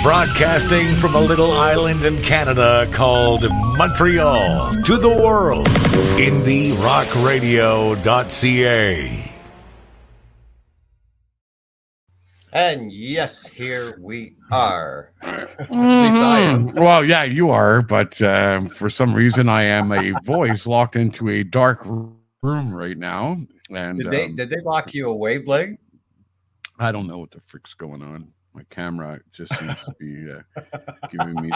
Broadcasting from a little island in Canada called Montreal to the world in the rockradio.ca. And yes, here we are. At least I am. Well, yeah, you are, but for some reason I am a voice locked into a dark room right now. And Did they lock you away, Bling? I don't know what the frick's going on. My camera just seems to be giving me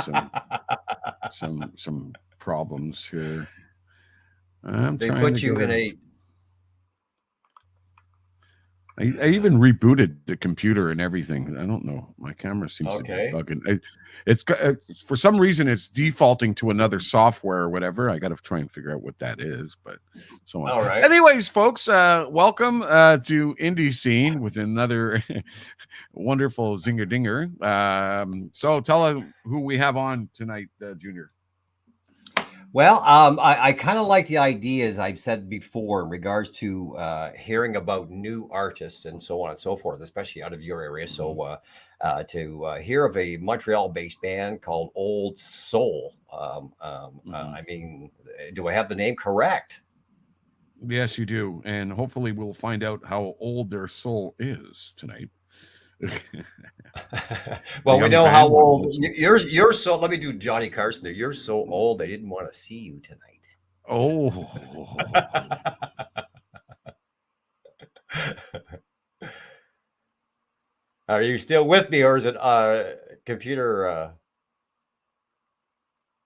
some problems here. They put you in a. I even rebooted the computer and everything. I don't know. My camera seems to be bugging. It's for some reason it's defaulting to another software or whatever. I got to try and figure out what that is. But so on. All right. Anyways, folks, welcome to Indie Scene with another wonderful zinger dinger. So tell us who we have on tonight, Junior. Well, I kind of like the idea, as I've said before, in regards to hearing about new artists and so on and so forth, especially out of your area. So to hear of a Montreal-based band called Old Soul. I mean, do I have the name correct? Yes, you do. And hopefully we'll find out how old their soul is tonight. Well, we know how old you're so. Let me do Johnny Carson there. You're so old, I didn't want to see you tonight. Oh. Are you still with me, or is it computer?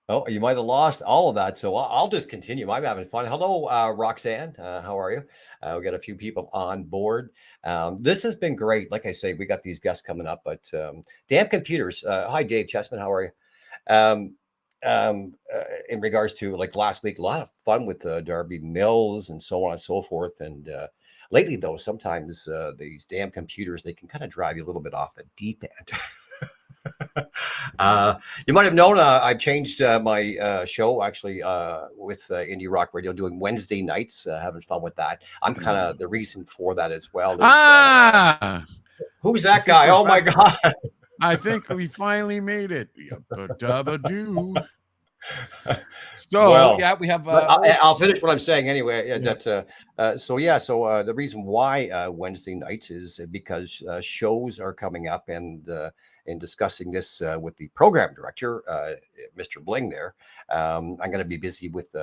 Oh, you might have lost all of that, so I'll just continue. I'm having fun. Hello, Roxanne. How are you? We got a few people on board. This has been great. Like I say, we got these guests coming up, but damn computers. Hi, Dave Chessman. How are you? In regards to like last week, a lot of fun with Darby Mills and so on and so forth. And lately, though, sometimes these damn computers, they can kind of drive you a little bit off the deep end. You might have known I've changed my show actually with Indie Rock Radio, doing Wednesday nights, having fun with that. I'm kind of the reason for that as well. Who's that guy? Oh my God. I think we finally made it. So well, yeah, we have. I'll finish what I'm saying anyway. So the reason why Wednesday nights is because shows are coming up, and in discussing this with the program director, Mr. Bling there, I'm going to be busy with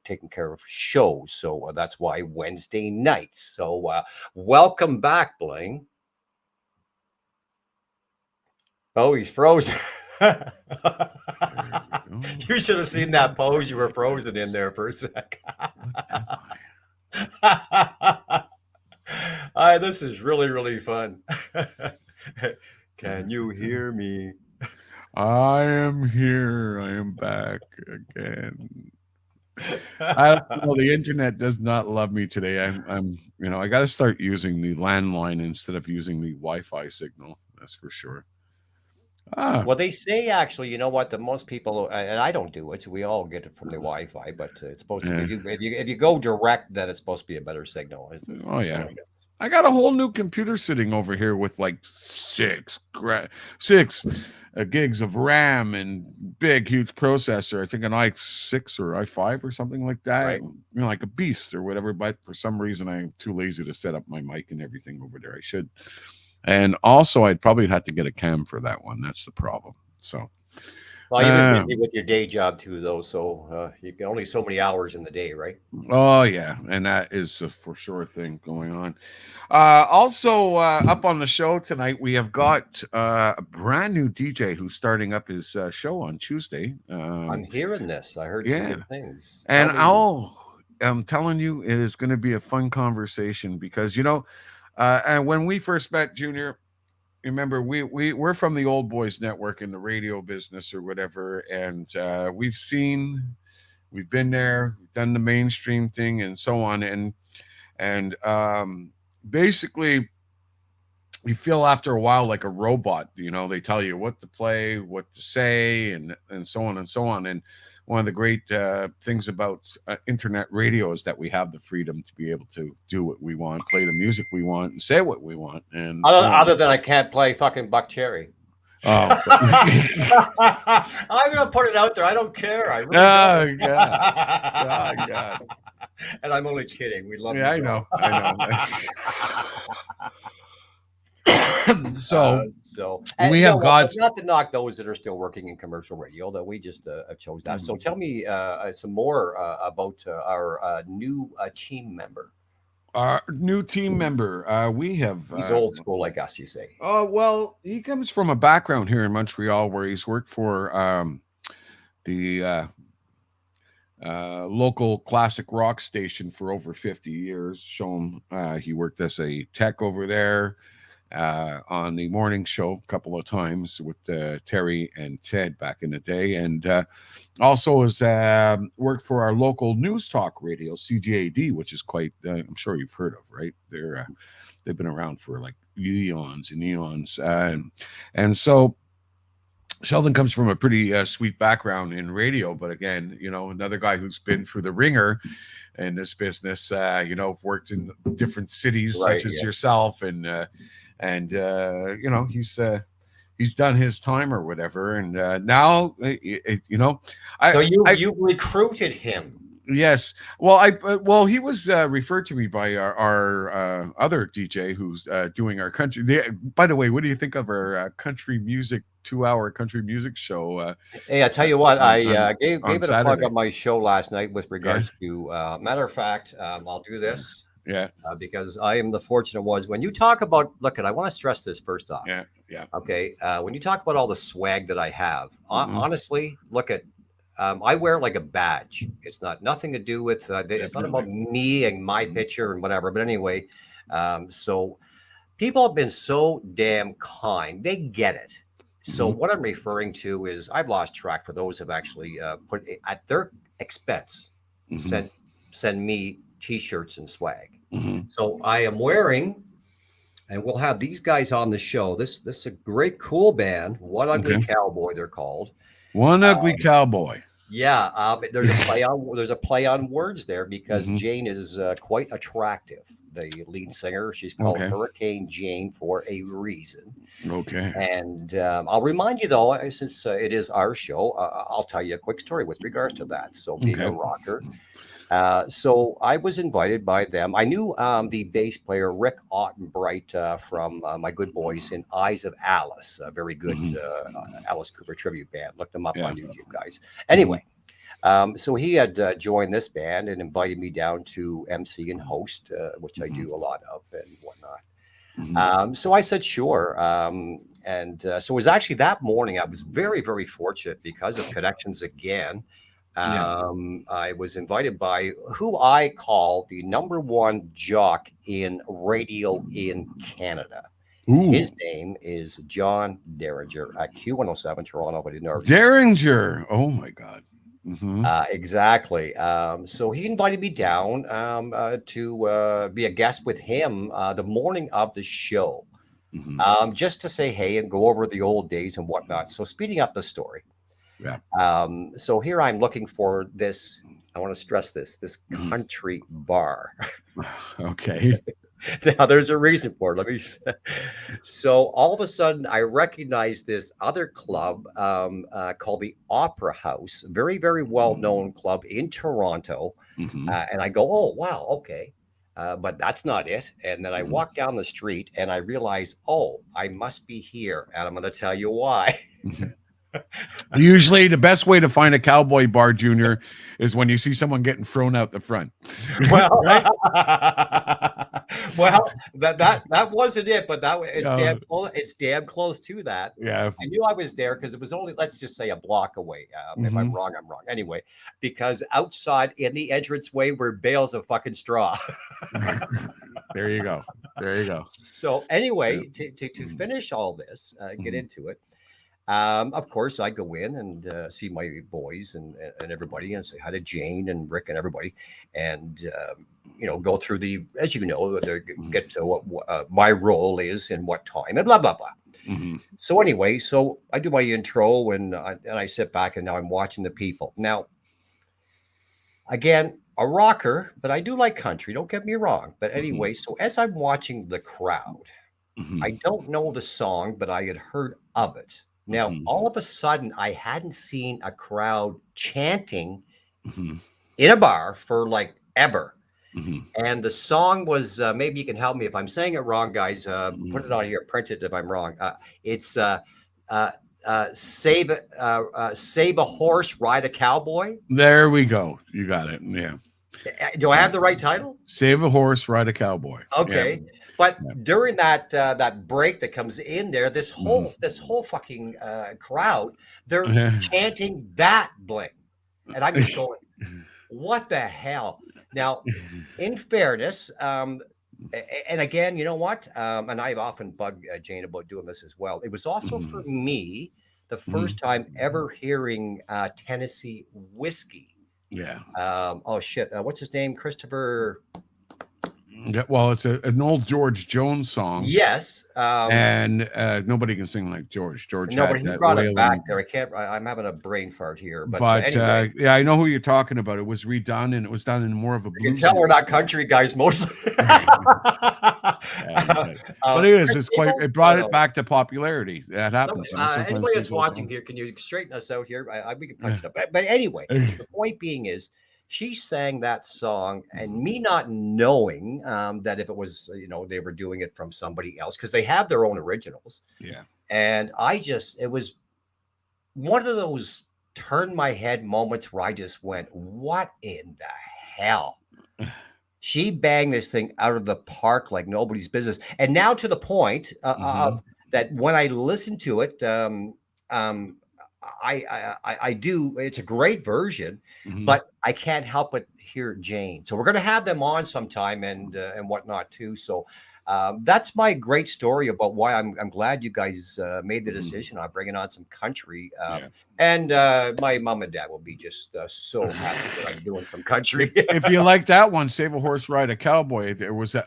taking care of shows. So that's why Wednesday nights. So welcome back, Bling. Oh, he's frozen. You should have seen that pose. You were frozen in there for a sec. This is really, really fun. Can you hear me? I am here. I am back again. I don't know. The internet does not love me today. I'm I got to start using the landline instead of using the Wi-Fi signal. That's for sure. Well, they say actually, you know what? The most people, and I don't do it. So we all get it from the Wi-Fi, but it's supposed to be. If you go direct, then it's supposed to be a better signal. Oh yeah. I got a whole new computer sitting over here with like six gigs of RAM and big, huge processor. I think an i6 or i5 or something like that. Right. Like a beast or whatever. But for some reason, I'm too lazy to set up my mic and everything over there. I should. And also, I'd probably have to get a cam for that one. That's the problem. So. Well, you've been busy with your day job too, though. So you can only so many hours in the day, right? Oh yeah, and that is a for sure thing going on. Also, up on the show tonight, we have got a brand new DJ who's starting up his show on Tuesday. I'm hearing this. I heard some good things. And I'm telling you, it is going to be a fun conversation because and when we first met, Junior. Remember, we're from the Old Boys Network in the radio business or whatever, and we've been there, we've done the mainstream thing and so on, and basically you feel after a while like a robot. They tell you what to play, what to say, and so on and so on. And one of the great things about internet radio is that we have the freedom to be able to do what we want, play the music we want, and say what we want. And other than I can't play fucking Buck Cherry. Oh, I'm gonna put it out there. I don't care. I really oh don't. God. Oh God. And I'm only kidding. We love Yeah, you, John. I know. So So we no, have well, but God's. not to knock those that are still working in commercial radio. That we just chose that. So tell me some more about our new team member. Our new team member. We have. He's old school, like us, you say. Oh well, he comes from a background here in Montreal where he's worked for the local classic rock station for over 50 years. Shown he worked as a tech over there on the morning show a couple of times with Terry and Ted back in the day, and also has worked for our local news talk radio, CJAD, which is quite, I'm sure you've heard of, right? They've been around for like eons and eons, and so Sheldon comes from a pretty sweet background in radio, but again, another guy who's been through the ringer in this business. Worked in different cities Right, such as yeah. yourself, and he's done his time or whatever, and now So you recruited him. Yes. Well, he was referred to me by our other DJ who's doing our country. By the way, what do you think of our country music 2-hour country music show? Hey, I tell you what, I gave on it a plug Saturday. on my show last night with regards to. Matter of fact, I'll do this. Yeah. Because I am the fortunate was when you talk about. Look, I want to stress this first off. Yeah. Yeah. Okay. When you talk about all the swag that I have, Mhm. honestly, look at. I wear it like a badge. It's nothing to do with. It's not about me and my picture and whatever. But anyway, so people have been so damn kind. They get it. So what I'm referring to is I've lost track for those who've actually put it at their expense, Mhm. send me T-shirts and swag. Mhm. So I am wearing, and we'll have these guys on the show. This is a great, cool band. One Ugly Okay. Cowboy, they're called. One ugly cowboy. Yeah, there's a play on words there because Mhm. Jane is quite attractive. The lead singer, she's called Okay. Hurricane Jane for a reason. Okay. And I'll remind you though, since it is our show, I'll tell you a quick story with regards to that. So being a Okay. rocker, so I was invited by them. I knew the bass player Rick Ottenbright from my good boys in Eyes of Alice, a very good Mhm. Alice Cooper tribute band. Look them up Yeah. on YouTube, guys. Anyway, so he had joined this band and invited me down to MC and host, which I do a lot of and whatnot. Mhm. So I said, sure. And so it was actually that morning. I was very, very fortunate because of connections again. Yeah. I was invited by who I call the number one jock in radio in Canada. Ooh. His name is John Derringer at Q107 Toronto. But I didn't already. Derringer. Oh my God. Mhm. Exactly. So he invited me down to be a guest with him the morning of the show, Mhm. just to say hey and go over the old days and whatnot. So speeding up the story. Yeah. So here I'm looking for this. I want to stress this Mhm. country bar. Okay. Now there's a reason for it. Let me. So all of a sudden, I recognize this other club called the Opera House, very very well known club in Toronto, Mhm. and I go, oh wow, okay. But that's not it. And then I Mhm. walk down the street and I realize, oh, I must be here. And I'm going to tell you why. Mhm. Usually, the best way to find a cowboy bar, Junior, is when you see someone getting thrown out the front. Well, Right? well, that wasn't it, but it's Yeah. damn close. It's damn close to that. Yeah. I knew I was there because it was only, let's just say, a block away. If I'm Mhm. wrong, I'm wrong. Anyway, because outside in the entranceway were bales of fucking straw. There you go. There you go. So Yeah. anyway, to Mhm. finish all this, get Mhm. into it. Of course, I go in and see my boys and everybody, and say hi to Jane and Rick and everybody, and go through as you know, get to what my role is and what time and blah blah blah. Mhm. So anyway, so I do my intro and I sit back and now I'm watching the people. Now, again, a rocker, but I do like country. Don't get me wrong. But Mhm. anyway, so as I'm watching the crowd, Mhm. I don't know the song, but I had heard of it. Now, all of a sudden, I hadn't seen a crowd chanting Mm-hmm. in a bar for like ever. Mm-hmm. And the song was, maybe you can help me if I'm saying it wrong, guys. Put it on here, print it if I'm wrong. It's uh, save a horse, ride a cowboy. There we go. You got it. Yeah. Do I have the right title? Save a horse, ride a cowboy. Yeah. Okay, but Yeah. during that break that comes in there, this Mhm. whole fucking crowd, they're Yeah. chanting that Bling, and I'm just going, what the hell? Now, in fairness, and again, you know what? And I've often bugged Jane about doing this as well. It was also for me the first time ever hearing Tennessee whiskey. Yeah. Oh shit! What's his name? Christopher. Yeah. Well, it's an old George Jones song, Yes. and nobody can sing like George. George No, had but he that brought it back wailing. there. I can't. I'm having a brain fart here. But But anyway, yeah, I know who you're talking about. It was redone, and it was done in more of a you can blues. tell we're not country guys mostly. But it is. Chris It's quite. Staples? It brought Oh, it no. back to popularity. That happens. Sometimes Anybody that's people watching don't. here, can you straighten us out here? We can punch it up. But anyway, the point being is, she sang that song, and me not knowing that if it was, they were doing it from somebody else because they have their own originals. Yeah. And it was one of those turn my head moments where I just went, what in the hell? She banged this thing out of the park like nobody's business. And now to the point of that when I listen to it, I do. It's a great version, but I can't help but hear Jane. So we're going to have them on sometime and whatnot too. So that's my great story about why I'm glad you guys made the decision on bringing on some country. And my mom and dad will be just so happy that I'm doing some country. If you like that one, Save a Horse, Ride a Cowboy.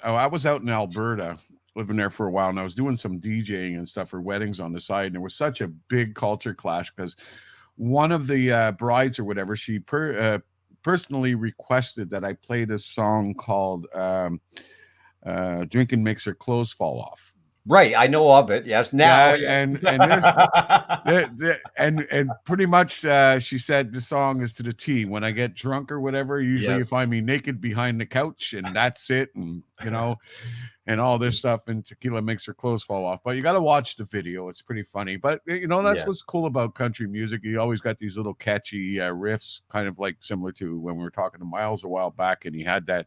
I was out in Alberta living there for a while, and I was doing some DJing and stuff for weddings on the side, and there was such a big culture clash because one of the brides or whatever, she personally requested that I play this song called Drinking Makes Her Clothes Fall Off. Right, I know of it. Yes, now. Yeah, and pretty much she said the song is to the T. When I get drunk or whatever, usually you find me naked behind the couch, and that's it. And and all this stuff. And tequila makes her clothes fall off. But you got to watch the video; it's pretty funny. But that's what's cool about country music. You always got these little catchy riffs, kind of like similar to when we were talking to Miles a while back, and he had that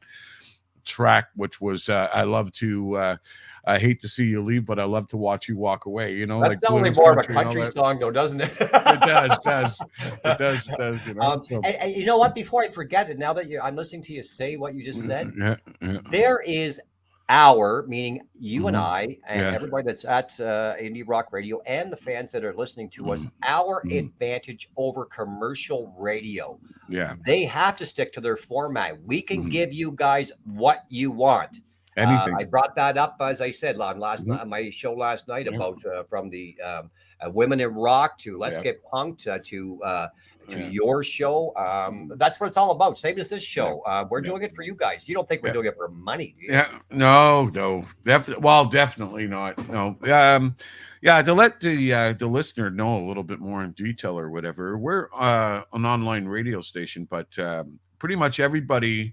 track which was I love to I hate to see you leave, but I love to watch you walk away. That's like only more of a country song, though, doesn't it? It does. And you know what? Before I forget it, now that I'm listening to you say what you just said, there is meaning you and I and everybody that's at Indie Rock Radio and the fans that are listening to us, our advantage over commercial radio. Yeah. They have to stick to their format. We can give you guys what you want. Anything. I brought that up, as I said, on my show last night about from the Women in Rock to Let's Get Punked to your show. That's what it's all about. Same as this show. We're doing it for you guys. You don't think we're doing it for money, do you? Yeah. No. Definitely not. No. To let the listener know a little bit more in detail or whatever, we're an online radio station, but pretty much everybody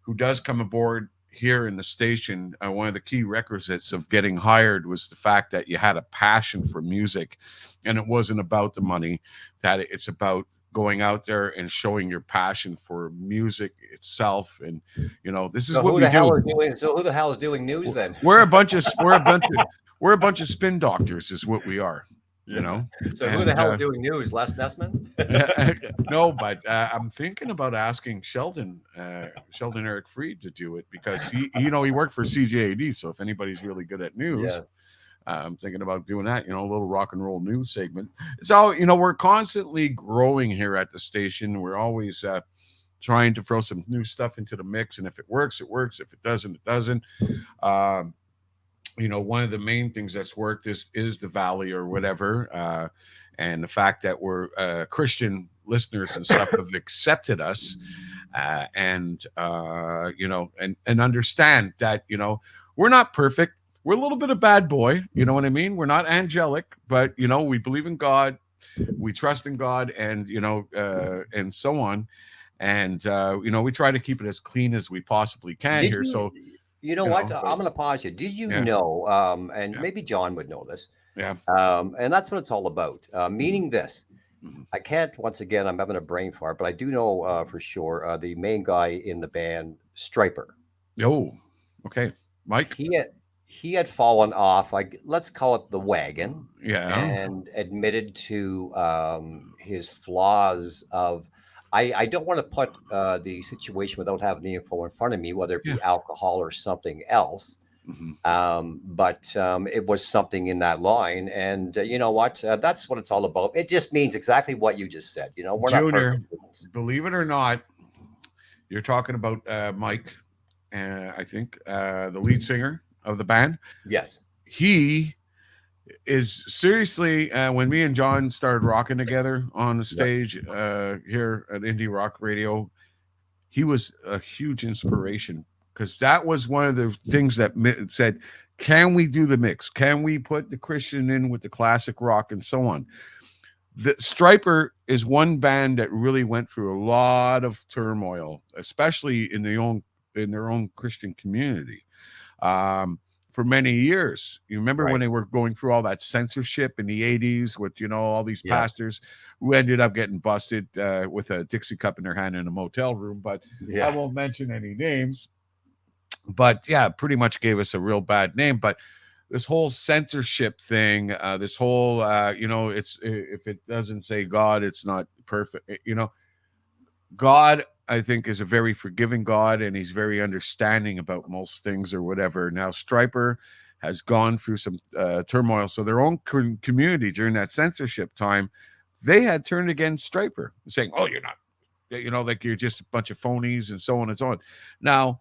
who does come aboard here in the station, one of the key requisites of getting hired was the fact that you had a passion for music, and it wasn't about the money, that it's about going out there and showing your passion for music itself. And this is what we do. So who the hell is doing news then? We're a bunch of spin doctors is what we are. So who the hell is doing news? Les Nessman? No, but I'm thinking about asking Sheldon Eric Freed to do it, because he worked for CJAD. So if anybody's really good at news, I'm thinking about doing that, a little rock and roll news segment. So, we're constantly growing here at the station. We're always trying to throw some new stuff into the mix. And if it works, it works. If it doesn't, it doesn't. One of the main things that's worked is the Valley or whatever. And the fact that we're Christian listeners and stuff have accepted us and understand that, we're not perfect. we're a little bit of bad boy. You know what I mean? We're not angelic, but we believe in God, we trust in God, and and so on. And we try to keep it as clean as we possibly can Did here. you? So You know what? I'm going to pause you. Did you yeah, know? And yeah, maybe John would know this. yeah. And that's what it's all about. Mhm, Meaning this. mhm. I can't. Once again, I'm having a brain fart, but I do know for sure the main guy in the band, Striper. Oh, okay, Mike. He had fallen off. Like, let's call it the wagon, Yeah, and admitted to his flaws of. I don't want to put the situation without having the info in front of me, whether it yeah. be alcohol or something else. Mhm. But it was something in that line, and you know what? That's what it's all about. It just means exactly what you just said. We're not Junior, perfect humans. believe it or not, you're talking about Mike. I think the lead singer of the band. Yes. He is seriously when me and John started rocking together on the Yep. stage here at Indie Rock Radio. He was a huge inspiration because that was one of the things that said, "Can we do the mix? Can we put the Christian in with the classic rock and so on?" The Striper is one band that really went through a lot of turmoil, especially in their own Christian community. Um, for many years. You remember when Right. they were going through all that censorship in the 80s with, all these Yeah. pastors who ended up getting busted with a Dixie cup in their hand in a motel room. But I Yeah. won't mention any names. But yeah, pretty much gave us a real bad name. But this whole censorship thing, this whole, it's if it doesn't say God, it's not perfect. God, I think, is a very forgiving God, and he's very understanding about most things or whatever. Now, Striper has gone through some turmoil. So their own community during that censorship time, they had turned against Striper, saying, "Oh, you're not, like you're just a bunch of phonies," and so on and so on. Now,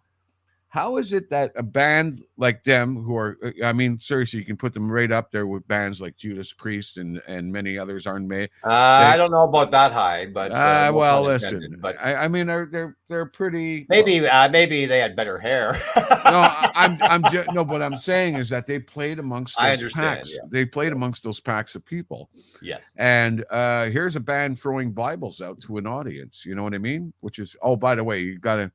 how is it that a band like them, who are, I mean, seriously, you can put them right up there with bands like Judas Priest and many others aren't made. I They, don't know about that high, but no well, pun intended. listen, But I mean, they're pretty. Well, maybe they had better hair. no, I'm just no. What I'm saying is that they played amongst I those understand. packs. Yeah. They played Yeah. amongst those packs of people, Yes. and here's a band throwing Bibles out to an audience. You know what I mean? Which is, oh, by the way, you gotta.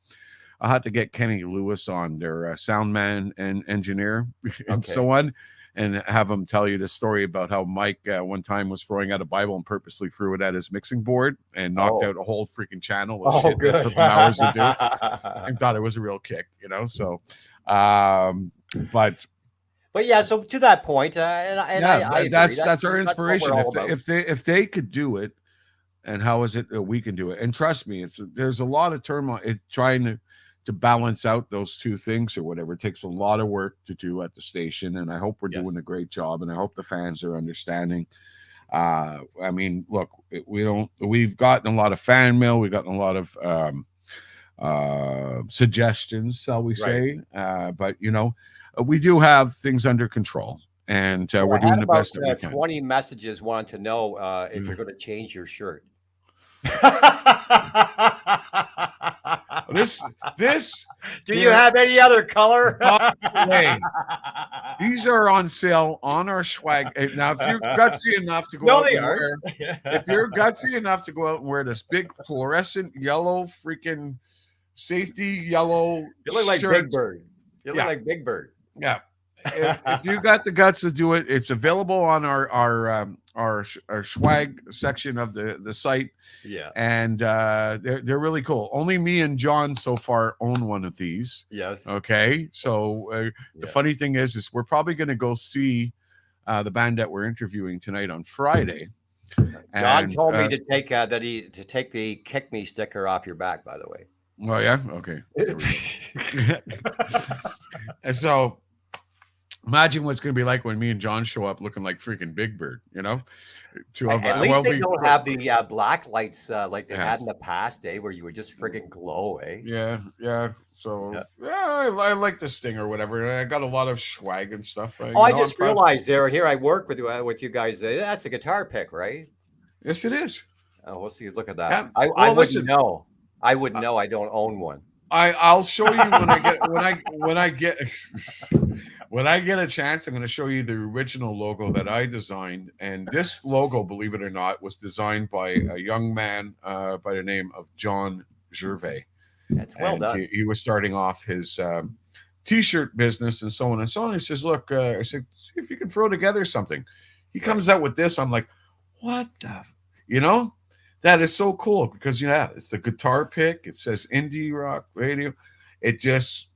I had to get Kenny Lewis on, their sound man and engineer, and Okay. so on, and have him tell you the story about how Mike one time was throwing out a Bible and purposely threw it at his mixing board and knocked Oh. out a whole freaking channel of Oh, shit that good. took him hours to do, and thought it was a real kick, So, but But yeah, so to that point, yeah, I agree. that's our That's what inspiration. we're all about. If they could do it, and how is it that we can do it? And trust me, there's a lot of turmoil. It's trying to balance out those two things or whatever. It takes a lot of work to do at the station, and I hope we're Yes. doing a great job, and I hope the fans are understanding. I mean, look, we've gotten a lot of fan mail, we've gotten a lot of suggestions, shall we say, but we do have things under control, and Well, we're I doing had the about best that we can. 20 messages wanting to know if you're Mm. going to change your shirt. This Do you have any other color? By the way, these are on sale on our swag. Now, if you're gutsy enough to go No, out they and aren't. wear, if you're gutsy enough to go out and wear this big fluorescent yellow freaking safety yellow You look like shirt, Big Bird. You look Yeah. like Big Bird. yeah. If you got the guts to do it, it's available on our swag section of the site, Yeah. and they're really cool. Only me and John so far own one of these. Yes. Okay, so the Yeah. funny thing is we're probably going to go see the band that we're interviewing tonight on Friday. John And, told me to take to take the kick me sticker off your back, by the way. Oh yeah, okay. There we go. And so imagine what's going to be like when me and John show up looking like freaking Big Bird, At least they don't have the black lights like they had in the past, where you would just friggin' glow, Yeah. So Yeah. I like this thing or whatever. I got a lot of swag and stuff. I just realized here I work with you guys. That's a guitar pick, right? Yes, it is. Oh, let's see. Look at that. Yeah. I Well, wouldn't listen. know. I wouldn't know. I don't own one. I'll show you when I get When I get a chance, I'm going to show you the original logo that I designed. And this logo, believe it or not, was designed by a young man by the name of John Gervais. That's well And done. he was starting off his t-shirt business and so on and so on. He says, look, I said, see if you can throw together something. He comes out with this. I'm like, what the, you know, that is so cool because, yeah, it's a guitar pick. It says indie rock radio. It just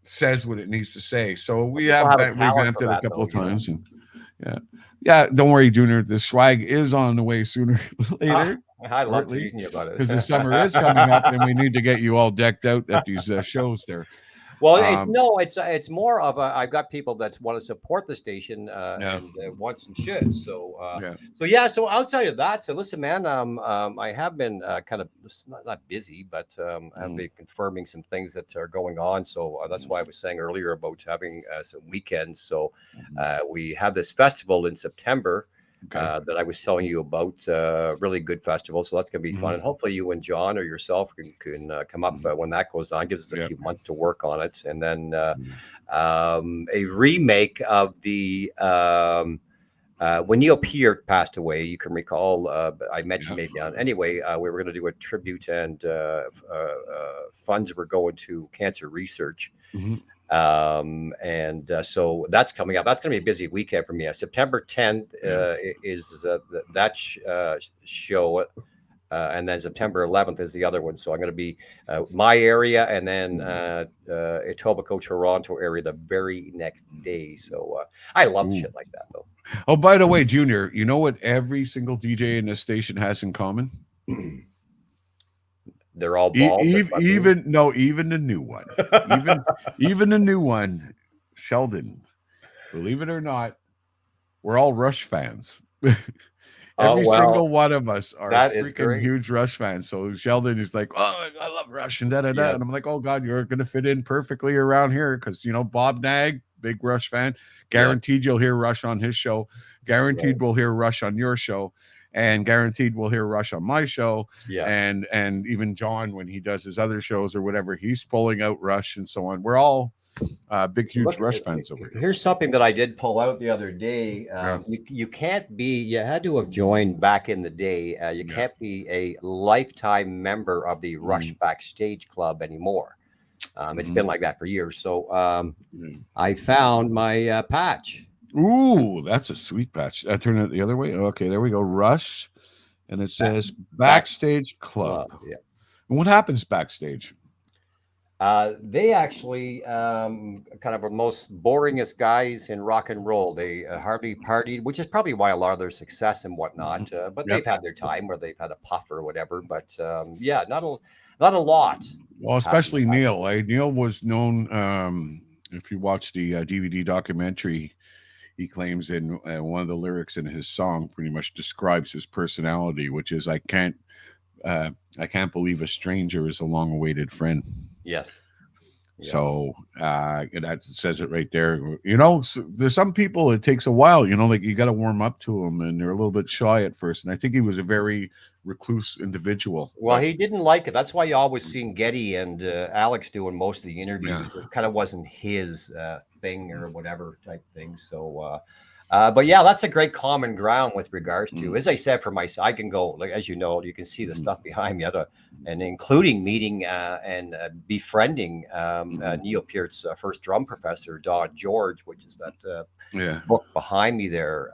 says what it needs to say. So we People have have a talent revamped for it a that, couple though, of times. And yeah, don't worry, Junior. The swag is on the way sooner or later. I love Shortly, teasing you about it. because the summer is coming up and we need to get you all decked out at these shows there. Well, Um, it's more of a. I've got people that want to support the station Yeah. and want some shit. So Yeah. So outside of that, so listen, man, I have been kind of not busy, but I've been confirming some things that are going on. So that's why I was saying earlier about having some weekends. So we have this festival in September. Okay. That I was telling you about, really good festival. So that's going to be fun. And hopefully you and John or yourself can come up when that goes on. Gives us a Yeah. few months to work on it. And then a remake of the when Neil Peart passed away, you can recall, I mentioned maybe on anyway, we were going to do a tribute and funds were going to cancer research. Mhm. So that's coming up. That's going to be a busy weekend for me. September 10th is that show, and then September 11th is the other one. So I'm going to be my area, and then Etobicoke, Toronto area the very next day. So I love shit like that, though. Oh, by the way, Junior, you know what every single DJ in this station has in common? They're all bald. Even the new one, even the new one, Sheldon. Believe it or not, we're all Rush fans. Every single one of us are freaking huge Rush fans. So Sheldon is like, "Oh, I love Rush," and and I'm like, "Oh God, you're going to fit in perfectly around here," because Bob Nag, big Rush fan. Guaranteed you'll hear Rush on his show. Guaranteed we'll hear Rush on your show. And guaranteed we'll hear Rush on my show. And even John, when he does his other shows or whatever, he's pulling out Rush and so on. We're all big, huge Rush fans over here. Here's something that I did pull out the other day. You can't be, you had to have joined back in the day. You can't be a lifetime member of the Rush Backstage Club anymore. It's been like that for years. So I found my patch. Ooh, that's a sweet patch. I turn it the other way. Okay, there we go. Rush. And it says Backstage Club. Yeah. And what happens backstage? They actually kind of are the most boringest guys in rock and roll. They hardly partied, which is probably why a lot of their success and whatnot. But they've had their time where they've had a puff or whatever. But not a lot. Well, especially Neil. Neil was known, if you watch the DVD documentary, he claims in one of the lyrics in his song pretty much describes his personality, which is I can't believe a stranger is a long-awaited friend. Yes. So that says it right there. So there's some people it takes a while. Like you got to warm up to them, and they're a little bit shy at first. And I think he was a very recluse individual. Well, he didn't like it. That's why you always seen Getty and Alex doing most of the interviews. It kind of wasn't his thing or whatever type thing. So, but yeah, that's a great common ground with regards to, as I said, for myself, I can go, like, as you know, you can see the stuff behind me, and including meeting and befriending Neil Peart's first drum professor, Don George, which is that book behind me there.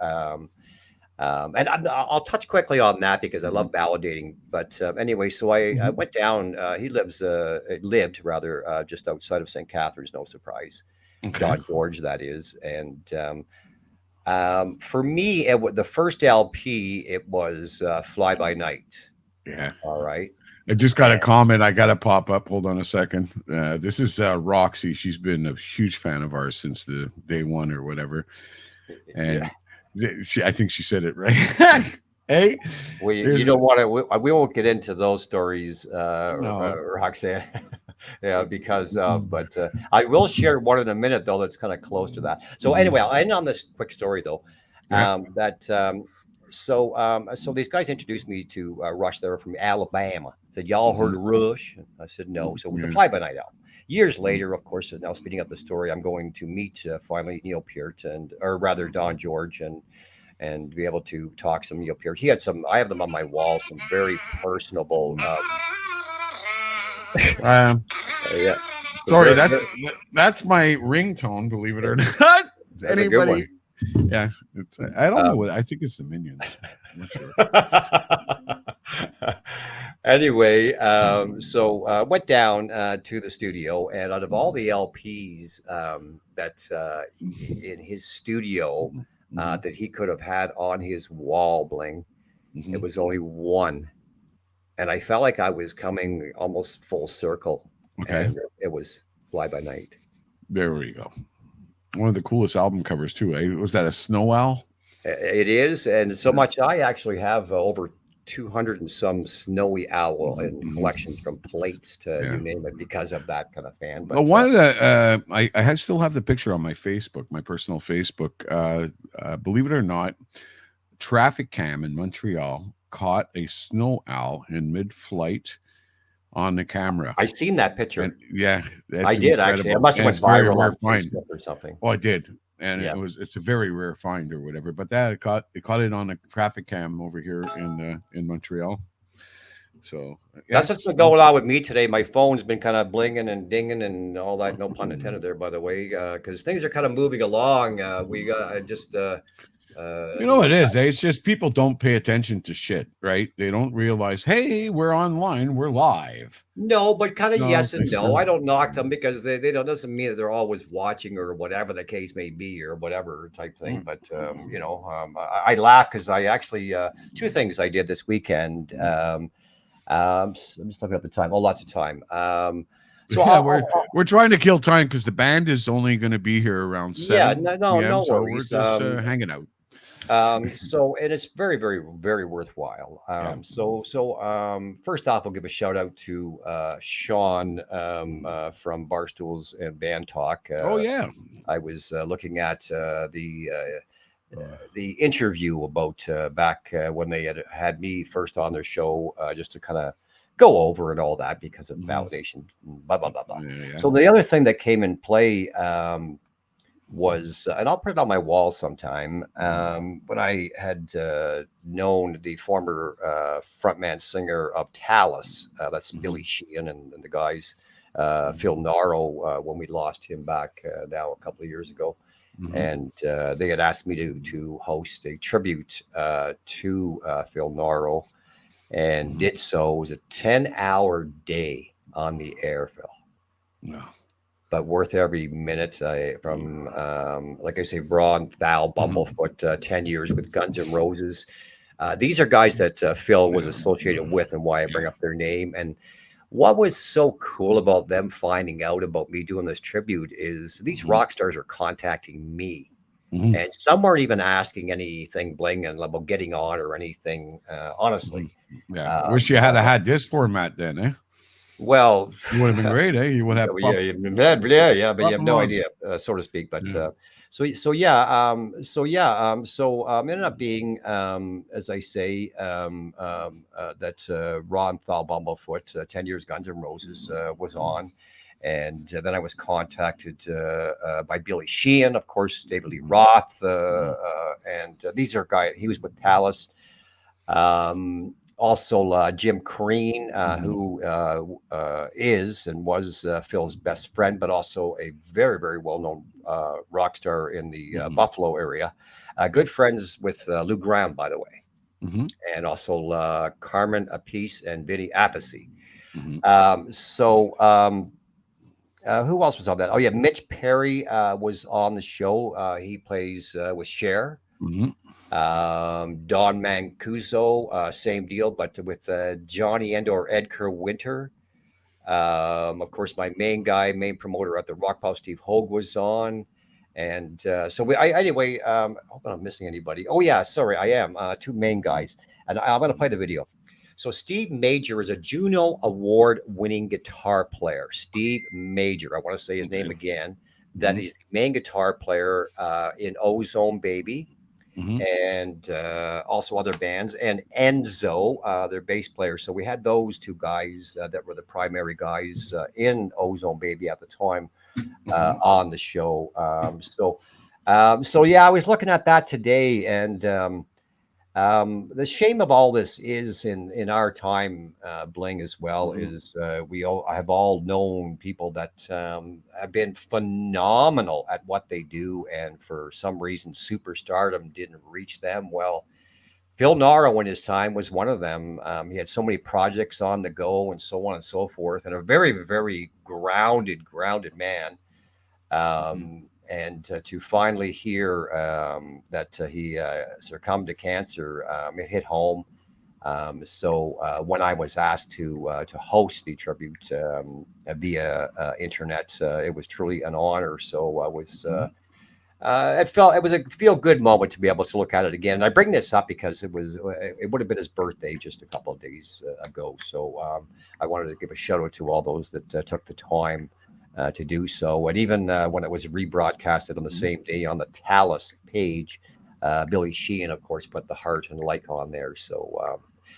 And I'll touch quickly on that because I love validating. But anyway, so I went down. He lived rather just outside of St. Catharines. No surprise, Don George, that is. And for me, the first LP, it was Fly By Night. Yeah. All right. I just got a comment. I got to pop up. Hold on a second. This is Roxy. She's been a huge fan of ours since the day one or whatever. And I think she said it right. Hey, you don't want to. We won't get into those stories, Roxanne. Because but I will share one in a minute though. That's kind of close to that. So anyway, I'll end on this quick story though. That So these guys introduced me to Rush. They were from Alabama. Said, y'all heard of Rush? And I said, no. So it was the Yeah. Fly By Night album. Years later, of course, now speeding up the story, I'm going to meet finally Neil Peart or rather Don George, and be able to talk some Neil Peart. He had some. I have them on my wall. Some very personable. Um, Yeah. So sorry, very, very, that's my ringtone. Believe it or not. that's a good Anybody? one. Yeah, I don't know Um, what. I think it's the Minions. I'm not sure. Anyway, so went down to the studio, and out of all the LPs that in his studio Mhm, that he could have had on his wall, Bling, it mhm. was only one, and I felt like I was coming almost full circle, Okay, and it was Fly By Night. there we go. One of the coolest album covers too. Was that a snow owl? It is, and so Yeah. much. I actually have over 200 and some snowy owl in Mhm. collections, from plates to Yeah. you name it, because of that kind of fan. Well, But one of the I still have the picture on my Facebook, my personal Facebook. Believe it or not, traffic cam in Montreal caught a snow owl in mid-flight on the camera, I seen that and picture. yeah, I that's did actually. It incredible, must have and went it's very viral rare on find. Facebook or something. Oh, I did, and Yeah, it's a very rare find or whatever. But that it caught it on a traffic cam over here in Montreal. So yeah, that's what's been snow. going on with me today. My phone's been kind of blinging and dinging and all that. No pun intended there, by the way, because things are kind of moving along. We got I just You know the what it is, eh? It's just people don't pay attention to shit, right? They don't realize, hey, we're online, we're live. No, but kind of No, yes and thanks no. for. I don't knock them because they don't doesn't mean that they're always watching or whatever the case may be or whatever type thing. But I laugh because I actually two things I did this weekend. I'm just looking at the time. Oh, lots of time. So Yeah, I'll we're trying to kill time because the band is only going to be here around yeah, 7 no, p.m. no So we're worries. just hanging out. So and it's very, very, very worthwhile. Yeah. First off, I'll give a shout out to Sean from Barstools and Band Talk. Oh yeah. I was looking at the interview about back when they had me first on their show, just to kind of go over and all that because of Mhm. validation, blah blah blah blah. Yeah, yeah. So the other thing that came in play was, and I'll put it on my wall sometime, when I had known the former frontman singer of Talus, that's Billy Mhm, Sheehan and the guys, Phil mhm, Naro, when we lost him back now a couple of years ago. mhm, And they had asked me to host a tribute to Phil Naro, and mhm. did so. It was a 10-hour day on the air, Phil, Yeah. but worth every minute. From like I say, Braun, Thal, Mhm. Bumblefoot, 10 years with Guns N' Roses. These are guys that Phil was Yeah. associated with, and why I bring Yeah. up their name. And what was so cool about them finding out about me doing this tribute is these Mhm, rock stars are contacting me. mhm, And some weren't even asking anything Bling and about getting on or anything, honestly. mhm. Yeah. Um, Wish you had uh, had this format then, eh? well, It would have been great, eh? You would have yeah, but you pop have 'em no on. idea, so to speak. But Yeah. ended up being, as I say, that Ron Thal Bumblefoot, 10 years Guns N' Roses, was on. And then I was contacted by Billy Sheehan, of course, David Lee Mhm, Roth, mhm, and these are guys. He was with Talus. Also, Jim Crean, mhm, who is and was Phil's best friend, but also a very, very well known rock star in the mhm. Buffalo area. Yep. Good friends with Lou Graham, by the way, Mhm, and also Carmen Appice and Vinny Appice. mhm, Who else was on that? Oh, yeah, Mitch Perry was on the show. He plays with Cher. mhm, Don Mancuso, same deal, but with Johnny Endo or Edgar Winter. Of course, my main guy, main promoter at the Rock Pile, Steve Hogue, was on. And anyway, I hope I'm not missing anybody. Oh, yeah, sorry, I am. Two main guys. And I'm going to play the video. So, Steve Major is a Juno Award winning guitar player. Steve Major, I want to say his okay. name again. That Mhm, is the main guitar player in Ozone Baby. and also other bands, and Enzo, their bass player. So we had those two guys that were the primary guys in Ozone Baby at the time on the show. So yeah, I was looking at that today, and the shame of all this is in our time, Bling, as well, is we all have all known people that have been phenomenal at what they do, and for some reason, superstardom didn't reach them. Well, Phil Naro in his time was one of them. He had so many projects on the go, and so on and so forth, and a very, very grounded man. And to finally hear that he succumbed to cancer, it hit home. So when I was asked to host the tribute via internet, it was truly an honor. So I was. It was a feel good moment to be able to look at it again. And I bring this up because it would have been his birthday just a couple of days ago. So I wanted to give a shout out to all those that took the time to do so. And even when it was rebroadcasted on the same day on the Talus page, Billy Sheehan, of course, put the heart and like on there. So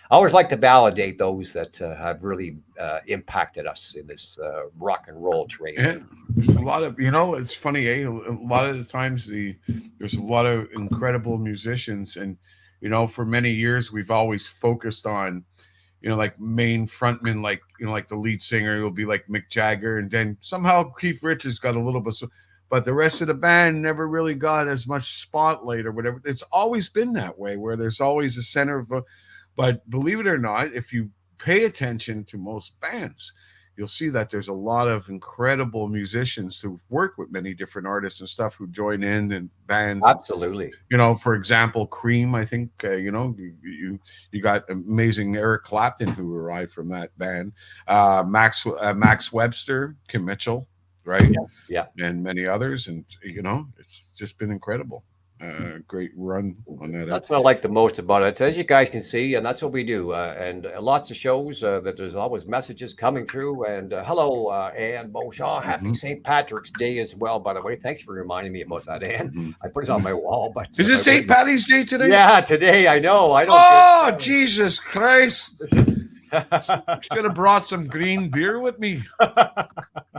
I always like to validate those that have really impacted us in this rock and roll train. Yeah, there's a lot of, it's funny, a lot of the times there's a lot of incredible musicians, and for many years we've always focused on like main frontmen, like like the lead singer will be like Mick Jagger, and then somehow Keith Richards got a little bit, but the rest of the band never really got as much spotlight or whatever. It's always been that way, where there's always a center of but believe it or not, if you pay attention to most bands, you'll see that there's a lot of incredible musicians who've worked with many different artists and stuff who join in and bands. Absolutely. For example, Cream, I think, you got amazing Eric Clapton who arrived from that band. Max Webster, Kim Mitchell, right? Yeah. And many others. And, it's just been incredible. Great run on that. That's what I like the most about it, as you guys can see, and that's what we do. And lots of shows that there's always messages coming through. And hello, Anne Beauchamp. Happy St. Patrick's Day as well, by the way. Thanks for reminding me about that, Anne. I put it on my wall. But is it St. Patty's Day today? Yeah, today. I know. I don't. Oh, Jesus Christ! Should have brought some green beer with me.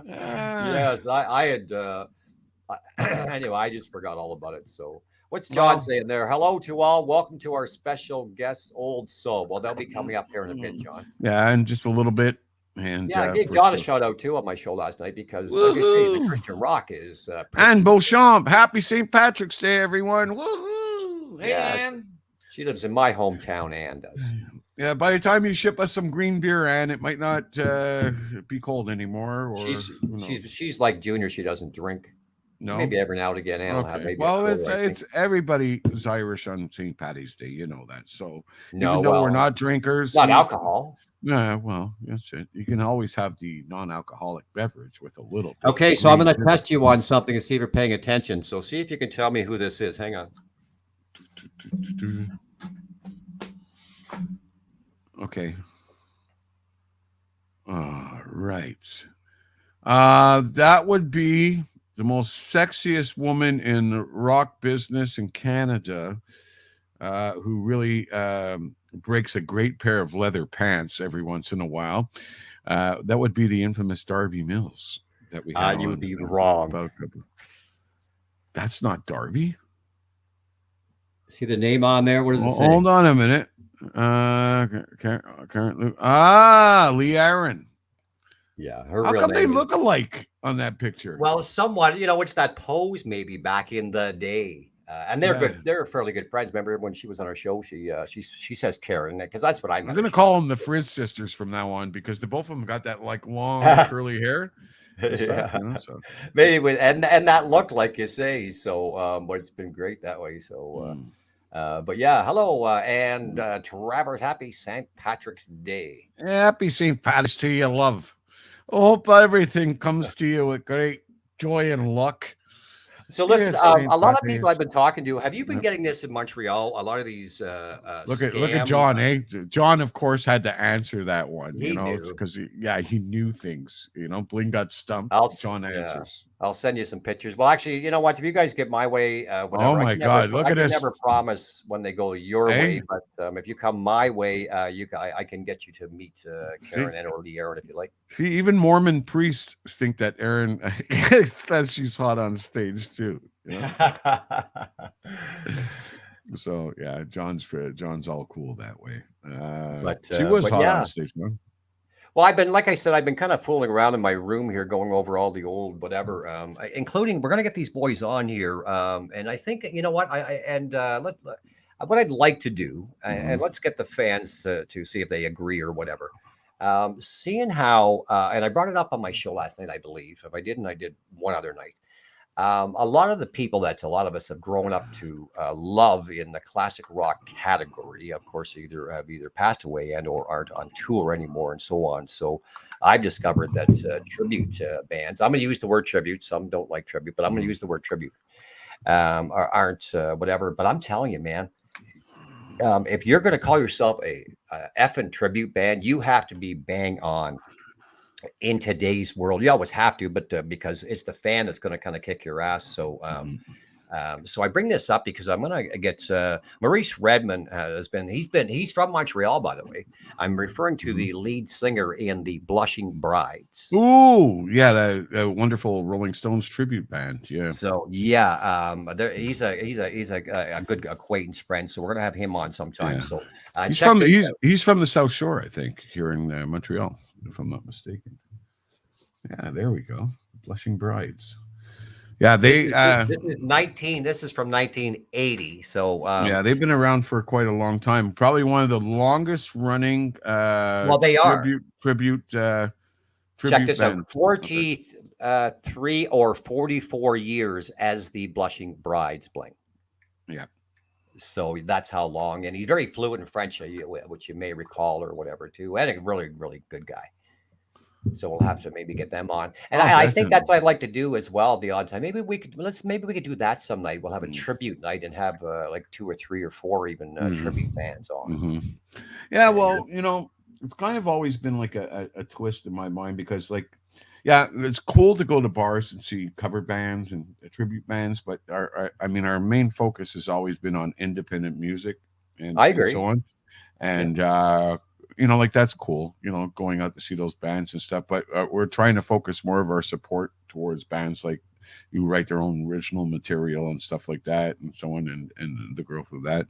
Yes, I had. Anyway, I just forgot all about it. So. What's John saying there? Hello to all. Welcome to our special guest, Old Soul. Well, they'll be coming up here in a bit, John. Yeah, and just a little bit. And yeah, I gave John a shout out too on my show last night because, like I say, the Christian rock is. And Beauchamp, happy St. Patrick's Day, everyone! Woohoo! Hey, yeah, Ann. She lives in my hometown. Ann does. Yeah, by the time you ship us some green beer, Ann, it might not be cold anymore. Or she's like Junior. She doesn't drink. No, maybe every now and again. Okay. Well, it's everybody is Irish on St. Patty's Day, you know that. So even though we're not drinkers, not alcohol. Yeah, well, that's it. You can always have the non-alcoholic beverage with a little. Okay, so I'm going to test you on something and see if you're paying attention. So see if you can tell me who this is. Hang on. Okay. All right. That would be the most sexiest woman in the rock business in Canada, who really breaks a great pair of leather pants every once in a while. That would be the infamous Darby Mills that we had. You would be wrong. That's not Darby. See the name on there? What does it say? Hold on a minute. Lee Aaron. Yeah, her How real come name they look alike on that picture? Well, somewhat, it's that pose maybe back in the day. And they're good. They're fairly good friends. Remember when she was on our show, she says Karen, because that's what I'm going to call them the Frizz sisters from now on, because the both of them got that like long curly hair. Yeah, so. Maybe and that look, like you say. So, but it's been great that way. So, but yeah, hello, and Travers, happy St. Patrick's Day. Happy St. Patrick's to you, love. I hope everything comes to you with great joy and luck. So listen, a lot of people I've been talking to, have you been getting this in Montreal? A lot of these look at John, John, of course, had to answer that one, because he knew things. Bling got stumped. John answers. I'll send you some pictures. Well, actually, you know what? If you guys get my way, Oh whatever, my God! Look I at can this. never promise when they go your way. Hey, But if you come my way, I can get you to meet see, Karen and or the Aaron if you like. see, even Mormon priests think that Aaron that she's hot on stage too. You know. So yeah, John's all cool that way. She was But hot on yeah. stage, man. Well, like I said, I've been kind of fooling around in my room here, going over all the old whatever, including we're gonna get these boys on here, and I think you know what what I'd like to do, and Mhm. let's get the fans to see if they agree or whatever. Seeing how, and I brought it up on my show last night, I believe. If I didn't, I did one other night. A lot of the people that a lot of us have grown up to love in the classic rock category, of course, have either passed away and or aren't on tour anymore, and so on. So I've discovered that tribute bands. I'm going to use the word tribute. Some don't like tribute, but I'm going to use the word tribute. Aren't whatever. But I'm telling you, man, if you're going to call yourself a effing tribute band, you have to be bang on in today's world. You always have to, but because it's the fan that's going to kind of kick your ass. So, so I bring this up because I'm going to get Maurice Redmond he's from Montreal, by the way. I'm referring to the lead singer in the Blushing Brides. Ooh, yeah, that wonderful Rolling Stones tribute band. Yeah, So yeah, he's a good acquaintance friend. So we're gonna have him on sometime. yeah. So He's check from this out. he's from the South Shore, I think, here in Montreal, if I'm not mistaken. Yeah, there we go. Blushing Brides. Yeah, they This is from 1980. So yeah, they've been around for quite a long time. Probably one of the longest running well, they are. tribute Check tribute this out. band. out there. 43 or 44 years as the Blushing Brides, Bling. Yeah. So that's how long. And he's very fluent in French, which you may recall or whatever, too. And a really, really good guy. So we'll have to maybe get them on. And Oh, I think that's definitely. what I'd like to do as well, the odd time. Maybe we could do that some night. We'll have a tribute night and have like 2 or 3 or 4 even tribute bands on. Hmm. Yeah, well, it's kind of always been like a twist in my mind because, like, yeah, it's cool to go to bars and see cover bands and tribute bands, but I mean, our main focus has always been on independent music I and so agree. on. Yeah. And like that's cool, going out to see those bands and stuff. But we're trying to focus more of our support towards bands like who write their own original material and stuff like that, and so on, and the growth of that.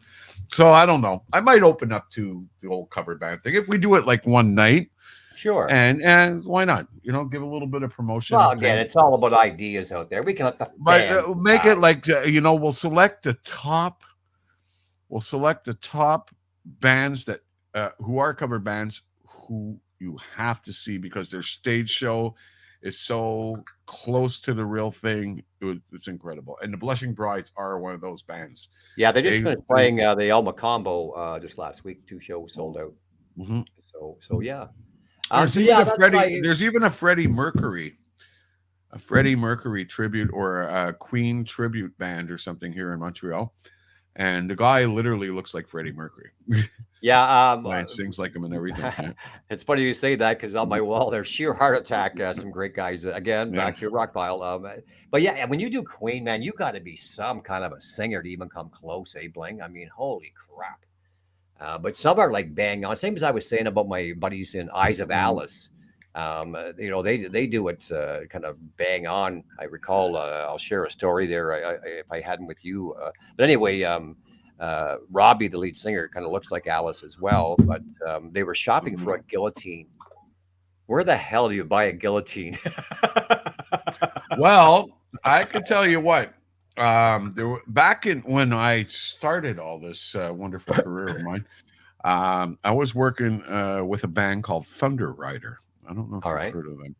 So I don't know. I might open up to the whole cover band thing if we do it like one night, Sure. and why not? Give a little bit of promotion. Well, again, Hey, it's all about ideas out there. We can let the but fans make it decide. like we'll select the top. We'll select the top bands that who are cover bands who you have to see because their stage show is so close to the real thing. It's incredible. And the Blushing Brides are one of those bands. Yeah, they just They, finished they playing the Elma combo just last week. 2 shows sold out. mhm. So yeah. There's So even yeah, a that's what Freddie. I. There's even a Freddie Mercury tribute or a Queen tribute band or something here in Montreal. And the guy literally looks like Freddie Mercury. Yeah, And sings like him and everything. Yeah. it's funny you say that because on my wall there's Sheer Heart Attack. Some great guys. Again, Yeah. back to your rock pile. But yeah, when you do Queen, man, you got to be some kind of a singer to even come close, eh, Bling? I mean, holy crap. But some are like bang on. Same as I was saying about my buddies in Eyes of Mhm. Alice. They do it kind of bang on. I recall. I'll share a story there if I hadn't with you. But anyway, Robbie, the lead singer, kind of looks like Alice as well. But they were shopping for a guillotine. Where the hell do you buy a guillotine? Well, I can tell you what. Back in when I started all this wonderful career of mine, I was working with a band called Thunder Rider. I don't know if All you've right. heard of them.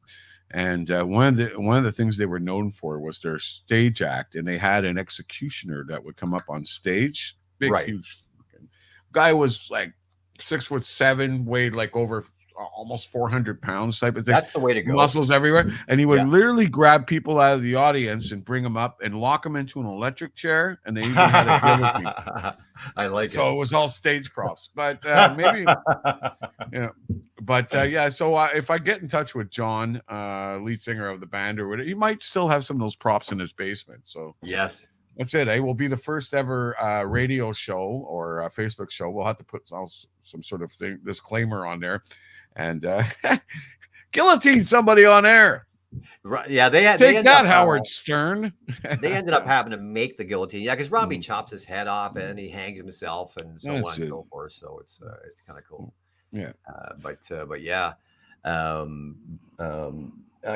And one of the things they were known for was their stage act, and they had an executioner that would come up on stage. Big, Right. huge fucking guy, was like 6'7", weighed like over almost 400 pounds type of thing, That's the way to go. muscles everywhere, and he would Yeah. literally grab people out of the audience and bring them up and lock them into an electric chair, and they even had a guillotine. I like So it was all stage props, but maybe. Yeah, But yeah, so if I get in touch with John, lead singer of the band or whatever, he might still have some of those props in his basement. So Yes. that's it. We'll be the first ever radio show or Facebook show. We'll have to put some sort of disclaimer on there, and guillotine somebody on air. Right. Yeah, Take that, Howard Stern. They ended up having to make the guillotine. Yeah, because Robbie chops his head off and he hangs himself and so on and so forth. So it's kind of cool. Yeah. But yeah,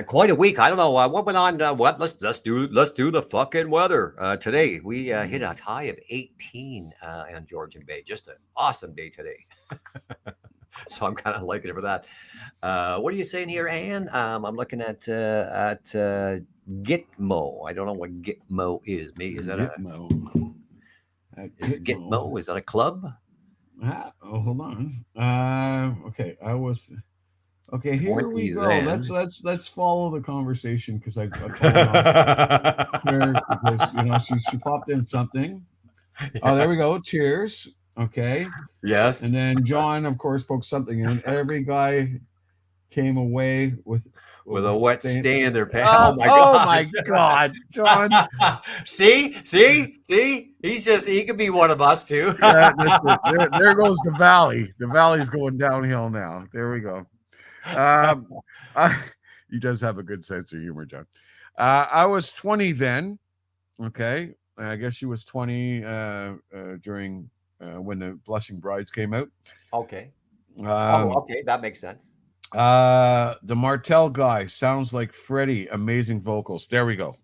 quite a week. I don't know what went on. Let's do the fucking weather today. We hit a high of 18 on Georgian Bay. Just an awesome day today. So I'm kind of liking it for that. What are you saying here, Anne? I'm looking at Gitmo. I don't know what Gitmo is. Is that Gitmo? Gitmo? Is that a club? Hold on. Okay, Okay, here we go. Let's follow the conversation because I here because she popped in something. Yeah. Oh, there we go. Cheers. Okay. Yes. And then John, of course, poked something in. Every guy came away with a wet stain in their pants. Oh my God, John. See, he could be one of us too. There goes the valley. The valley's going downhill now. There we go. He does have a good sense of humor, John. I was 20 then. Okay. I guess she was 20 during when the Blushing Brides came out. Okay. Okay, that makes sense. The Martel guy sounds like Freddie. Amazing vocals. There we go.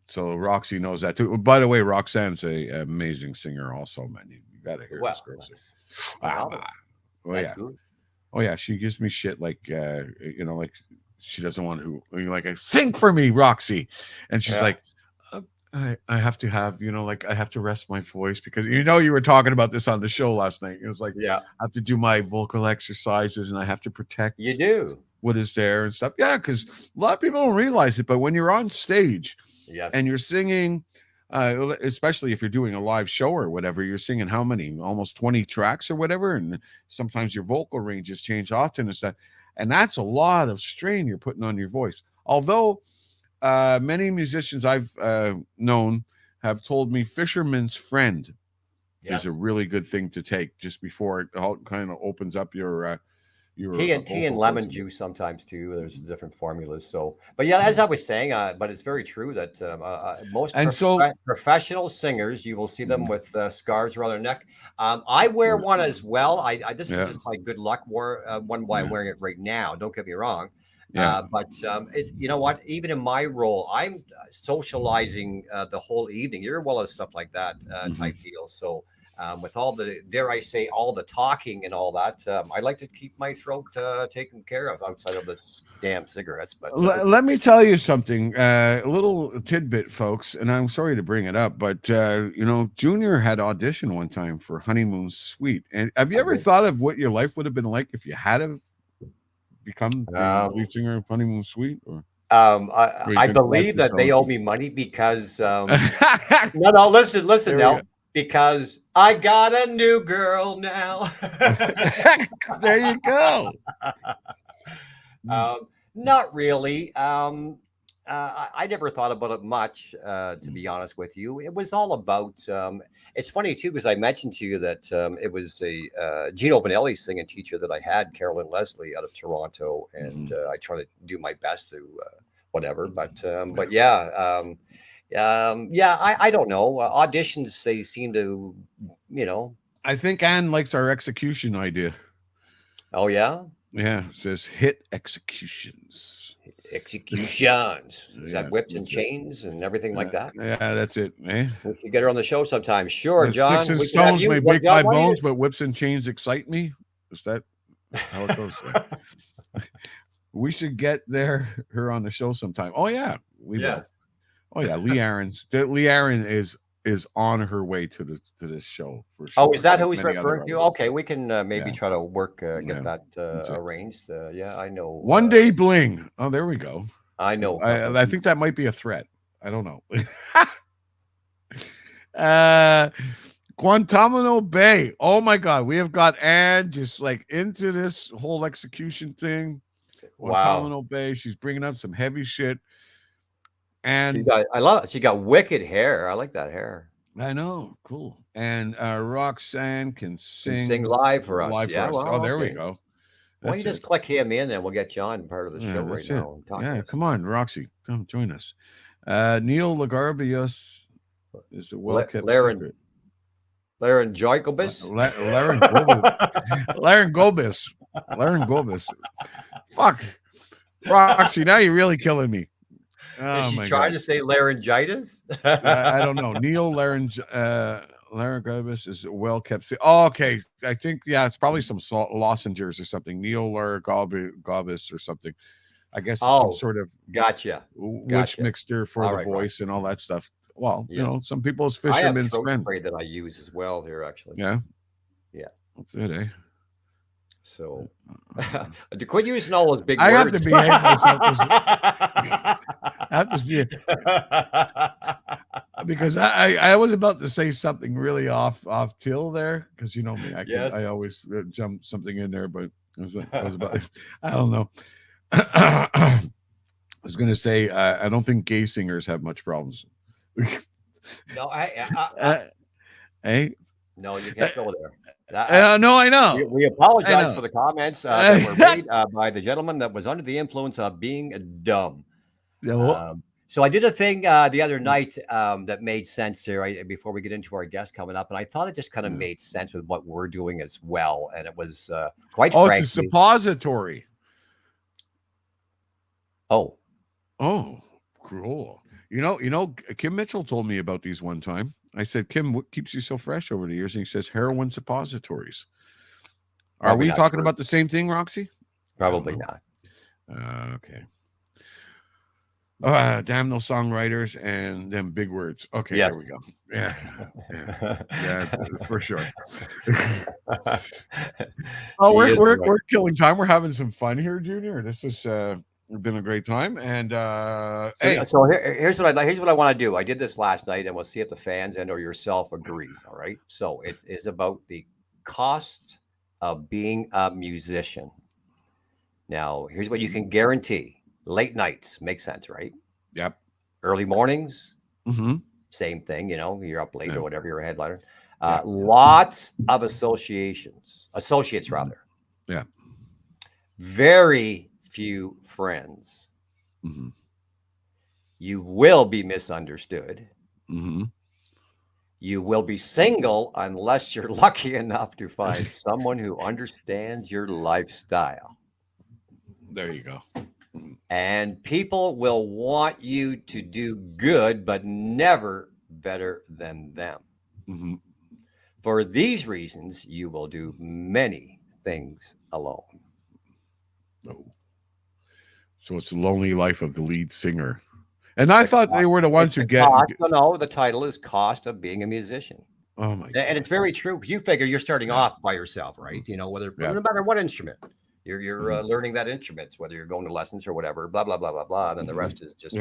So Roxy knows that too. By the way, Roxanne's a amazing singer also, man. You got to hear this girl sing. That's good. Oh yeah, she gives me shit like like she doesn't want to like sing for me, Roxy, and she's like, I have to have I have to rest my voice because you were talking about this on the show last night. It was like I have to do my vocal exercises and I have to protect what is there and stuff. Yeah, because a lot of people don't realize it, but when you're on stage and you're singing, especially if you're doing a live show or whatever, you're singing how many? Almost 20 tracks or whatever, and sometimes your vocal ranges change often and stuff. And that's a lot of strain you're putting on your voice. Although many musicians I've known have told me Fisherman's Friend is a really good thing to take just before it all kind of opens up your tea and lemon juice sometimes too. There's different formulas. So, but yeah, as I was saying, but it's very true that most professional singers, you will see them with scars around their neck. I wear one as well. This is just my good luck one by wearing it right now. Don't get me wrong. But it's what, even in my role, I'm socializing the whole evening. You're well as stuff like that type deal. So with all the, dare I say, all the talking and all that, I like to keep my throat taken care of outside of the damn cigarettes. But let me tell you something, a little tidbit, folks, and I'm sorry to bring it up, but Junior had auditioned one time for Honeymoon Suite. And have you ever thought of what your life would have been like if you had have become the lead singer of Honeymoon Suite? Or I believe that they owe me money because no, listen now. Because I got a new girl now. There you go. Not really. I never thought about it much, to be honest with you. It was all about, it's funny too, because I mentioned to you that it was a Gino Vanelli singing teacher that I had, Carolyn Leslie out of Toronto. And I try to do my best to whatever, but yeah. I don't know. Auditions, they seem to, I think Anne likes our execution idea. Oh, yeah? Yeah, it says hit executions. Executions. Is that whips and chains and everything like that? Yeah, that's it. We should get her on the show sometime. Sure, John. Sticks and stones may break my bones, but whips and chains excite me. Is that how it goes? We should get her on the show sometime. Oh, yeah. We will. Oh yeah, Lee Aaron is on her way to this show for sure. Oh, is that who he's referring to? Okay, we can maybe try to work get that arranged. I know. One day Bling. Oh, there we go. I know. I think that might be a threat. I don't know. Guantanamo Bay. Oh my God, we have got Anne just like into this whole execution thing. Wow. Guantanamo Bay. She's bringing up some heavy shit, She and got, I love it. She got wicked hair. I like that hair. I know, cool. And Roxanne can Can sing sing live for us. live for Yeah, us. Oh, well, there we okay. go. Why don't That's you just it. click him in and we'll get John part of the show Yeah, right that's it. now and talk to Yeah, us. come on, Roxy, come join us. Neil Lagarbius is a well-kept secret. Laryngobus? Laryngobus. Fuck, Roxy, now you're really killing me. Is Oh she my trying God. to say laryngitis? I don't know. Neil Laryngobus is a well-kept. Oh, okay. I think it's probably some lozenges or something. Neil Laryngobus or something. I guess it's some Oh, sort of gotcha. witch mixture for All the right, voice and all that stuff. Well, Yes. some people's I have fisherman's throat friend. spray that I use as well here, actually. Yeah. Yeah. That's it, eh? So, quit using all those big I have words. to behave myself I have to be because I was about to say something really off till there because you know me, Yes. I always jump something in there, but I was about I don't know. I was going to say I don't think gay singers have much problems. No, Hey, no, you can't go there. no, I know. We apologize for the comments that were made by the gentleman that was under the influence of being dumb. So I did a thing the other night that made sense here before we get into our guest coming up, and I thought it just kind of made sense with what we're doing as well, and it was quite frankly. It's a suppository. Oh, cool. You know, Kim Mitchell told me about these one time. I said, Kim, what keeps you so fresh over the years? And he says, heroin suppositories. Are we talking about the same thing, Roxy? Probably not. Okay. Damn those songwriters and them big words. Okay, There we go. Yeah, for sure. We're killing time. We're having some fun here, Junior. This is been a great time. And so here's what I want to do. I did this last night, and we'll see if the fans and or yourself agrees. All right. So it is about the cost of being a musician. Now, here's what you can guarantee. Late nights make sense, right? Yep. Early mornings, same thing. You're up late or whatever. You're a headliner. Lots of associates rather. Yeah. Very few friends. You will be misunderstood. You will be single unless you're lucky enough to find someone who understands your lifestyle. There you go. And people will want you to do good, but never better than them. For these reasons, you will do many things alone. So it's the lonely life of the lead singer. And I thought they were the ones who get... No, the title is Cost of Being a Musician. Oh, my God. And it's very true. You figure you're starting off by yourself, right? No matter what instrument. You're learning that instrument, whether you're going to lessons or whatever, blah, blah, blah, blah, blah. And then the rest is just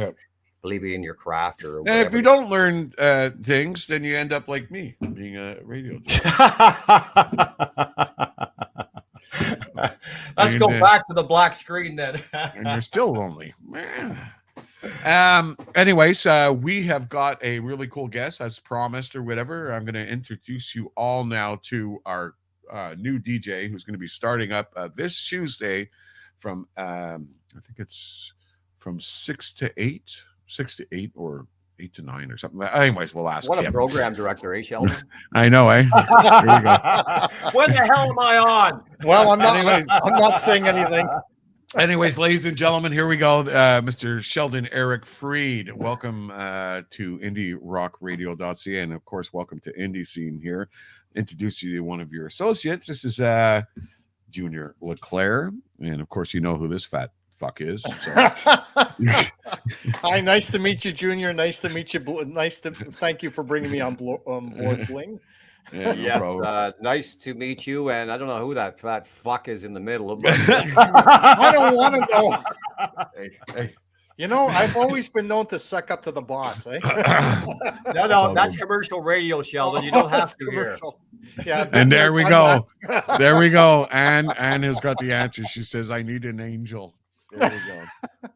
believing in your craft or whatever. And if you don't learn things, then you end up like me, being a radio Let's go back to the black screen then. And you're still lonely. Anyways, we have got a really cool guest as promised or whatever. I'm going to introduce you all now to our new DJ who's going to be starting up this Tuesday from I think it's from 6 to 8 or 8 to 9 or something. Anyways, we'll ask what him. A program director, eh, Sheldon? I know, eh? Here we go. When the hell am I on? Well, I'm not saying anything. Anyways, ladies and gentlemen, here we go. Mr. Sheldon Eric Freed. Welcome to IndieRockRadio.ca, and of course, welcome to Indie Scene here. Introduce you to one of your associates. This is Junior LeClaire, and of course, you know who this fat fuck is. So. Hi, nice to meet you, Junior. Nice to meet you. Thank you for bringing me on board, Bling. Yeah, yes, nice to meet you. And I don't know who that fat fuck is in the middle. But I don't want to know. Hey, You know, I've always been known to suck up to the boss, eh? No, that's commercial radio, Sheldon. You don't have to hear. Yeah, And there we go. There we go. Anne has got the answer. She says, I need an angel. There we go.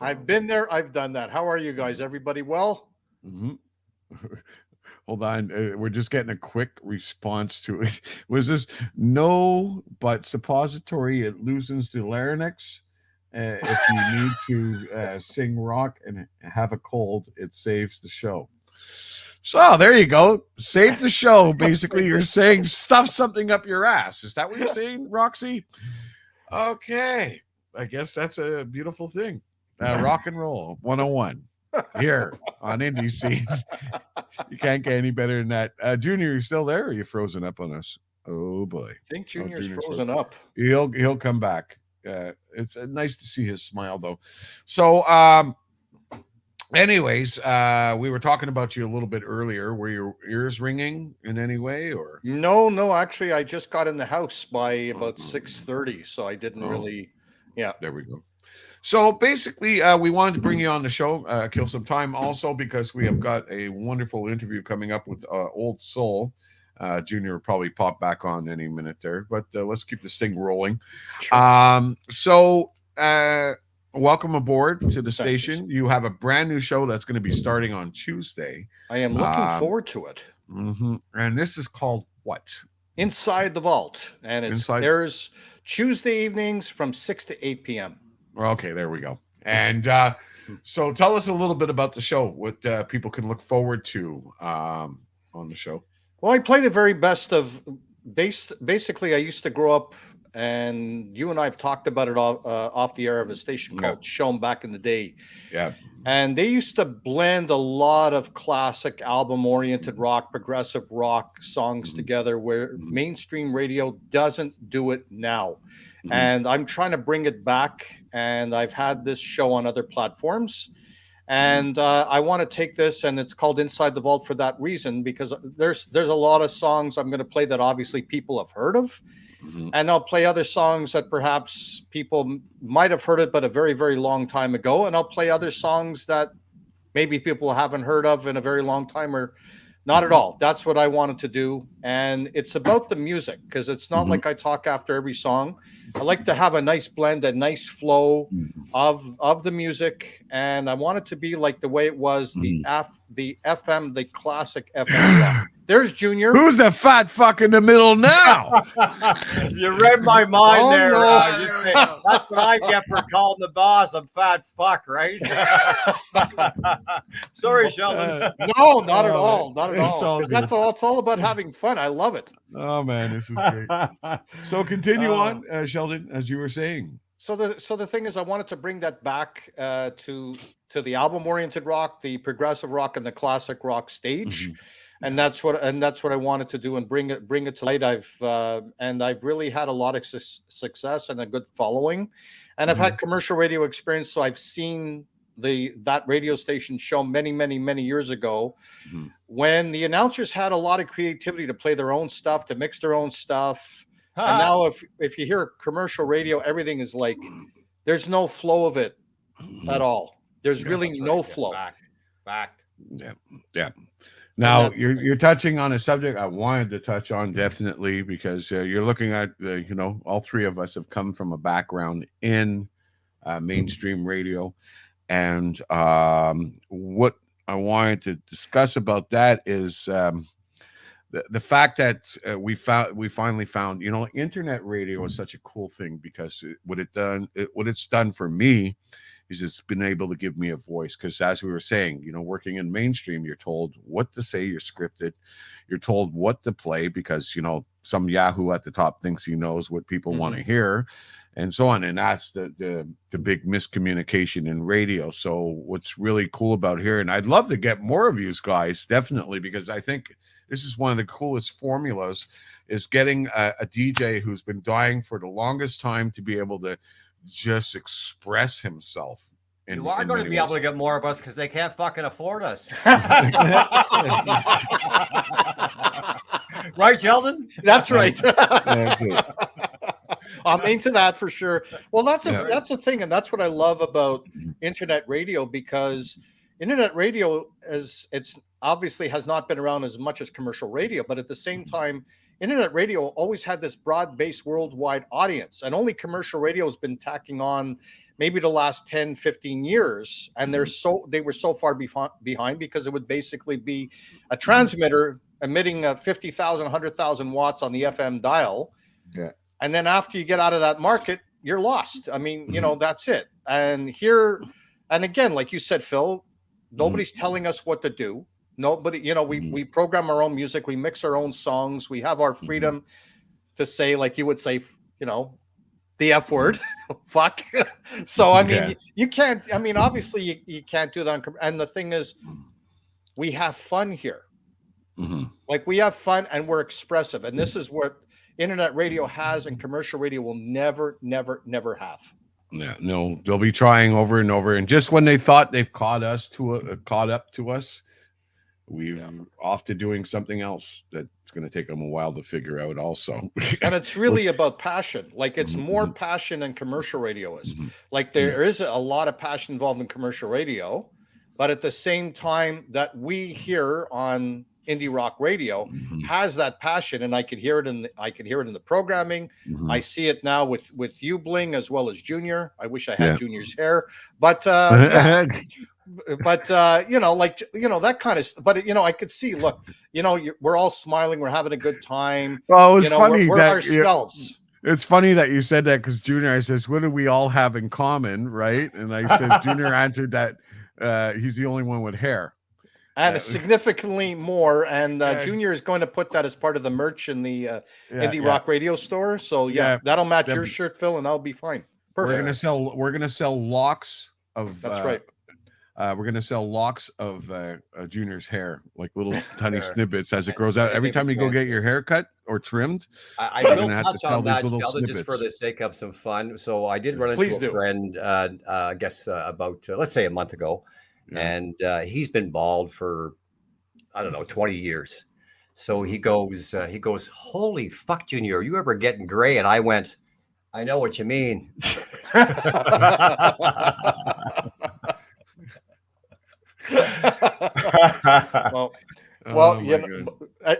I've been there. I've done that. How are you guys? Everybody well? Mm-hmm. Hold on. We're just getting a quick response to it. Was this no, but suppository, it loosens the larynx. If you need to sing rock and have a cold, it saves the show. So there you go. Save the show. Basically, you're saying stuff something up your ass. Is that what you're saying, Roxy? Okay. I guess that's a beautiful thing. Rock and roll 101 here on Indie Scene. You can't get any better than that. Junior, you still there, or are you frozen up on us? Oh boy. I think Junior's frozen up. He'll come back. It's nice to see his smile though. So anyways, we were talking about you a little bit earlier. Were your ears ringing in any way, or no, actually I just got in the house by about 6:30, so I didn't really. Yeah, there we go. So basically, we wanted to bring you on the show, kill some time also, because we have got a wonderful interview coming up with Old Soul. Junior will probably pop back on any minute there, but let's keep this thing rolling. Sure. So welcome aboard to the station. You have a brand new show that's going to be starting on Tuesday. I am looking forward to it. Mm-hmm. And this is called what? Inside the Vault. And there's Tuesday evenings from 6 to 8 p.m. Okay, there we go. And so tell us a little bit about the show, what people can look forward to on the show. Well, I play the very best of basically, I used to grow up, and you and I have talked about it off the air of a station called Shome back in the day. Yeah. And they used to blend a lot of classic album-oriented rock, progressive rock songs together where mainstream radio doesn't do it now. And I'm trying to bring it back, and I've had this show on other platforms. And I want to take this, and it's called Inside the Vault for that reason, because there's a lot of songs I'm going to play that obviously people have heard of. And I'll play other songs that perhaps people might have heard of, but a very, very long time ago. And I'll play other songs that maybe people haven't heard of in a very long time, or not at all. That's what I wanted to do. And it's about the music, because it's not like I talk after every song. I like to have a nice blend, a nice flow of the music. And I want it to be like the way it was, the FM, the classic FM rock. There's Junior. Who's the fat fuck in the middle now? You read my mind there. No. That's what I get for calling the boss a fat fuck, right? Sorry, Sheldon. No, not at all. Not at all. That's all. It's all about having fun. I love it. Oh man, this is great. So continue on, Sheldon, as you were saying. So the thing is, I wanted to bring that back to the album-oriented rock, the progressive rock, and the classic rock stage. And that's what I wanted to do, and bring it to light. I've really had a lot of success and a good following, and I've had commercial radio experience. So I've seen that radio station show many years ago, when the announcers had a lot of creativity to play their own stuff, to mix their own stuff. And now if you hear commercial radio, everything is like, there's no flow of it at all. There's really no flow. Fact. Yeah. Now you're touching on a subject I wanted to touch on definitely, because you're looking at all three of us have come from a background in mainstream radio, and what I wanted to discuss about that is the fact that we finally found internet radio is such a cool thing, because what it's done for me is it's been able to give me a voice. Because as we were saying, working in mainstream, you're told what to say, you're scripted, you're told what to play, because some Yahoo at the top thinks he knows what people want to hear, and so on. And that's the big miscommunication in radio. So what's really cool about here, and I'd love to get more of you guys, definitely, because I think this is one of the coolest formulas, is getting a DJ who's been dying for the longest time to be able to just express himself. You are going to be able to get more of us, because they can't fucking afford us. Right, Sheldon? That's right. That's it. I'm into that for sure. Well, that's Yeah. that's the thing, and that's what I love about internet radio, because internet radio, as it's obviously has not been around as much as commercial radio, but at the same time, internet radio always had this broad-based worldwide audience, and only commercial radio has been tacking on maybe the last 10, 15 years, and they were so far behind because it would basically be a transmitter emitting 50,000, 100,000 watts on the FM dial. Yeah. And then after you get out of that market, you're lost. I mean, that's it. And here, and again, like you said, Phil, nobody's telling us what to do. Nobody, we program our own music, we mix our own songs, we have our freedom to say, like you would say, the F word, fuck. So, I mean, you can't, I mean, obviously you can't do that. And the thing is, we have fun here. Like we have fun and we're expressive. And this is what internet radio has and commercial radio will never, never, never have. Yeah, no, they'll be trying over and over. And just when they thought they've caught up to us, we're off to doing something else that's going to take them a while to figure out also. And it's really about passion. Like it's more passion than commercial radio is. Like there is a lot of passion involved in commercial radio, but at the same time that we hear on indie rock radio has that passion, and I could hear it in the programming. I see it now with you, Bling, as well as Junior. I wish I had Junior's hair, but but that kind of stuff. But I could see, look, we're all smiling, we're having a good time. Well, it was funny we're that ourselves. It's funny that you said that, because Junior, I says, what do we all have in common, right? And I said, Junior answered that he's the only one with hair. And significantly more. And Junior is going to put that as part of the merch in the indie rock radio store. So that'll match your shirt, Phil, and I'll be fine. Perfect. We're gonna sell locks of. That's right. We're gonna sell locks of Junior's hair, like little tiny snippets as it grows out. Every time you go get your hair cut or trimmed, I will touch on that, Sheldon, just for the sake of some fun. So I did run into a friend, I guess about let's say a month ago. And he's been bald for, I don't know, 20 years. So he goes, holy fuck, Junior, are you ever getting gray? And I went, I know what you mean. Well,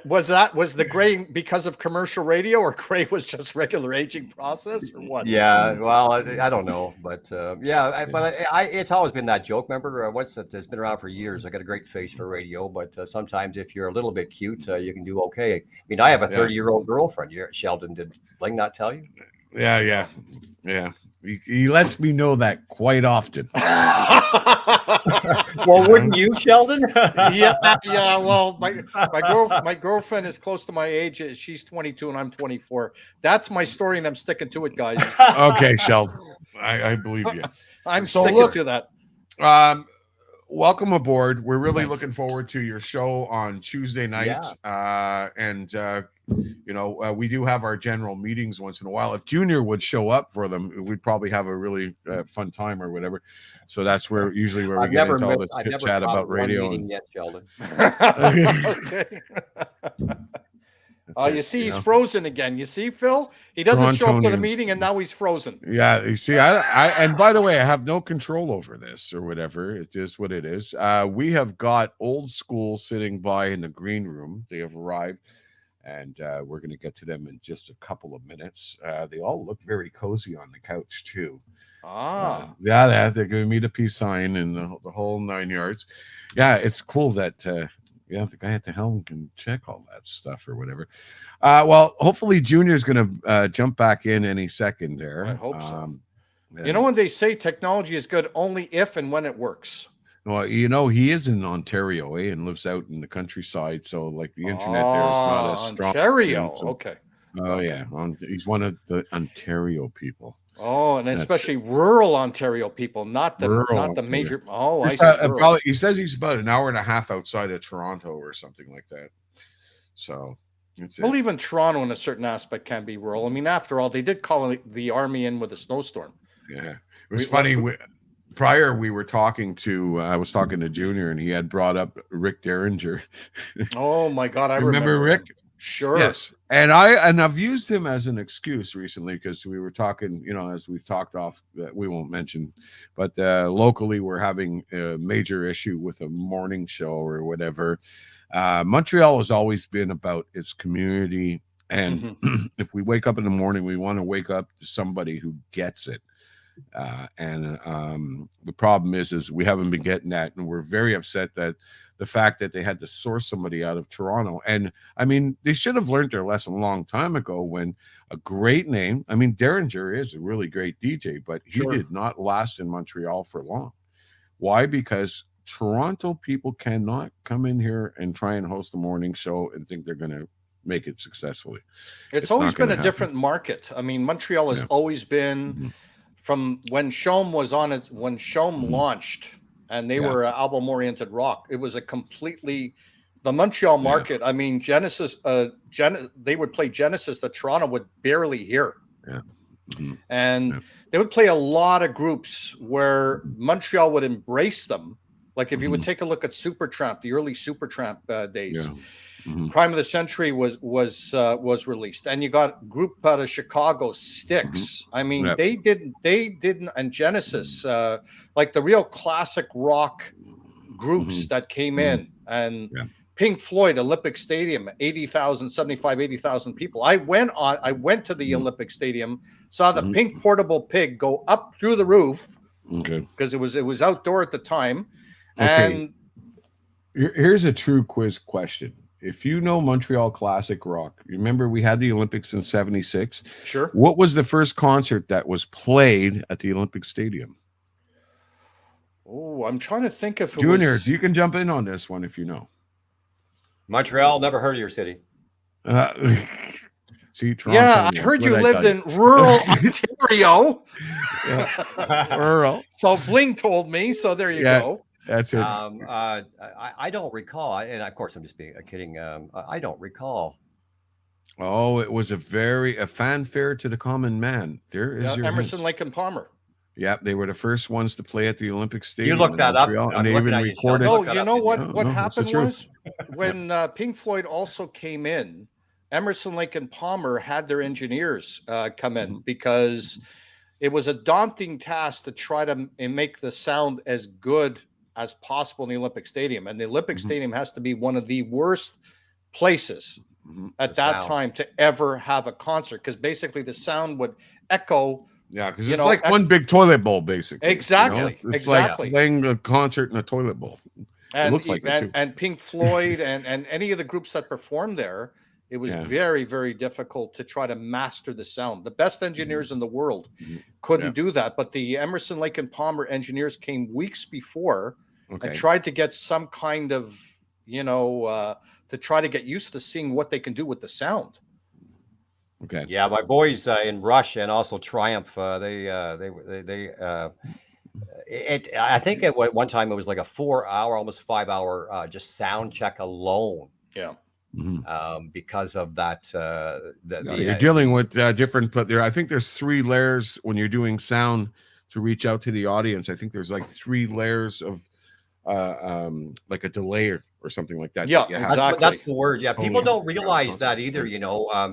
was the gray because of commercial radio, or gray was just regular aging process, or what? Yeah, well, I don't know, but it's always been that joke. Remember, it's been around for years. I got a great face for radio, but sometimes if you're a little bit cute, you can do okay. I mean, I have a 30-year-old girlfriend. Sheldon, did Bling not tell you? Yeah. He lets me know that quite often. Well, wouldn't you, Sheldon? Yeah. Well, my girlfriend is close to my age. She's 22 and I'm 24. That's my story, and I'm sticking to it, guys. Okay, Sheldon, I believe you. I'm sticking to that. Welcome aboard. We're really looking forward to your show on Tuesday night. We do have our general meetings once in a while. If Junior would show up for them, we'd probably have a really fun time or whatever. So that's where we get into all the chit chat about radio. Yet, Sheldon. Okay. You see, he's frozen again. You see, Phil? He doesn't show up to the meeting, and now he's frozen. Yeah, you see, and by the way, I have no control over this or whatever. It is what it is. We have got Old School sitting by in the green room. They have arrived, and we're going to get to them in just a couple of minutes. They all look very cozy on the couch, too. They're giving me the peace sign and the whole 9 yards. Yeah, it's cool that... the guy at the helm can check all that stuff or whatever. Well, hopefully Junior's going to jump back in any second there. I hope so. When they say technology is good only if and when it works. Well, he is in Ontario, and lives out in the countryside. So, like, the internet there is not as strong. Ontario, okay. Oh, yeah. He's one of the Ontario people. Oh, and especially rural Ontario people, not the major. Oh, I see. He says he's about an hour and a half outside of Toronto or something like that. So, even Toronto, in a certain aspect, can be rural. I mean, after all, they did call the army in with a snowstorm. Yeah, it was funny. Prior, I was talking to Junior, and he had brought up Rick Derringer. Oh my God, I remember Rick. Sure. Yes, and I've used him as an excuse recently because we were talking, as we've talked off, we won't mention, but locally we're having a major issue with a morning show or whatever. Montreal has always been about its community, and if we wake up in the morning, we want to wake up to somebody who gets it. And the problem is we haven't been getting that, and we're very upset that the fact that they had to source somebody out of Toronto. And I mean, they should have learned their lesson a long time ago when a great name, I mean, Derringer is a really great DJ, but he did not last in Montreal for long. Why? Because Toronto people cannot come in here and try and host a morning show and think they're going to make it successfully. It's always been a different market. I mean, Montreal has always been from when Shom was on it, when Shom launched, and they were album-oriented rock. It was a completely the Montreal market. I mean, Genesis, they would play Genesis that Toronto would barely hear. And they would play a lot of groups where Montreal would embrace them. Like if you would take a look at Supertramp, the early Supertramp days. Crime of the Century was released, and you got a group out of Chicago, Styx. I mean, they didn't, and Genesis, like the real classic rock groups that came in, and Pink Floyd, Olympic Stadium, 80,000 people. I went to the Olympic Stadium, saw the Pink Portable Pig go up through the roof, because it was outdoor at the time. And here's a true quiz question. If you know Montreal classic rock, remember we had the Olympics in '76. Sure. What was the first concert that was played at the Olympic Stadium? Oh, I'm trying to think if it Junior, was... you can jump in on this one if you know. Montreal, never heard of your city. See, Toronto. Yeah, I heard you lived in rural Ontario. Rural. So Bling told me. So there you go. That's it. I don't recall, and of course I'm just kidding. I don't recall. Oh, it was a fanfare to the common man. There is your Emerson, Lake and Palmer. Yeah, they were the first ones to play at the Olympic Stadium. You looked that up, and they even recorded. Oh, you know what? What happened was when Pink Floyd also came in, Emerson, Lake and Palmer had their engineers come in because it was a daunting task to try to make the sound as good as possible in the Olympic Stadium. And the Olympic Stadium has to be one of the worst places at that time to ever have a concert, because basically the sound would echo. Yeah, because it's like one big toilet bowl, basically. Exactly. It's like playing a concert in a toilet bowl. And, it looks like and Pink Floyd and any of the groups that performed there, it was very, very difficult to try to master the sound. The best engineers in the world couldn't do that. But the Emerson, Lake and Palmer engineers came weeks before and tried to get some kind of, to try to get used to seeing what they can do with the sound. Okay. Yeah, my boys in Rush and also Triumph, I think at one time it was like a 4-hour, almost 5-hour just sound check alone. Yeah. Because of that, you're dealing with different, but I think there's 3 layers when you're doing sound to reach out to the audience. I think there's like 3 layers of like a delay or something like that. Yeah, exactly. That's the word. Yeah, people don't realize that either.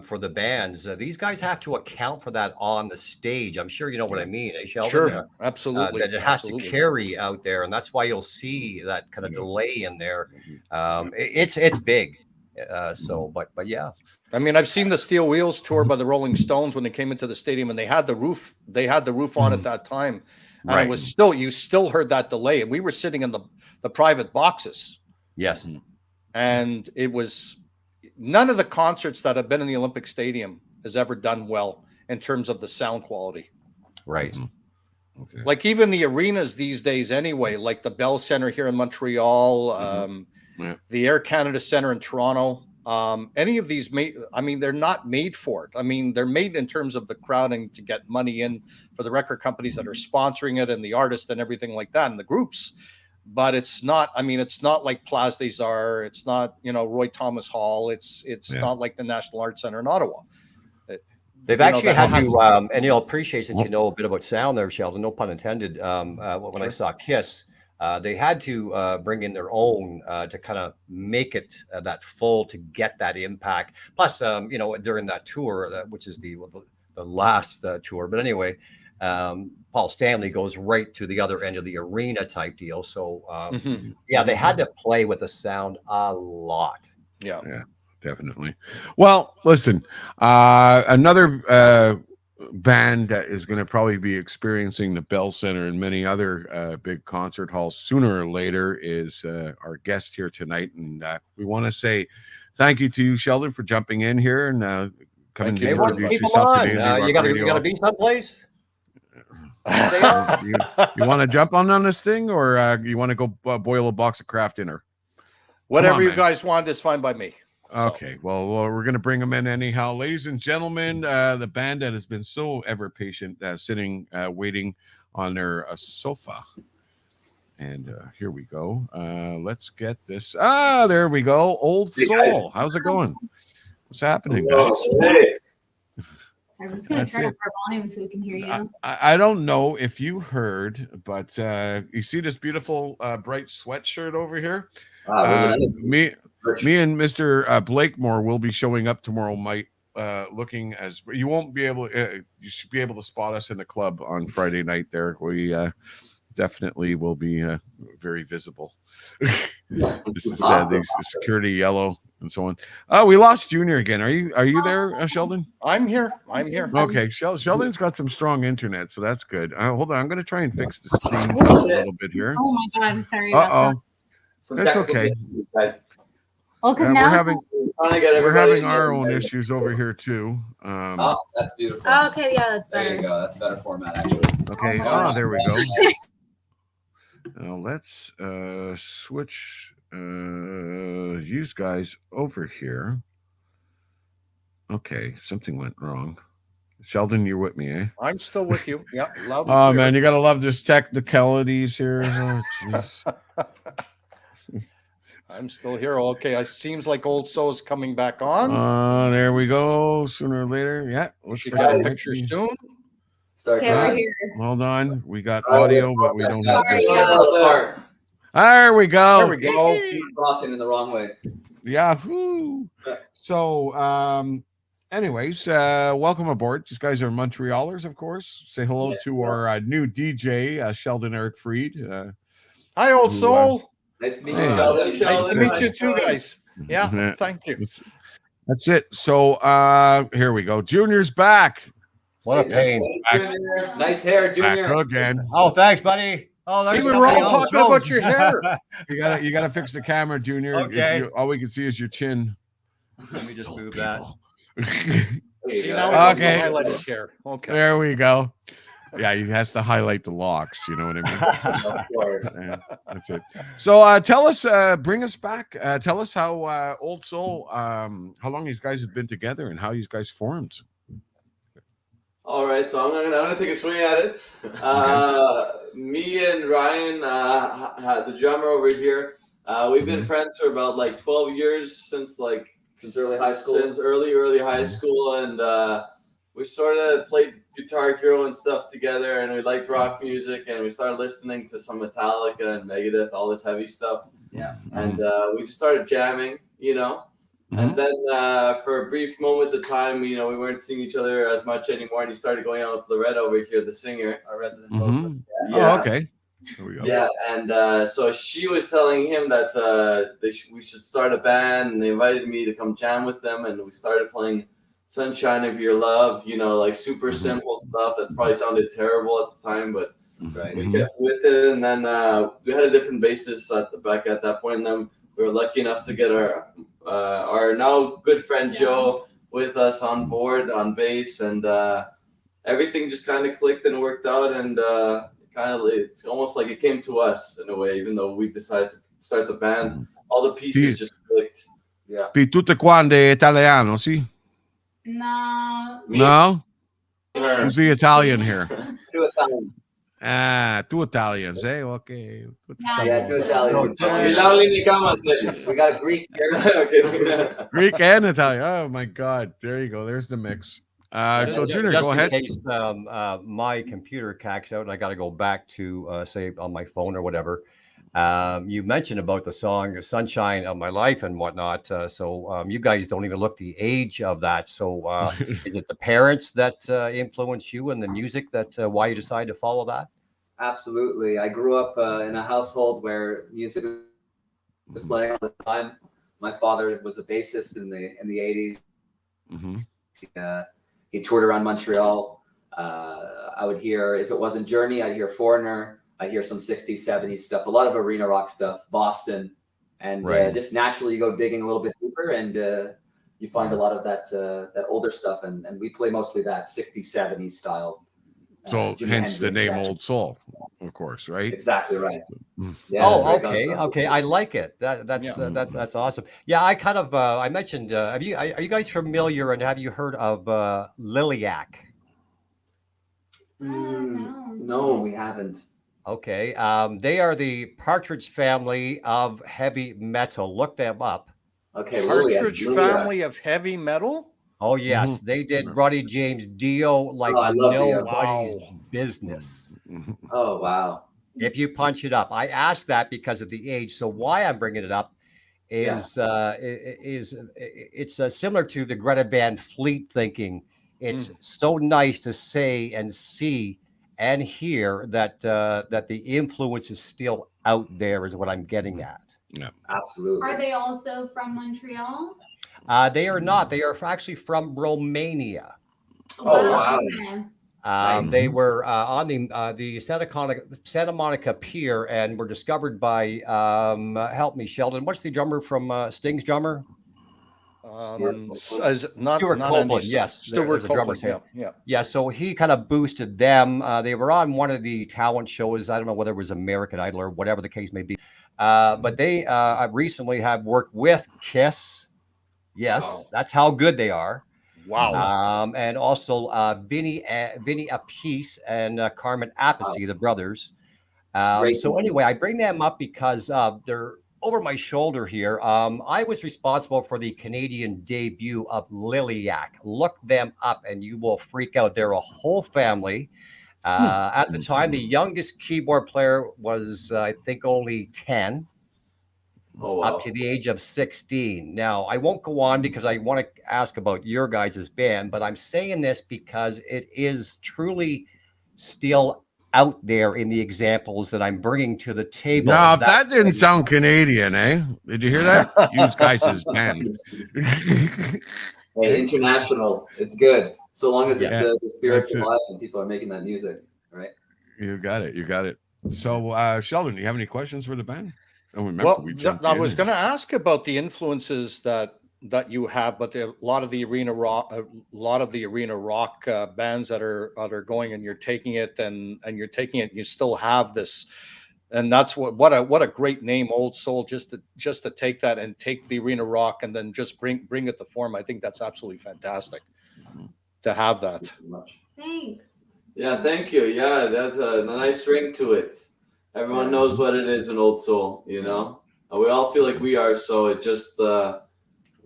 For the bands, these guys have to account for that on the stage. I'm sure you know what I mean, Sheldon? Sure, absolutely. That it has to carry out there, and that's why you'll see that kind of delay in there. It's big. But yeah. I mean, I've seen the Steel Wheels tour by the Rolling Stones when they came into the stadium, and they had the roof on at that time, and it was you still heard that delay, and we were sitting in the private boxes. Yes. And it was none of the concerts that have been in the Olympic Stadium has ever done well in terms of the sound quality. Right. Okay. Like even the arenas these days anyway, like the Bell Center here in Montreal, the Air Canada Center in Toronto, any of these they're not made for it. I mean, they're made in terms of the crowding to get money in for the record companies that are sponsoring it and the artists and everything like that and the groups. But it's not, it's not like Place des Arts. It's not, Roy Thomas Hall. It's not like the National Arts Center in Ottawa. They've actually had you, and you'll appreciate since you know a bit about sound there, Sheldon, no pun intended. When I saw Kiss, They had to bring in their own to kind of make it that full to get that impact. Plus, during that tour, which is the last tour. But anyway, Paul Stanley goes right to the other end of the arena type deal. So yeah, they had to play with the sound a lot. Yeah. Definitely. Well, listen, another band that is going to probably be experiencing the Bell Center and many other big concert halls sooner or later is our guest here tonight. And we want to say thank you to you, Sheldon, for jumping in here and coming to introduce yourself to the you got to be someplace. you want to jump on this thing, or you want to go boil a box of craft dinner? Whatever you guys want is fine by me. Okay, well, we're going to bring them in anyhow. Ladies and gentlemen, the band that has been so ever patient, sitting, waiting on their sofa. And here we go. Let's get this. There we go. Old Soul. How's it going? What's happening, guys? Hey. I'm just going to turn up our volume so we can hear you. I don't know if you heard, but you see this beautiful bright sweatshirt over here? Me and Mr. Blakemore will be showing up tomorrow night looking as you won't be able you should be able to spot us in the club on Friday night there. We definitely will be very visible. This is the security yellow and so on. We lost Junior again. Are you there, Sheldon? I'm here. Okay, Sheldon's got some strong internet, so that's good. Hold on, I'm going to try and fix the screen a little bit here. Oh my God, sorry about that. That's okay. Guys. Well, because now we're having our own issues over here too. That's beautiful. Oh, okay, yeah, that's There better. you go. That's better format, actually. Okay. There we go. Now let's switch use guys over here. Okay, something went wrong. Sheldon, you're with me, eh? I'm still with you. Yeah. Oh man, you gotta love this technicalities here. Oh jeez. I'm still here. Okay, it seems like Old Soul's coming back on. There we go. Sooner or later, yeah. Looks like a picture soon. Okay, we're here. Hold on, we got audio, but we don't have. There. There we go. There we go. Keep rocking in the wrong way. Yahoo! So, anyways, welcome aboard. These guys are Montrealers, of course. Say hello to our new DJ, Sheldon Eric Freed. Hi, Old Soul. Nice to meet you, Sheldon. Nice to meet you too, guys. Yeah, thank you. That's it. So, here we go. Junior's back. What a pain. Nice hair, Junior. Back again. Oh, thanks, buddy. Oh, See, we were all talking about your hair. You gotta fix the camera, Junior. Okay. All we can see is your chin. Let me just move that. See, now Okay. highlight his hair. Okay. There we go. Yeah, he has to highlight the locks. You know what I mean? Of course. Yeah, that's it. So tell us, bring us back. Tell us how Old Soul, how long these guys have been together and how you guys formed. All right, so I'm gonna take a swing at it. Me and Ryan, the drummer over here, we've been friends for about like 12 years since early high school. Since early high school, and we sort of played Guitar Hero and stuff together, and we liked rock music, and we started listening to some Metallica and Megadeth, all this heavy stuff. Yeah. And we just started jamming, And then for a brief moment of time, we weren't seeing each other as much anymore, and he started going out with Loretta over here, the singer, our resident vocalist. Oh, okay. There we go. Yeah, and so she was telling him that we should start a band, and they invited me to come jam with them, and we started playing Sunshine of Your Love, super simple stuff that probably sounded terrible at the time, but we kept with it, and then we had a different bassist back at that point, and then we were lucky enough to get our now good friend Joe with us on board on bass, and everything just kind of clicked and worked out, and it's almost like it came to us in a way, even though we decided to start the band, all the pieces just clicked. Yeah. Pi tutte quante italiano, sì? No. No? Who's the Italian here? Two Italian. Two Italians, eh? Okay. Yeah, two Italians. We got a Greek here. Greek and Italian. Oh my God. There you go. There's the mix. So Junior, just go ahead. In case my computer cacks out and I got to go back to say on my phone or whatever. You mentioned about the song "Sunshine of My Life" and whatnot. So you guys don't even look the age of that. So is it the parents that influence you and the music that why you decided to follow that? Absolutely. I grew up in a household where music was playing all the time. My father was a bassist in the 80s. Mhm. He toured around Montreal. I would hear, if it wasn't Journey, I'd hear Foreigner. I'd hear some 60s, 70s stuff, a lot of arena rock stuff, Boston. And Right. just naturally you go digging a little bit deeper and you find a lot of that older stuff. And we play mostly that 60s, 70s style. So Jimi hence the Hendrix name section. Old Soul, of course, right? Exactly right. Mm. Yeah, that's Oh, right, okay, Gonzo. okay. I like it. That's awesome. Yeah, I kind of I mentioned. Are you guys familiar and have you heard of Liliac? No. No, we haven't. Okay, they are the Partridge Family of heavy metal. Look them up. Okay, Partridge Liliac. Family of heavy metal. Oh yes, Mhm. they did Yeah. Ronnie James Dio like Oh, I love Dio. nobody's Wow. business. Mhm. Oh, wow. If you punch it up, I asked that because of the age. So why I'm bringing it up Yeah. is it's similar to the Greta Van Fleet thinking. It's Mm. so nice to say and see and hear that that the influence is still out there. Is what I'm getting at. Yeah. Absolutely. Are they also from Montreal? They are not. They are actually from Romania. Oh, wow. Okay. Nice. They were on the Santa Monica Pier and were discovered by help me, Sheldon. What's the drummer from Sting's drummer? As not Stuart not Andy, Copeland. Yes, Stuart there's a drummer. Copeland. Yeah. Yeah, so he kind of boosted them. They were on one of the talent shows. I don't know whether it was American Idol or whatever the case may be. But they recently have worked with Kiss. Yes, Wow. that's how good they are. Wow. And also Vinny Appice and Carmen Appice, the brothers. Great. So anyway, I bring them up because they're over my shoulder here. I was responsible for the Canadian debut of Liliac. Look them up and you will freak out. They're a whole family. At the time, the youngest keyboard player was, I think, only 10. Oh, Up wow. to the age of 16. Now, I won't go on because I want to ask about your guys' band, but I'm saying this because it is truly still out there in the examples that I'm bringing to the table. Now, if That's that didn't sound Canadian, eh? Did you hear that? Use guys' band. Hey, international. It's good. So long as Yeah. the spirit's That's it. alive and people are making that music, right? You got it. You got it. So, Sheldon, do you have any questions for the band? Oh, remember, Well, we jumped I in was and- going to ask about the influences that you have, but a lot of the arena rock, bands that are going, and you're taking it, and you're taking it, and you still have this, and that's what a great name, Old Soul. Just to take that and take the arena rock, and then just bring it to form. I think that's absolutely fantastic to have that. Thank you so much. Thanks. Yeah, thank you. Yeah, that's a nice ring to it. Everyone knows what it is in Old Soul, you know? And we all feel like we are, so it just It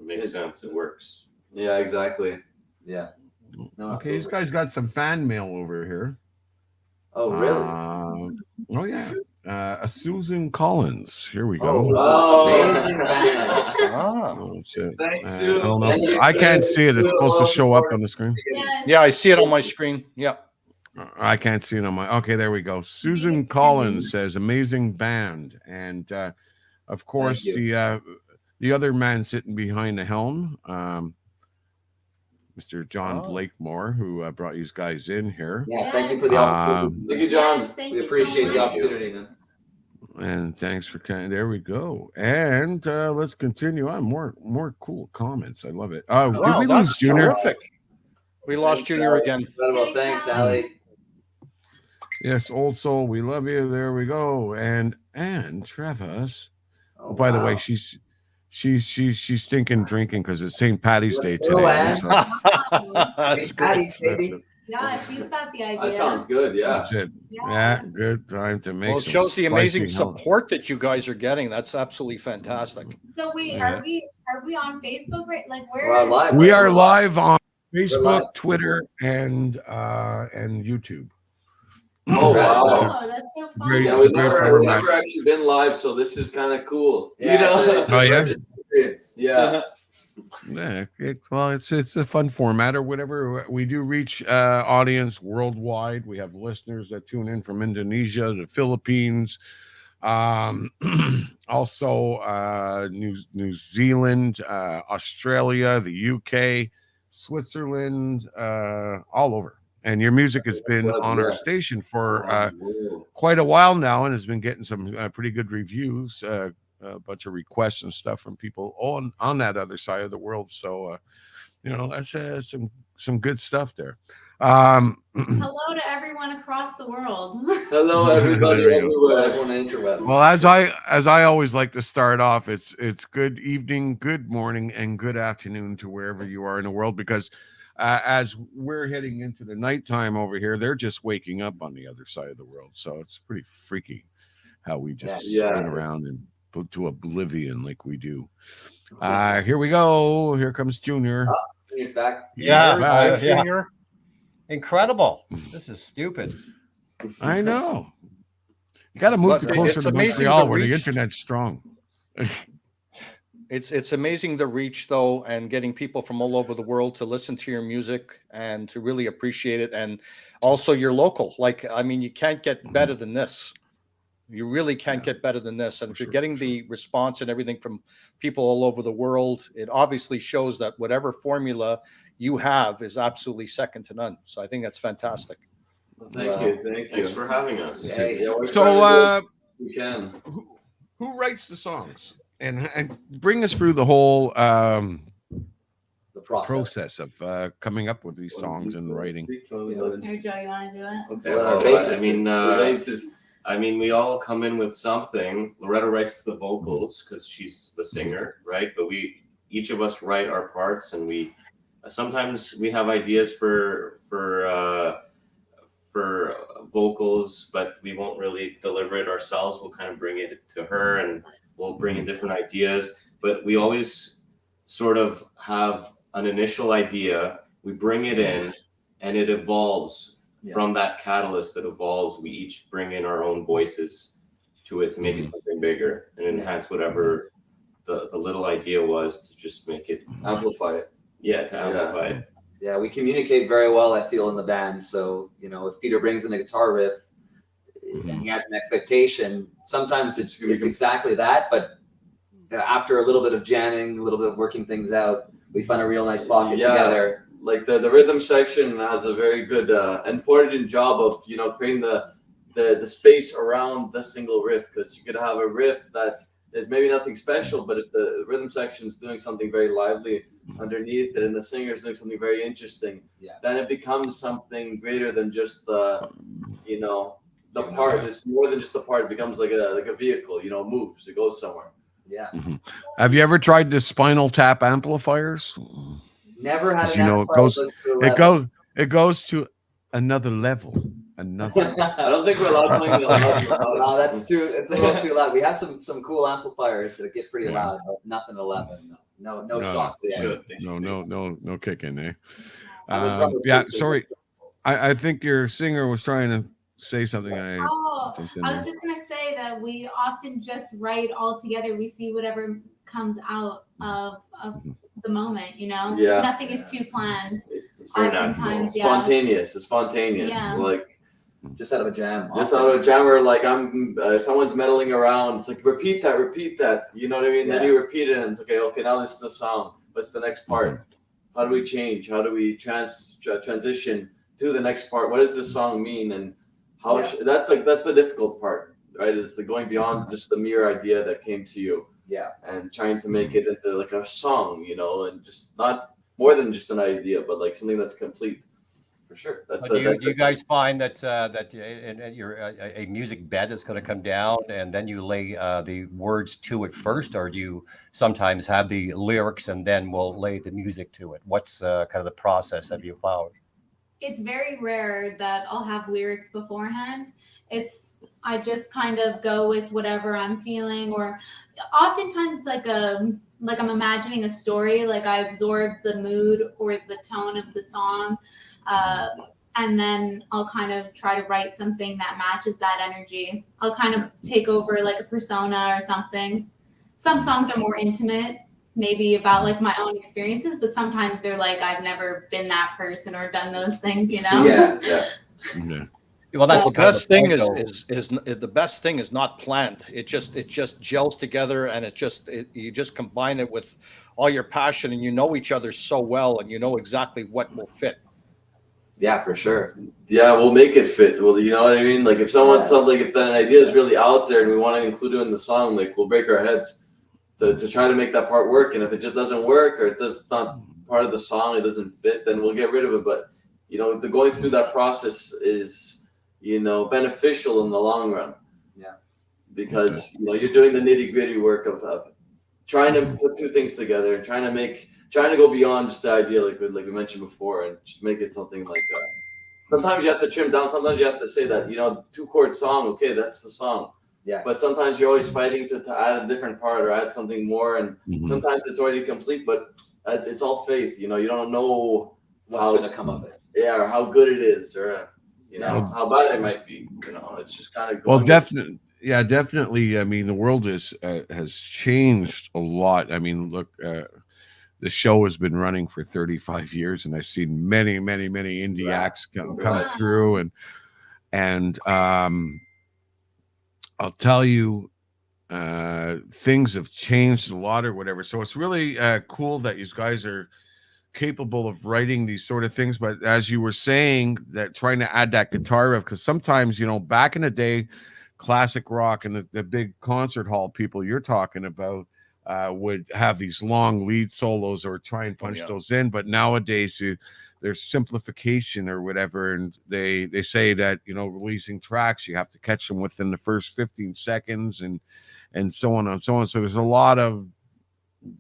makes sense. It works. yeah, exactly. Yeah. No, Okay, these absolutely. guys got some fan mail over here. Oh, really? Oh, yeah. A Susan Collins. Here we Oh, go. wow. Amazing band. Ah. Oh, shit. Thanks, I Sue. don't know. Thank you, I can't Sue. see it. It's Sue, supposed to love show up sports. on the screen. Yes. Yeah, I see it on my screen. Yeah. I can't see it on my. Okay, there we go. Susan Collins says, "Amazing band," and of course you. the other man sitting behind the helm, Mr. John Oh. Blakemore, who brought these guys in here. Yeah, thank you for the Um, opportunity. Thank you, John. Yes, thank We you so appreciate the much. opportunity, man. And thanks for coming. There we go. And let's continue on. More cool comments. I love it. Did Wow, we lose that's Junior? terrific. We lost Thanks, Junior Ali. again. Incredible. Thanks, Ali. Yes, Old Soul. We love you. There we go. And Travis. Oh, By the way, wow. she's stinking drinking because it's St. Patty's Let's Day go, today. Ann. So That's Hey, great. Patty's, baby. that's it. Yeah, she's got the idea. That sounds good, yeah. That's it. Yeah. Yeah, good time to make. Well, it some shows the amazing spicy hell- support that you guys are getting. That's absolutely fantastic. So wait, Yeah. are we on Facebook? Right? Like where? We're live. We right are now. live on live. Facebook, Twitter, and YouTube. Oh wow! Oh, that's so fun. Great. Yeah, It's a great we've format. never actually been live, so this is kind of cool. Yeah, You know? it's a Oh, yeah? fresh experience. Yeah. Yeah, well, it's a fun format or whatever. We do reach audience worldwide. We have listeners that tune in from Indonesia, the Philippines, um, also New Zealand, Australia, the UK, Switzerland, all over. And your music has been on our station for quite a while now, and has been getting some pretty good reviews. A bunch of requests and stuff from people on that other side of the world. So that's some good stuff there. Hello to everyone across the world. Hello, everybody There you go. everywhere. Everyone on the interwebs. Well, as I always like to start off, it's good evening, good morning, and good afternoon to wherever you are in the world, because as we're heading into the nighttime over here, they're just waking up on the other side of the world. So it's pretty freaky how we just Yeah. spin around and go to oblivion like we do. Here we go. Here comes Junior. Junior's back. Yeah, Bye. Junior. Incredible. This is stupid. I know. You got to move But closer it's to amazing Montreal the where the reach. internet's strong. It's amazing the reach, though, and getting people from all over the world to listen to your music and to really appreciate it. And also you're local. Like, I mean, you can't get better than this. You really can't get better than this. And if you're getting the response and everything from people all over the world, it obviously shows that whatever formula you have is absolutely second to none. So I think that's fantastic. Well, thank you. Thanks for having us. Hey, Yeah, we're trying to So, do what we can. who writes the songs? And bring us through the whole the process. of coming up with these songs and writing. Here, Joe, you want to do it? Okay. Well, our Well, bassist- I mean, we all come in with something. Loretta writes the vocals because she's the singer, right? But each of us write our parts, and we sometimes we have ideas for vocals, but we won't really deliver it ourselves. We'll kind of bring it to her, and we'll bring in different ideas. But we always sort of have an initial idea. We bring it in, and it evolves. From that catalyst that evolves, we each bring in our own voices to it to make it something bigger and enhance whatever the little idea was, to just make it Amplify it. to amplify it. Yeah, we communicate very well, I feel, in the band. So, if Peter brings in a guitar riff and he has an expectation, sometimes it's exactly that. But after a little bit of jamming, a little bit of working things out, we find a real nice pocket together. Like the rhythm section has a very good important job of creating the space around the single riff, because you could have a riff that is maybe nothing special, but if the rhythm section is doing something very lively underneath it and the singer is doing something very interesting, then it becomes something greater than just the part. It's more than just the part. It becomes like a vehicle. It moves. It goes somewhere. Yeah. Have you ever tried the Spinal Tap amplifiers? Never had an amplifier. It goes to another level. I don't think we're allowed playing no, it's a little too loud. We have some cool amplifiers that get pretty loud, but nothing 11. No shocks. No kicking, eh? I'm a drummer too, so sorry. I think your singer was trying to say something. I was just gonna say that we often just write all together. We see whatever comes out of the moment, Nothing is too planned. It's very natural. It's spontaneous. It's spontaneous. Yeah. Like just out of a jam. Just out of a jam where like someone's meddling around. It's like repeat that. You know what I mean? Yeah. Then you repeat it, and it's okay. Now this is the song. What's the next part? How do we change? How do we transition to the next part? What does this song mean? And how that's the difficult part, right? Is the going beyond just the mere idea that came to you. Yeah. And trying to make it into like a song, and just not more than just an idea, but like something that's complete. For sure. Do you guys find that you're a music bed that's going to come down and then you lay the words to it first, or do you sometimes have the lyrics and then we'll lay the music to it? What's kind of the process have you found? It's very rare that I'll have lyrics beforehand. I just kind of go with whatever I'm feeling, or oftentimes it's like I'm imagining a story, like I absorb the mood or the tone of the song. and then I'll kind of try to write something that matches that energy. I'll kind of take over like a persona or something. Some songs are more intimate, maybe about like my own experiences, but sometimes they're like I've never been that person or done those things, you know? Yeah. Well, that's So- the best thing though. is the best thing is not planned. It just gels together, and you just combine it with all your passion, and you know each other so well, and you know exactly what will fit. Yeah, for sure. Yeah, we'll make it fit. Well, you know what I mean? Like if someone, Yeah. something, if that idea is really out there and we want to include it in the song, like we'll break our heads to try to make that part work. And if it just doesn't work or it's not part of the song, it doesn't fit, then we'll get rid of it. But you know, the going through that process is, you know, beneficial in the long run. Yeah. Because you know you're doing the nitty gritty work of trying to put two things together and trying to go beyond just the idea, like we mentioned before, and just make it something like that. Sometimes you have to trim down. Sometimes you have to say that, you know, 2-chord song, okay, that's the song. Yeah. But sometimes you're always fighting to add a different part or add something more, and sometimes it's already complete. But it's all faith. You know, you don't know What's going to come of it? Yeah, or how good it is, or you know how bad it might be. You know, it's just kind of Well, definitely. Yeah, definitely. I mean, the world has changed a lot. I mean, look, the show has been running for 35 years, and I've seen many indie acts come through, and I'll tell you, things have changed a lot or whatever. So it's really cool that you guys are capable of writing these sort of things. But as you were saying, that trying to add that guitar riff, because sometimes, you know, back in the day, classic rock and the big concert hall people you're talking about would have these long lead solos or try and punch those in. But nowadays there's simplification or whatever, and they say that, you know, releasing tracks, you have to catch them within the first 15 seconds and so on and so on. So there's a lot of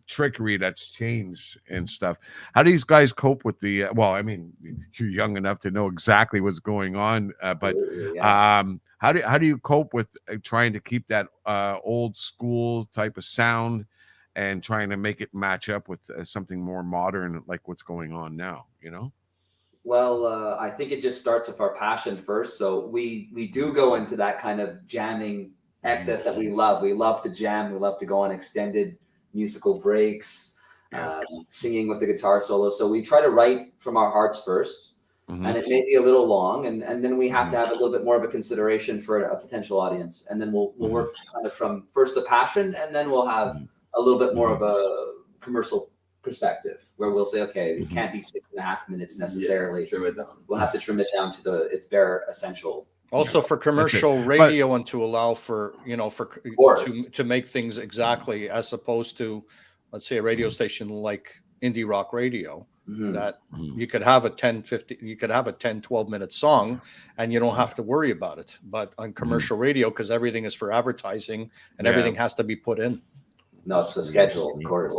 trickery that's changed and stuff. How do these guys cope with the well, I mean, you're young enough to know exactly what's going on, but how do you cope with trying to keep that old school type of sound and trying to make it match up with something more modern, like what's going on now, you know? Well, I think it just starts with our passion first. So we do go into that kind of jamming excess that we love. We love to jam. We love to go on extended musical breaks, singing with the guitar solo. So we try to write from our hearts first, and it may be a little long, and then we have to have a little bit more of a consideration for a potential audience, and then we'll work kind of from first the passion, and then we'll have a little bit more of a commercial perspective where we'll say, okay, it can't be 6.5 minutes necessarily. Trim it down. We'll have to trim it down to its bare essential. Also for commercial radio, and to allow for, you know, to make things exactly, as opposed to, let's say, a radio station like indie rock radio, that you could have a 10-12 minute song and you don't have to worry about it. But on commercial radio, because everything is for advertising and everything has to be put in. No, it's a schedule, of course.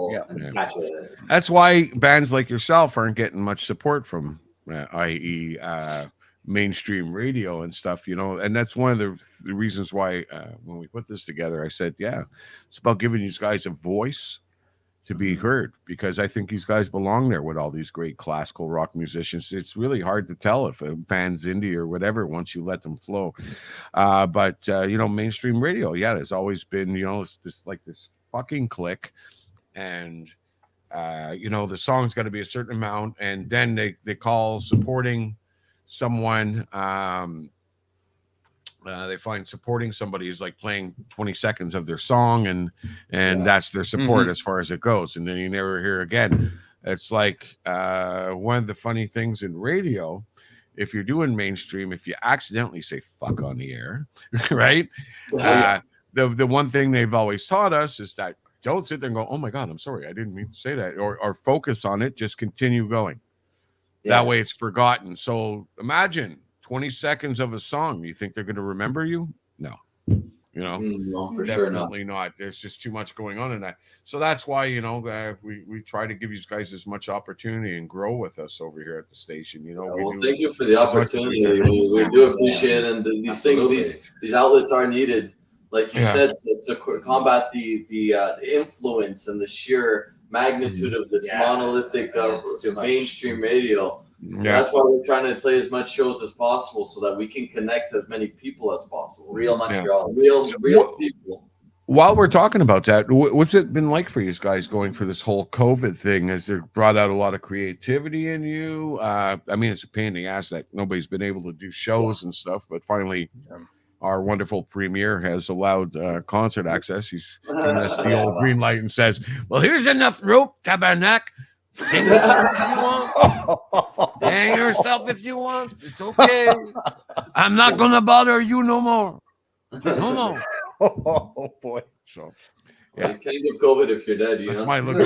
That's why bands like yourself aren't getting much support from i.e. mainstream radio and stuff, you know. And that's one of the reasons why when we put this together, I said, yeah, it's about giving these guys a voice to be heard, because I think these guys belong there with all these great classical rock musicians. It's really hard to tell if a band's indie or whatever once you let them flow. But you know, mainstream radio, there's always been, you know, it's this fucking click, and you know, the song's got to be a certain amount, and then they call supporting someone. They find supporting somebody is like playing 20 seconds of their song, and that's their support as far as it goes, and then you never hear again. It's like one of the funny things in radio, if you're doing mainstream, if you accidentally say fuck on the air, right? The one thing they've always taught us is that don't sit there and go, oh my God, I'm sorry, I didn't mean to say that, or focus on it, just continue going. That way it's forgotten. So imagine 20 seconds of a song. You think they're going to remember you? No. You know, no, for definitely not. There's just too much going on in that. So that's why, you know, we try to give you guys as much opportunity and grow with us over here at the station. You know, well, thank you for the opportunity. We do appreciate it, and these things, these outlets are needed. Like you said, to combat the influence and the sheer magnitude of this monolithic mainstream radio. That's why we're trying to play as much shows as possible so that we can connect as many people as possible. Real Montreal. Real people. While we're talking about that, what's it been like for you guys going for this whole COVID thing? Has it brought out a lot of creativity in you? I mean, it's a pain in the ass that nobody's been able to do shows and stuff, but finally, our wonderful premier has allowed concert access. He's giving us the old green light and says, "Well, here's enough rope, Tabernac. Hang yourself if you want. Hang yourself if you want. It's okay. I'm not gonna bother you no more. No more." Oh boy! So, yeah, you can't give COVID if you're dead. You know, my look.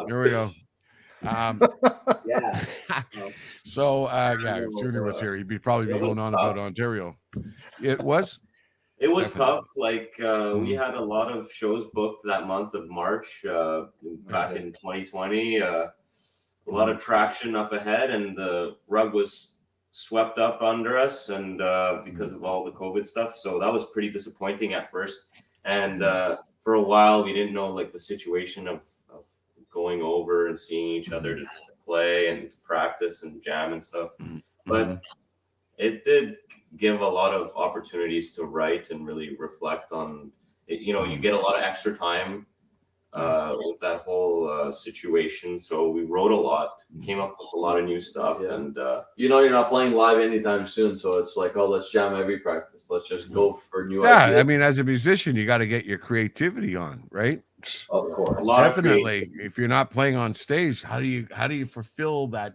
Here we go. Yeah. So, if Junior was here, he'd probably be going on about Ontario. It was. It was tough. Like we had a lot of shows booked that month of March back in 2020. A lot of traction up ahead, and the rug was swept up under us, and because of all the COVID stuff. So that was pretty disappointing at first. And for a while, we didn't know like the situation of going over and seeing each other to play and practice and jam and stuff. But it did give a lot of opportunities to write and really reflect on it. You know, you get a lot of extra time with that whole situation. So we wrote a lot, came up with a lot of new stuff. And you know, you're not playing live anytime soon. So it's like, oh, let's jam every practice. Let's just go for new ideas. I mean, as a musician, you got to get your creativity on, right? Of course. Definitely. If you're not playing on stage, how do you fulfill that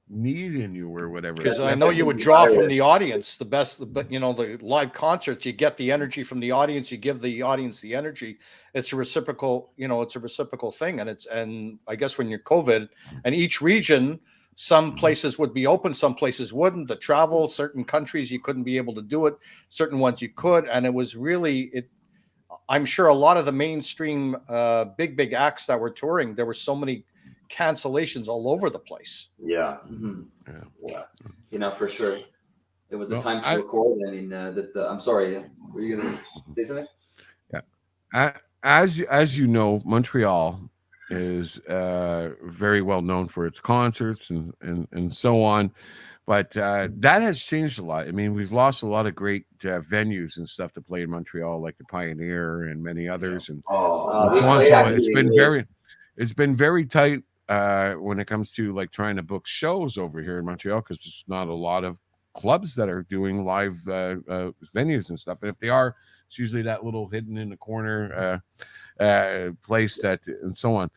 need in you or whatever? Because I know you would draw from the audience the best, but you know, the live concerts, you get the energy from the audience, you give the audience the energy. It's a reciprocal, it's a reciprocal thing. And I guess when you're COVID and each region, some places would be open, some places wouldn't. The travel, certain countries you couldn't be able to do it, certain ones you could. And it was really I'm sure a lot of the mainstream big acts that were touring, there were so many cancellations all over the place. Yeah. You know, for sure. It was a time to record. I mean, I'm sorry. Were you going to say something? Yeah. As you know, Montreal is very well known for its concerts and so on. But that has changed a lot. I mean, we've lost a lot of great venues and stuff to play in Montreal, like the Pioneer and many others. And so on. So it's been very tight when it comes to like trying to book shows over here in Montreal, because there's not a lot of clubs that are doing live venues and stuff. And if they are, it's usually that little hidden in the corner place and so on.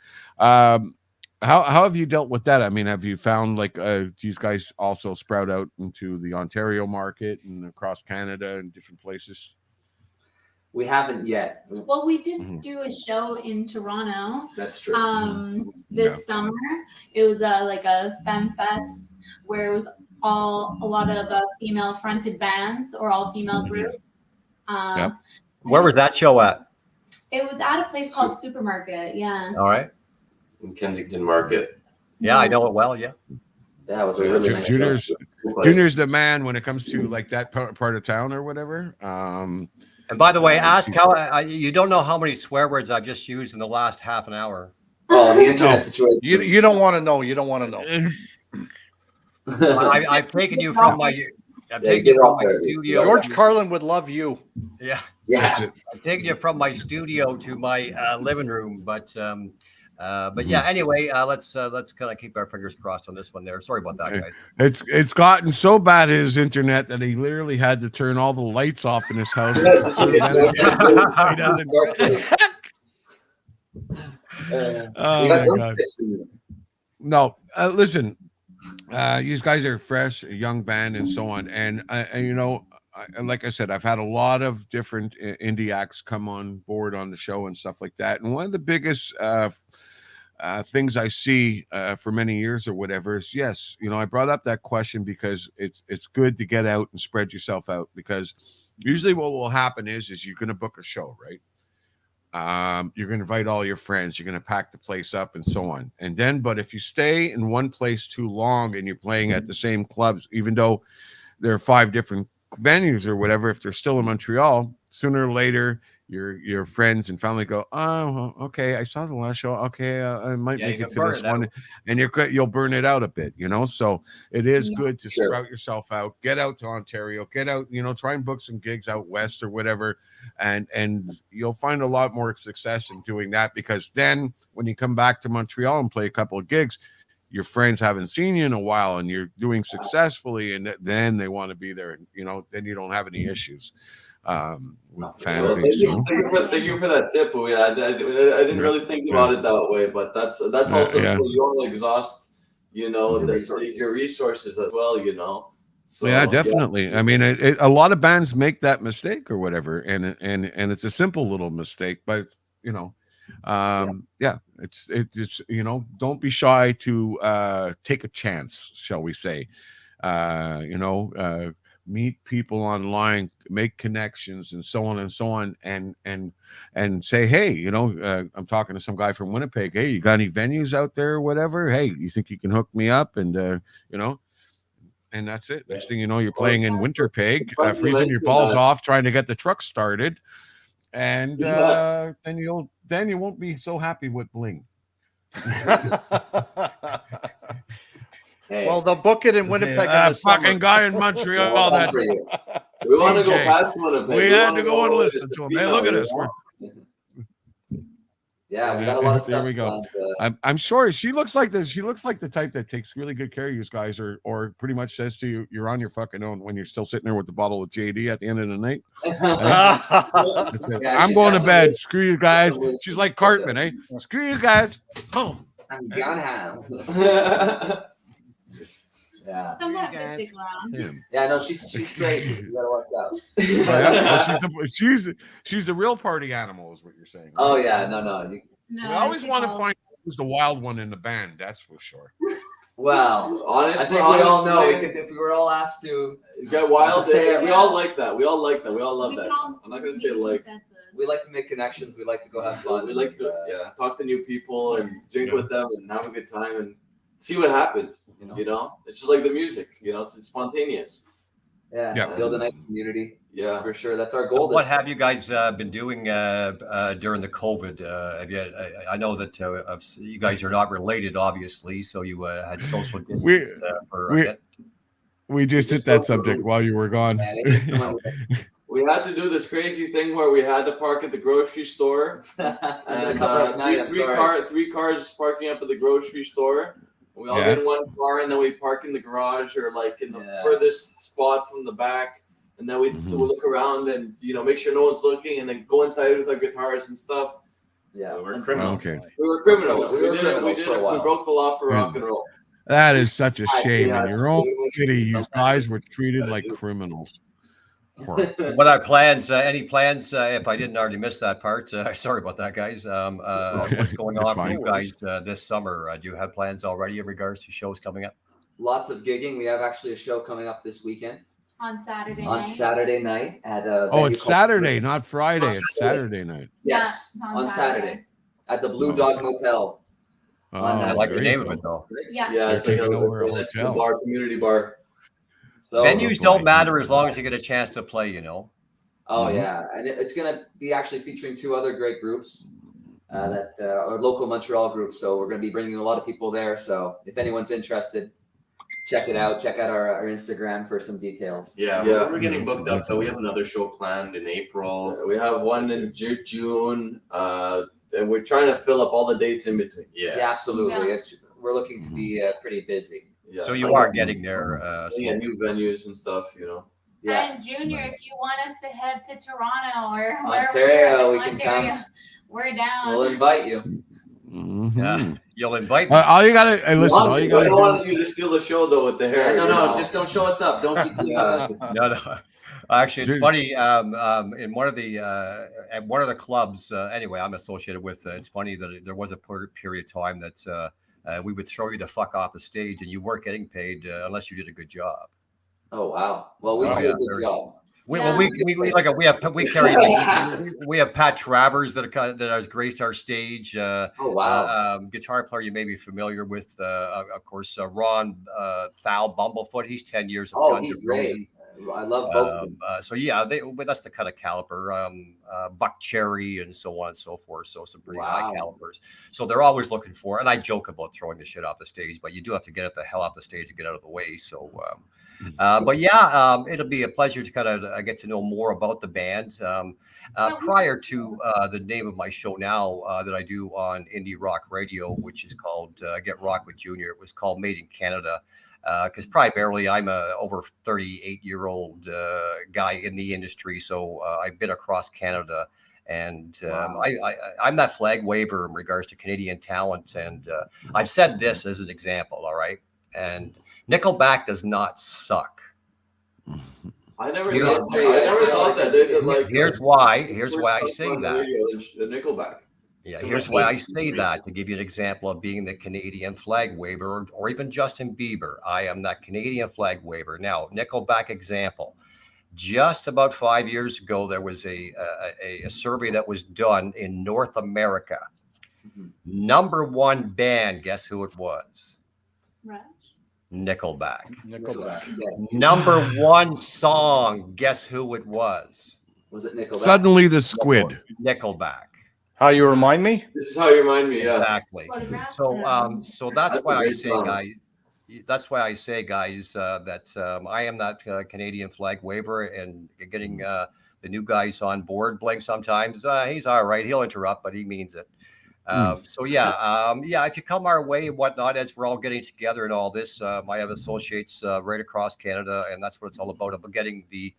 How have you dealt with that? I mean, have you found like these guys also sprout out into the Ontario market and across Canada and different places? We haven't yet. Well, we did do a show in Toronto. That's true. This summer, it was like a femme fest where it was a lot of female fronted bands or all female groups. Where was that show at? It was at a place called Supermarket. Yeah. All right. In Kensington Market. Yeah, I know it well. Yeah. Yeah, it was a really nice Junior's the man when it comes to like that part of town or whatever. And by the way, ask how you don't know how many swear words I've just used in the last half an hour. Oh, the internet situation. You don't want to know. You don't want to know. I've taken you from my. I'm taking you from my studio. George Carlin would love you. Yeah. Yeah. I'm taking you from my studio to my living room, but yeah. Anyway, let's kind of keep our fingers crossed on this one. There. Sorry about that, guys. It's gotten so bad his internet that he literally had to turn all the lights off in his house. No, listen. You guys are fresh, a young band, and so on. And you know, like I said, I've had a lot of different indie acts come on board on the show and stuff like that. And one of the biggest things I see for many years or whatever is, yes, you know, I brought up that question because it's good to get out and spread yourself out, because usually what will happen is you're going to book a show, right? You're going to invite all your friends, you're going to pack the place up and so on. And then, but if you stay in one place too long and you're playing at the same clubs, even though there are 5 different venues or whatever, if they're still in Montreal, sooner or later, your friends and family go, oh, okay, I saw the last show. Okay, I might make it to this one, and you'll burn it out a bit, So it is good to sprout yourself out, get out to Ontario, get out, try and book some gigs out west or whatever, and you'll find a lot more success in doing that, because then when you come back to Montreal and play a couple of gigs, your friends haven't seen you in a while and you're doing successfely, and then they want to be there, then you don't have any issues. Thank you for that tip. I didn't really think about it that way, but that's also you'll exhaust, your resources as well, So, yeah, definitely. I mean, a lot of bands make that mistake or whatever, and it's a simple little mistake, but it's don't be shy to take a chance, shall we say. Meet people online, make connections, and so on, and say, hey, I'm talking to some guy from Winnipeg. Hey, you got any venues out there or whatever? Hey, you think you can hook me up? And and that's it. Next thing you know, you're playing in Winnipeg, freezing your balls off, trying to get the truck started, and then you won't be so happy with Bling. Hey. Well, they'll book it in Winnipeg. In the fucking summer. Guy in Montreal. That we want to go past Winnipeg. We had to go and listen to him. Hey, look at us. Yeah, we got a lot of stuff. There we go. I'm sure she looks like this. She looks like the type that takes really good care of you guys, or pretty much says to you, "You're on your fucking own" when you're still sitting there with the bottle of JD at the end of the night. I'm going to bed. Screw you guys. She's like Cartman, eh? Screw you guys. Home. I'm gone home. Yeah. Sometimes I stick around. Yeah, no, she's crazy. You gotta watch out. She's the real party animal, is what you're saying. Right? Oh yeah, no. We always want to find who's the wild one in the band. That's for sure. Well, honestly, we all know if we were all asked to get wild, we all like that. We all like that. We all love that. I'm not gonna say like. We like to make connections. We like to go have fun. We like to talk to new people and drink with them and have a good time and see what happens. It's just like the music. It's spontaneous. Yeah. Build a nice community. Yeah, for sure. That's our goal. So what have you guys been doing during the COVID? I know that you guys are not related, obviously, so you had social distance for a bit. We just hit that subject while you were gone. We had to do this crazy thing where we had to park at the grocery store, and three cars parking up at the grocery store. We all get in one car, and then we park in the garage or like in the furthest spot from the back, and then we just look around and make sure no one's looking, and then go inside with our guitars and stuff. Yeah, we're criminals. Okay. We were criminals. We broke the law for rock and roll. That is such a shame. In your own city, you guys were treated like criminals. What are plans? Any plans? If I didn't already miss that part, sorry about that, guys. What's going on for you guys this summer? Do you have plans already in regards to shows coming up? Lots of gigging. We have actually a show coming up this weekend. On Saturday night. On Saturday night at it's Saturday, not Friday. It's Saturday night. Yes, on Saturday at the Blue Dog Motel. I like the name of it though. Yeah, it's like a bar, community bar. So, venues don't matter as long as you get a chance to play, Oh yeah, and it's gonna be actually featuring two other great groups that are local Montreal groups. So we're gonna be bringing a lot of people there. So if anyone's interested, check it out. Check out our Instagram for some details. Yeah. We're getting booked up. So we have another show planned in April. We have one in June, and we're trying to fill up all the dates in between. Yeah, absolutely. Yeah. We're looking to be pretty busy. Yeah. So you are getting there. New venues and stuff, Yeah. And Junior, if you want us to head to Toronto or Ontario, we can come. We're down. We'll invite you. Mm-hmm. Yeah, you'll invite me. All you gotta listen. All you gotta. I don't want you to steal the show though with the hair. No, just don't show us up. Don't be too. No. Actually, it's funny. In one of the at one of the clubs, anyway, I'm associated with. It's funny that there was a period of time that we would throw you the fuck off the stage, and you weren't getting paid unless you did a good job. Oh wow! Well, we did a good job. We have Pat Travers that has graced our stage. Oh wow! Guitar player you may be familiar with, of course, Ron Thal Bumblefoot. He's 10 years. Oh, he's great. I love both of them. So yeah, but that's the kind of caliper, buck cherry and so on and so forth. So some pretty high calipers. So they're always looking for, and I joke about throwing the shit off the stage, but you do have to get it the hell off the stage and get out of the way. So, but yeah, it'll be a pleasure to kind of get to know more about the band. Prior to the name of my show now that I do on Indie Rock Radio, which is called Get Rock with Junior, it was called Made in Canada. Because primarily I'm a over 38-year-old guy in the industry, so I've been across Canada, and I'm that flag waver in regards to Canadian talent. And I've said this as an example, all right? And Nickelback does not suck. I never thought that. Here's why I say that. The Nickelback. Yeah, here's why I say that, to give you an example of being the Canadian flag waver, or even Justin Bieber. I am that Canadian flag waver. Now, Nickelback example. Just about 5 years ago, there was a survey that was done in North America. Number one band, guess who it was? Rush. Nickelback. Nickelback. Number one song, guess who it was? Was it Nickelback? Suddenly the Squid. Nickelback. How you remind me? This is how you remind me. Yeah. Exactly. So that's why I say, guys. That's why I say, guys, that I am that Canadian flag waver, and getting the new guys on board. Bling sometimes he's all right. He'll interrupt, but he means it. So yeah, if you come our way and whatnot, as we're all getting together and all this, I have associates right across Canada, and that's what it's all about getting the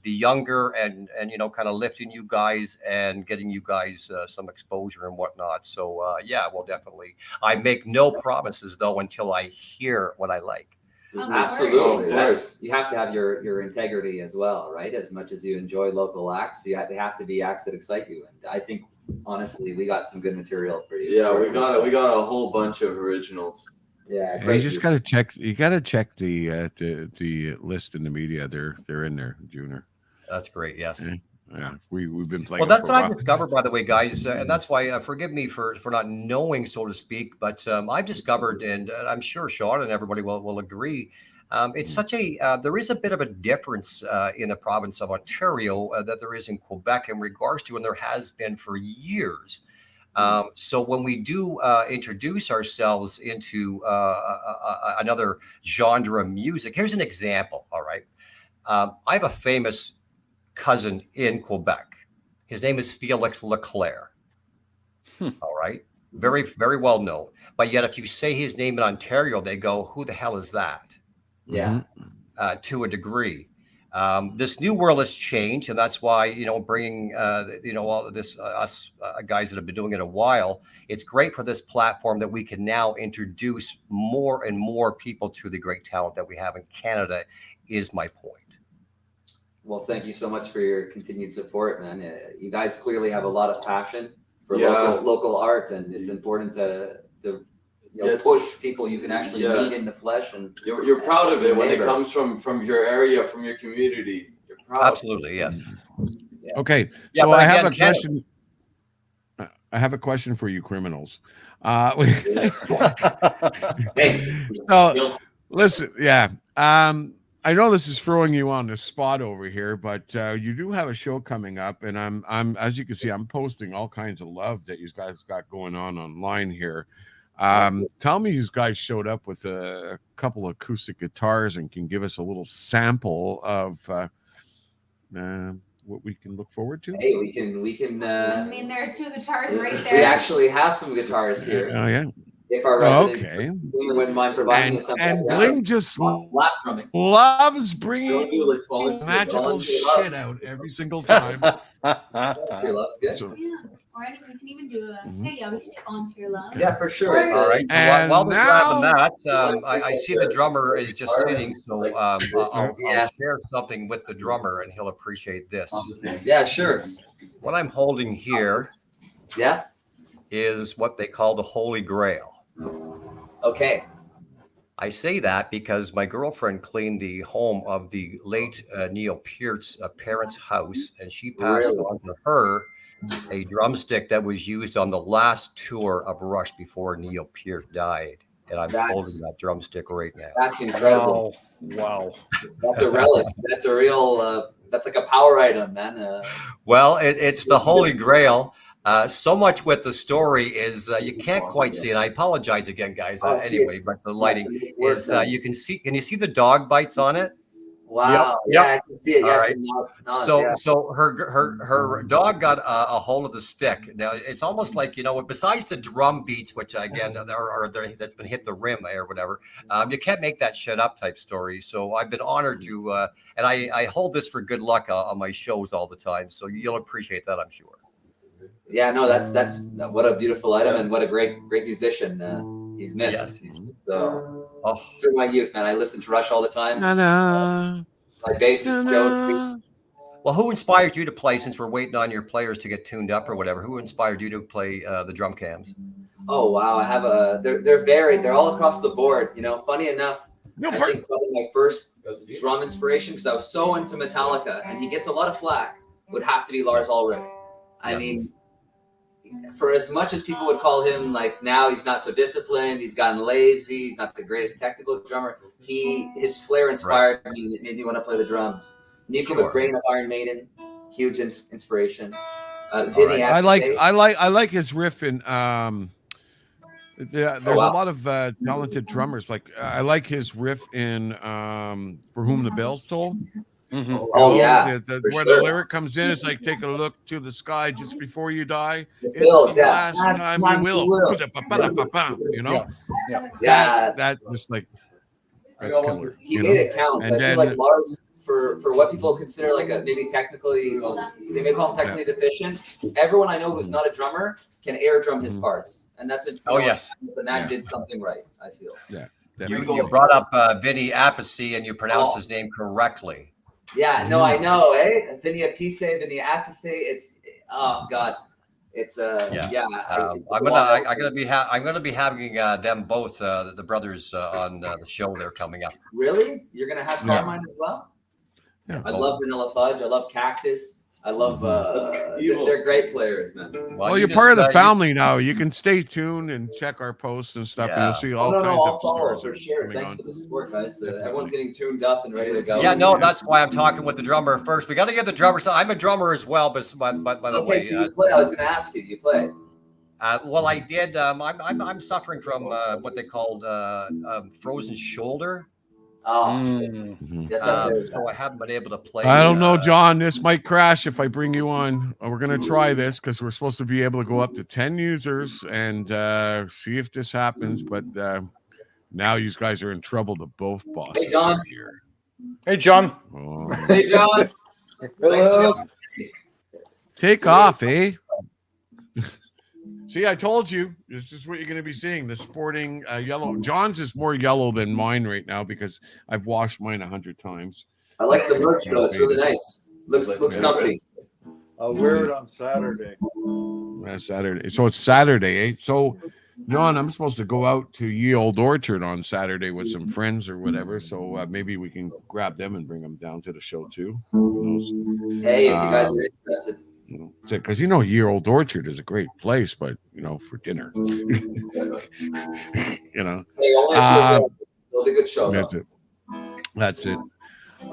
younger and kind of lifting you guys and getting you guys some exposure and whatnot. So yeah, well, definitely. I make no promises though until I hear what I like. Absolutely. You have to have your integrity as well, right? As much as you enjoy local acts, they have to be acts that excite you. And I think honestly, we got some good material for you. Yeah, we got a whole bunch of originals. Yeah, you just got to check. You got to check the list in the media. They're in there, Junior. That's great. Yes. Yeah, we've been playing. Well, that's what I've discovered, by the way, guys, and that's why forgive me for not knowing, so to speak. But I've discovered, and I'm sure Sean and everybody will agree. It's such there is a bit of a difference in the province of Ontario that there is in Quebec in regards to, and there has been for years. So when we do introduce ourselves into another genre of music, here's an example. All right. I have a famous cousin in Quebec. His name is Felix Leclerc. All right. Very, very well known. But yet if you say his name in Ontario, they go, who the hell is that? Yeah. To a degree. This new world has changed, and that's why bringing all of this us guys that have been doing it a while. It's great for this platform that we can now introduce more and more people to the great talent that we have in Canada. Is my point. Well, thank you so much for your continued support, man. You guys clearly have a lot of passion for local art, and it's important to push people you can actually meet in the flesh, and you're proud of it when it comes from your area, from your community. You're proud. Absolutely, yes. Yeah. Okay, Yeah, so but I have again, a question. I have a question for you, criminals. So listen, yeah. I know this is throwing you on the spot over here, but you do have a show coming up, and I'm as you can see, I'm posting all kinds of love that you guys got going on online here. Tell me, you guys showed up with a couple of acoustic guitars and can give us a little sample of what we can look forward to. Hey, we can. I mean, there are two guitars right there. We actually have some guitars here. Oh yeah. If our resident Bling wouldn't mind providing us something. And Bling just lap drumming. loves bringing magical shit out every single time. Volunteer love's good. Yeah. Or we can even do a we can do volunteer love. Yeah, for sure. All right. And while they're grabbing now- that, I see the drummer is just sitting, so I'll share something with the drummer, and he'll appreciate this. Yeah, sure. What I'm holding here is what they call the Holy Grail. Okay. I say that because my girlfriend cleaned the home of the late Neil Peart's parents' house, and she passed on to her a drumstick that was used on the last tour of Rush before Neil Peart died. And I'm holding that drumstick right now. That's incredible. Wow. That's a relic. That's a real. That's like a power item, man. Well, it's the Holy Grail. So much with the story is you can't quite see it. I apologize again, guys. Anyway, but the lighting is you can see. Can you see the dog bites on it? Wow. Yep. Yeah, I can see it. All Yes. right. So her dog got a hold of the stick. Now it's almost like, besides the drum beats, which again that's been hit the rim or whatever, you can't make that shit up type story. So I've been honored to, and I hold this for good luck on my shows all the time. So you'll appreciate that, I'm sure. Yeah, no, that's what a beautiful item and what a great musician he's missed. Yes. Through my youth, man, I listened to Rush all the time. Na-na. My bassist Joe. Na-na. Well, who inspired you to play, since we're waiting on your players to get tuned up or whatever? Who inspired you to play the drum cams? Oh wow, I have they're varied. They're all across the board. Funny enough, I think probably my first drum inspiration, because I was so into Metallica, and he gets a lot of flack, would have to be Lars Ulrich. I mean, for as much as people would call him, like, now he's not so disciplined, he's gotten lazy, he's not the greatest technical drummer, his flair inspired me, made me want to play the drums. Nico McBrain of Iron Maiden, huge inspiration. Vinny, I like his riff in there's a lot of talented drummers. Like I like his riff in For Whom the Bells Toll. Mm-hmm. Where the lyric comes in, it's like, take a look to the sky just before you die. It's the last time you will. That just like, he made it count. I feel like Lars, for what people consider like a maybe technically, they may call him technically deficient. Everyone I know who's not a drummer can air drum his parts, and that's it. But Nat did something right, I feel. Yeah. You brought up Vinny Appice, and you pronounced his name correctly. Yeah, no, I know, eh? Vinny Appice, it's God. It's I'm gonna be having them both, the brothers, on the show. They're coming up. Really? You're gonna have Carmine as well? Yeah. I love Vanilla Fudge. I love Cactus. I love. They're great players, man. Well, you're part of the family now. You can stay tuned and check our posts and stuff, and you'll see all kinds I'll of follow for sure. Thanks for the support, guys. Everyone's getting tuned up and ready to go. Yeah, no, that's why I'm talking with the drummer first. We got to give the drummer. So I'm a drummer as well, but by the way, so you play. I was going to ask you. You play? Well, I did. I'm suffering from what they called frozen shoulder. Yes, so I haven't been able to play. I don't know, John. This might crash if I bring you on. We're going to try this because we're supposed to be able to go up to 10 users and see if this happens. But now you guys are in trouble. The both bosses. Hey, John. Here. Hey, John. Oh. Hey, John. Hello. Take off, eh? See, I told you, this is what you're going to be seeing. The sporting yellow. John's is more yellow than mine right now because I've washed mine 100 times. I like the merch, though. It's really nice. Looks comfy. I'll wear it on Saturday. Saturday. So it's Saturday, eh? So, John, I'm supposed to go out to Ye Old Orchard on Saturday with some friends or whatever. So maybe we can grab them and bring them down to the show, too. Who knows? Hey, if you guys are interested. Because Ye Old Orchard is a great place, but for dinner, Hey, it'll be a good show. That's it.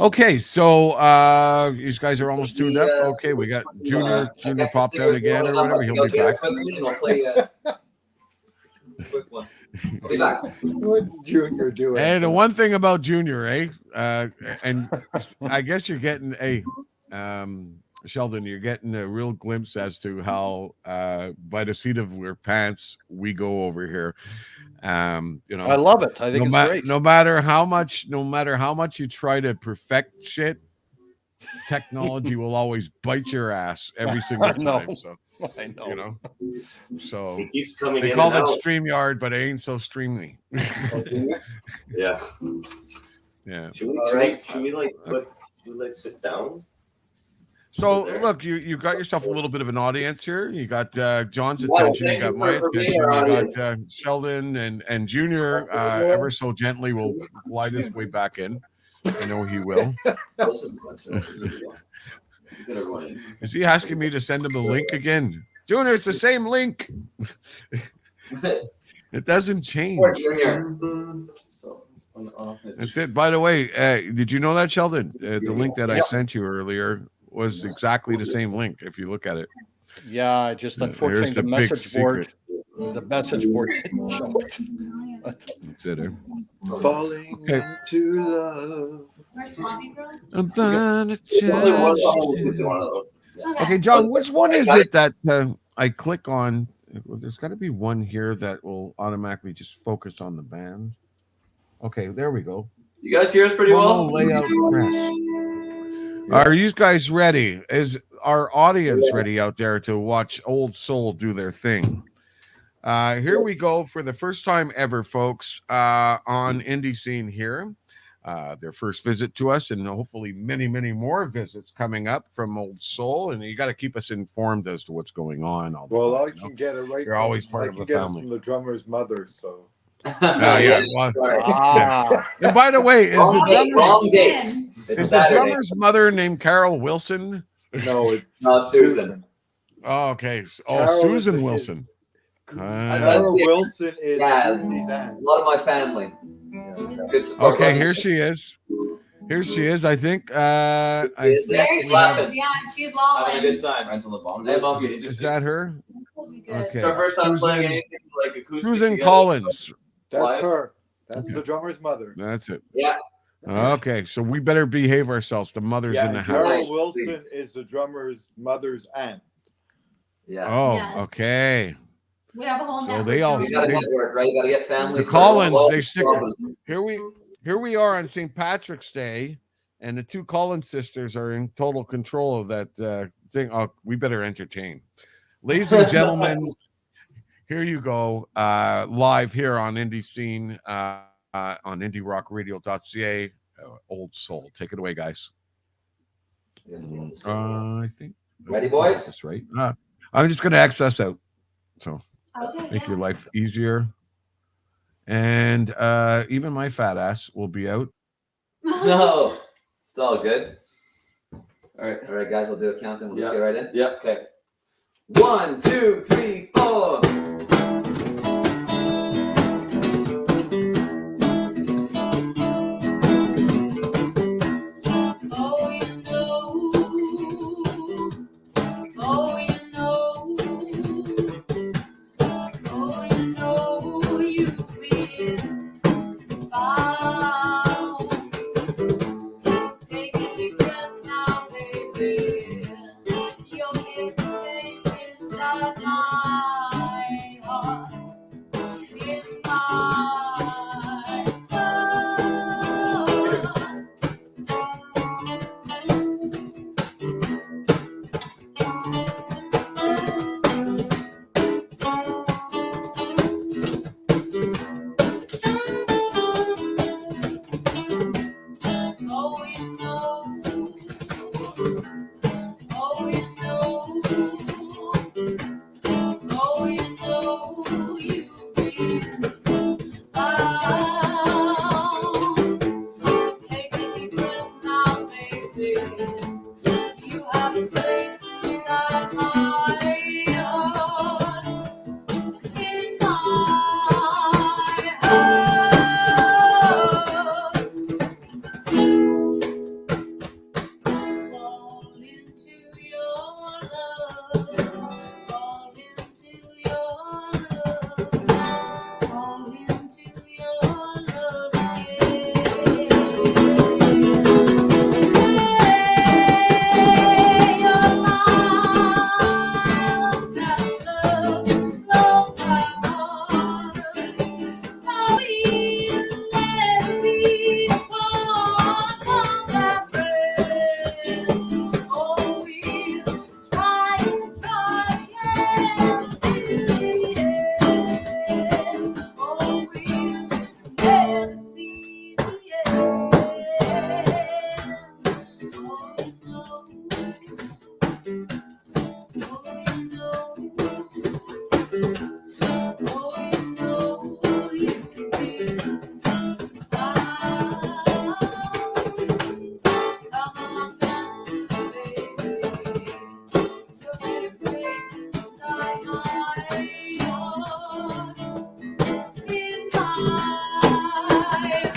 Okay, so these guys are almost tuned up. Okay, we got Junior popped out again or whatever. He'll be back. We'll play a quick one. I'll be back. What's Junior doing? Hey, the one thing about Junior, and I guess you're getting Sheldon, you're getting a real glimpse as to how by the seat of our pants we go over here. I love it. I think it's great. No matter how much you try to perfect shit, technology will always bite your ass every single time. So I know. So it keeps coming. They in call and it out. StreamYard, but it ain't so streamy. Yeah. Yeah. Should we sit down? So look, you got yourself a little bit of an audience here. You got John's attention, you got my attention, you got Sheldon and Junior ever so gently will glide his way back in. I know he will. Is he asking me to send him a link again? Junior, it's the same link. It doesn't change. Poor Junior. That's it. By the way, did you know that, Sheldon? The link that I sent you earlier was exactly the same link. If you look at it. Yeah, just unfortunately the message board. The message board didn't show it. That's it. Falling into love. Where's Sloppy Bro? Okay, John, which one is it that I click on? Well, there's got to be one here that will automatically just focus on the band. Okay, there we go. You guys hear us pretty well? Layout press. Are you guys ready? Is our audience ready out there to watch Old Soul do their thing? Here we go for the first time ever, folks, on Indie Scene here. Their first visit to us, and hopefully many, many more visits coming up from Old Soul. And you got to keep us informed as to what's going on. Well, I can get it right. You're always part of the family. From the drummer's mother, so. Yeah. Well, and by the way, is the drummer's mother named Carol Wilson? No, it's Susan. Oh, okay. Oh, Carol Susan Wilson. Carol Wilson is Susie's aunt. A lot of my family. Okay, here she is. Here she is. I think. She's laughing. Yeah, she's laughing. Having a good time. Friends on the bottom. Hey, Mom, is that her? Okay. It's our first time playing anything like acoustic. Susan together. Collins. That's her. That's the drummer's mother. That's it. Yeah. Okay, so we better behave ourselves. The mother's in the house. Carol Wilson is the drummer's mother's aunt. Yeah. Oh, Yes. okay. We have a whole network. They all. You gotta network, right? You gotta get family. The Collins. They stick. Here we are on St. Patrick's Day, and the two Collins sisters are in total control of that thing. Oh, we better entertain, ladies and gentlemen. Here you go, live here on Indie Scene, on IndieRockRadio.ca. Old Soul. Take it away, guys. I think. Ready, boys? That's right. I'm just going to X us out, so make your life easier. And even my fat ass will be out. No, it's all good. All right, guys. I'll do a count, then we'll just get right in. Yeah. Okay. 1, 2, 3, 4.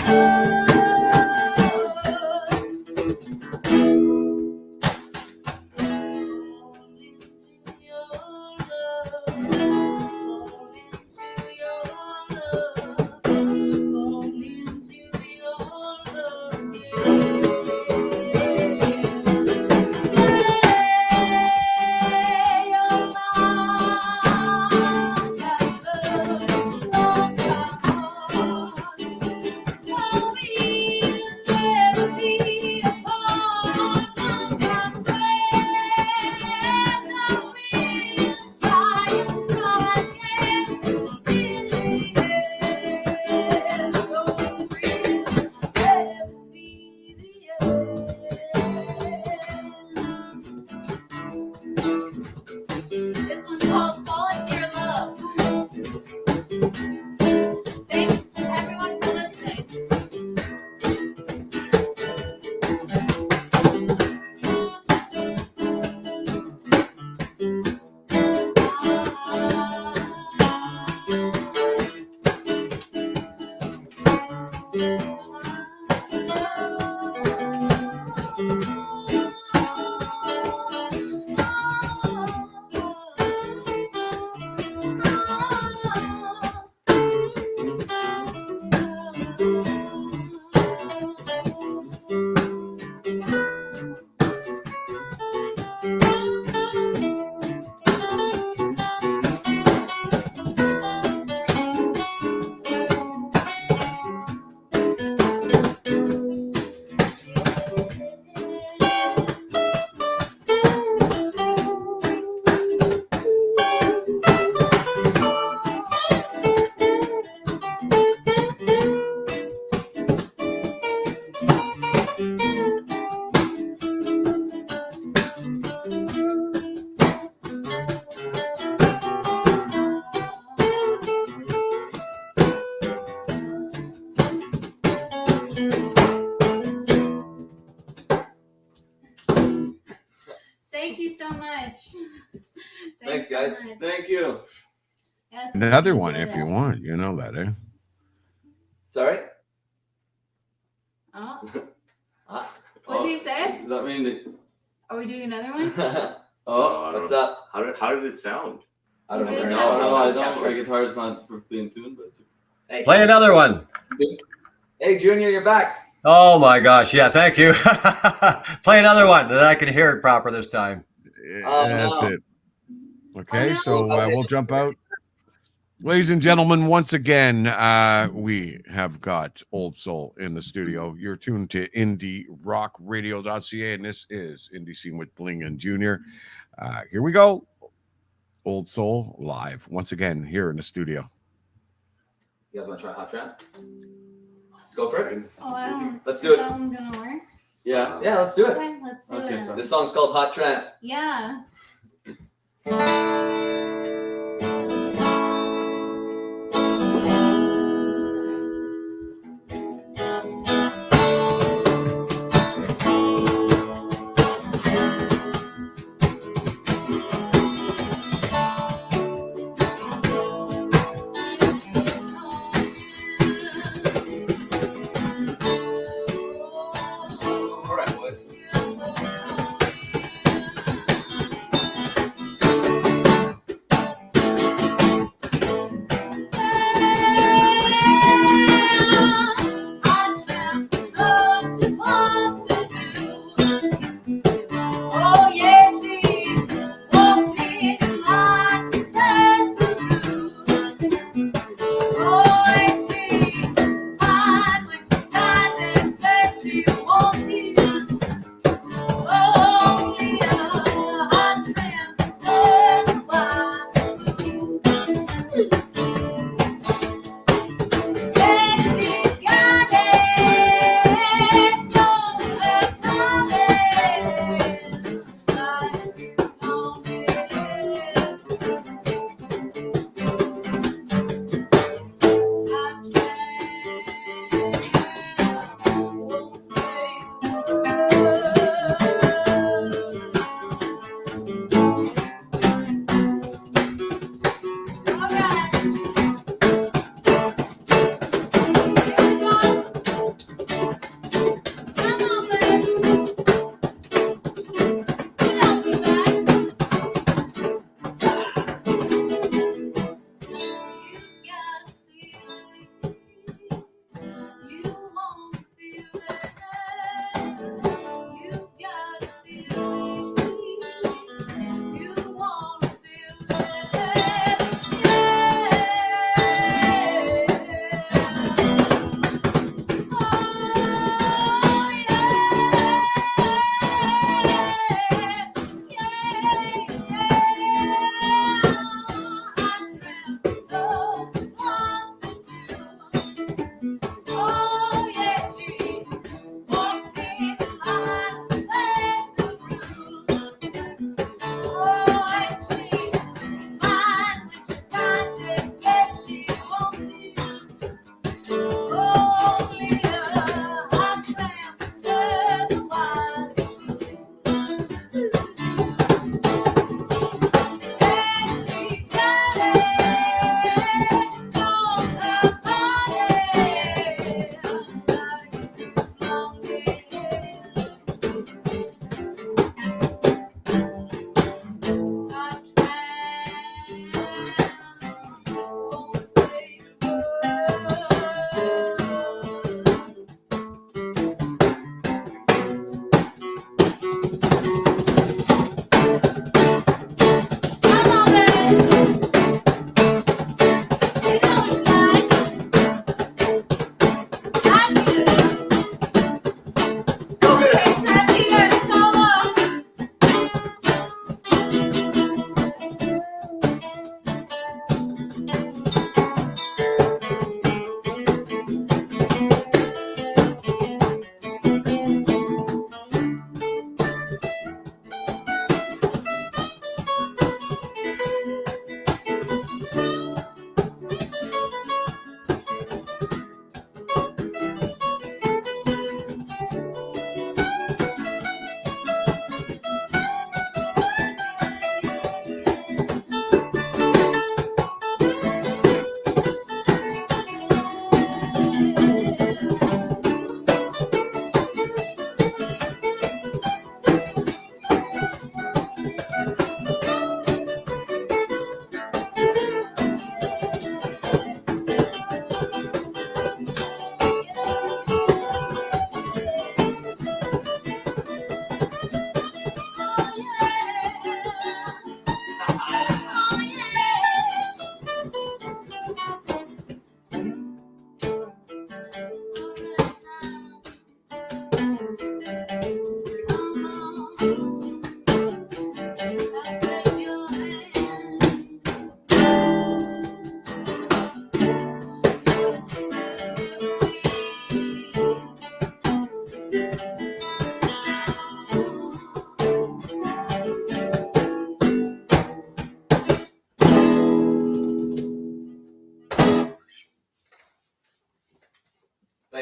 Oh, Thank you so much. Thanks, guys. So much. Thank you. Yes, Another one if you want. You know that, eh? Sorry? Oh. What did he say? Does that mean that... Are we doing another one? What's up? How did it sound? I don't It did know. sound I don't. My guitar's not perfectly in tune, but... Hey. Play another one. Hey, Junior, you're back. Oh my gosh! Yeah, thank you. Play another one, then I can hear it proper this time. That's it. Okay, no. so we'll jump out. Ladies and gentlemen, once again, we have got Old Soul in the studio. You're tuned to IndieRockRadio.ca, and this is Indie Scene with Bling and Junior. Here we go. Old Soul live once again here in the studio. You guys want to try Hot Trap? Let's go for it. Oh, I don't. Let's do it. That one gonna work? Yeah, let's do it. Okay, let's do it. This song's called Hot Trap. Yeah. All right, boys.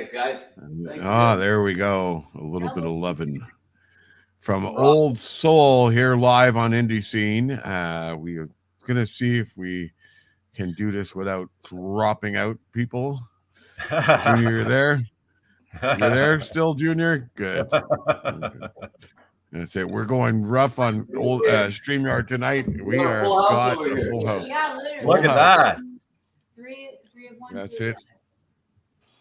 Thanks, guys. Thanks Ah, again. there we go. A little bit of loving from Old Soul here live on Indie Scene. We are gonna see if we can do this without dropping out people. Junior, you're there? You're there still, Junior? Good. Okay. That's it. We're going rough on old StreamYard tonight. We got a are full house got over a here. full house. Yeah, literally. Look at that. Three of one. That's two of it.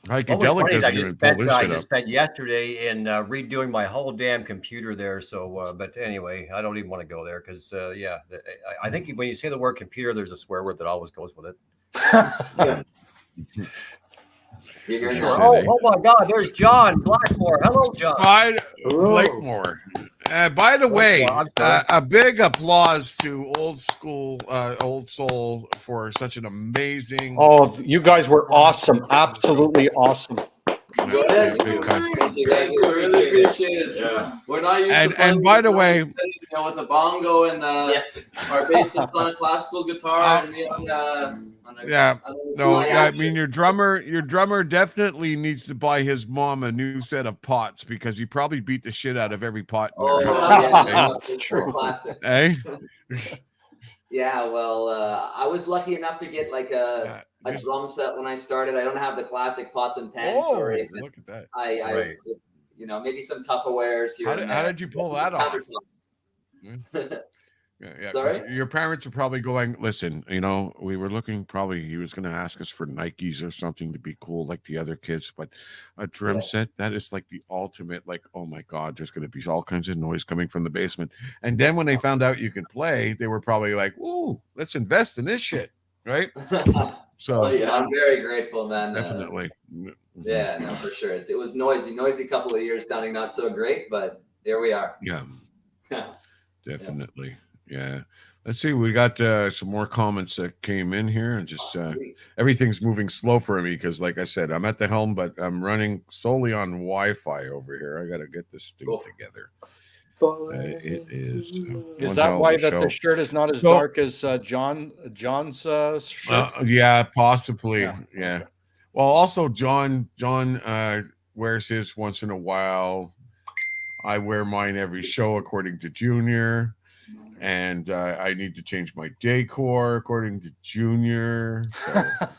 What was Psychedelic funny is doesn't even pull this I shit just up. spent yesterday in redoing my whole damn computer there. So, but anyway, I don't even want to go there because, yeah, I think when you say the word computer, there's a swear word that always goes with it. You're hearing Sure. that? Oh my God, there's John Blackmore. Hello, John. Blakemore. By the way, I'm sorry. a big applause to Old Soul for such an amazing. Oh, you guys were awesome. Absolutely awesome. Go ahead. Big time. Thank you guys. Thank you. Really appreciate it. Yeah. We're not used to And playing by this the level way, steady, you know, with the bongo and our bassist on a classical guitar and me on a yeah, no, I Yeah. mean your drummer definitely needs to buy his mom a new set of pots because he probably beat the shit out of every pot. In Oh, their house. yeah. That's It's true. Classic. Eh? Yeah, well, I was lucky enough to get like a Just- drum set when I started. I don't have the classic pots and pans Oh, stories. look at that. I Right. you know, maybe some Tupperwares here How and did, there. how did you pull Some that off? countertops. Yeah, Sorry? your parents are probably going, listen, you know, we were looking, probably he was going to ask us for Nikes or something to be cool like the other kids, but a drum set, that is like the ultimate, like, oh my God, there's going to be all kinds of noise coming from the basement. And then when they found out you can play, they were probably like, ooh, let's invest in this shit, right? So Oh, yeah, I'm very grateful, man. definitely. Yeah, no, for sure. It was noisy couple of years, sounding not so great, but here we are. Yeah, definitely. Yeah. Let's see. We got some more comments that came in here, and just Sweet. everything's moving slow for me because, like I said, I'm at the helm, but I'm running solely on Wi-Fi over here. I got to get this thing Cool. together. It is. Is one that hell of why a that show. the shirt is not as So- dark as John's shirt? Yeah, possibly. Yeah, Yeah. okay. Well, also John wears his once in a while. I wear mine every show, according to Junior. And I need to change my decor according to Junior.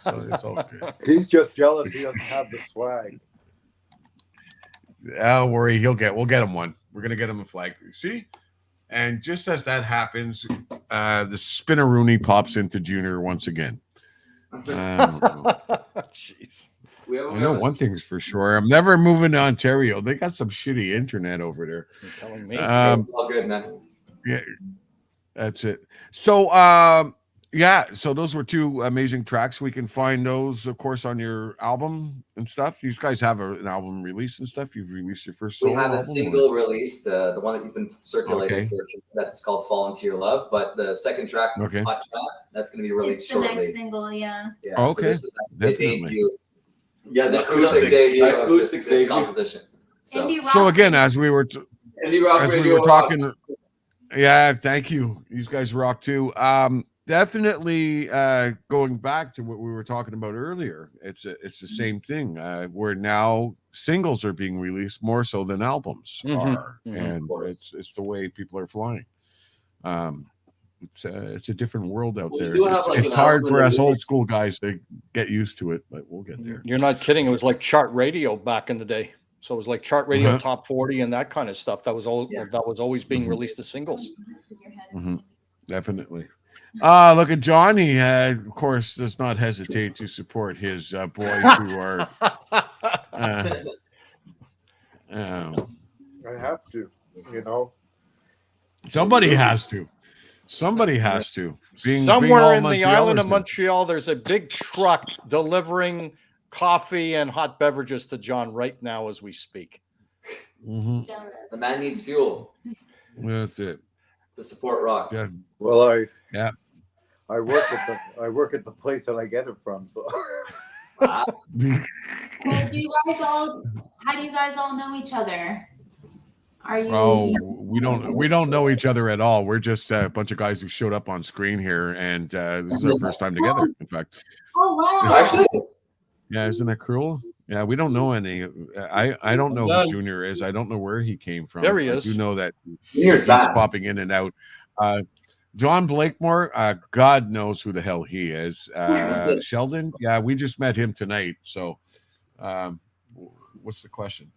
So it's all good. He's just jealous he doesn't have the swag. Don't worry, we'll get him one. We're gonna get him a flag. See? And just as that happens, the Spinneroonie pops into Junior once again. Jeez. I know one thing's for sure. I'm never moving to Ontario. They got some shitty internet over there. You're telling me. It's all good, man. Yeah, that's it. So yeah, so those were two amazing tracks. We can find those, of course, on your album and stuff. You guys have an album release and stuff. You've released your first We solo have a album, single released, the one that you've been circulating. Okay. That's called "Fall Into Your Love." But the second track, Okay. "Hot Track," that's going to be It's released the shortly. next single, yeah. Yeah. Oh, So okay. this is the Definitely. debut, Yeah, the acoustic debut of acoustic this debut. composition. So, Indie rock. So again, as we were Indie rock as we radio were talking, rocks. yeah, thank you. These guys rock too. Definitely going back to what we were talking about earlier. It's the same thing. Where now singles are being released more so than albums Mhm, are, mhm. and Of course. it's the way people are flying. It's a different world out Well, you there. do have, It's, like, it's an hard album for that us old released- school guys to get used to it, but we'll get there. You're not kidding. It was like chart radio back in the day. So it was like chart radio, Uh-huh. top 40, and that kind of stuff. That was always being Mhm. released as singles. Mhm. Definitely. Look at John. He of course, does not hesitate to support his boys who are. I have to, you know. Somebody has to. Somebody has to. Being Somewhere all in the island of Montrealers now. Montreal, there's a big truck delivering coffee and hot beverages to John right now as we speak. Mhm. the man needs fuel That's it. to support rock. Yeah. Well, I work at the place that I get it from. So Wow. Well, do you guys all? How do you guys all know each other? Are you? Oh, we don't know each other at all. We're just a bunch of guys who showed up on screen here, and this is our first time together. In fact, Oh wow! Actually, Yeah, isn't that cruel? Yeah, we don't know any. I don't know who None. Junior is. I don't know where he came from. There he I is. do know that Here's keeps that. popping in and out. John Blakemore, God knows who the hell he is. Sheldon, yeah, we just met him tonight. So, what's the question?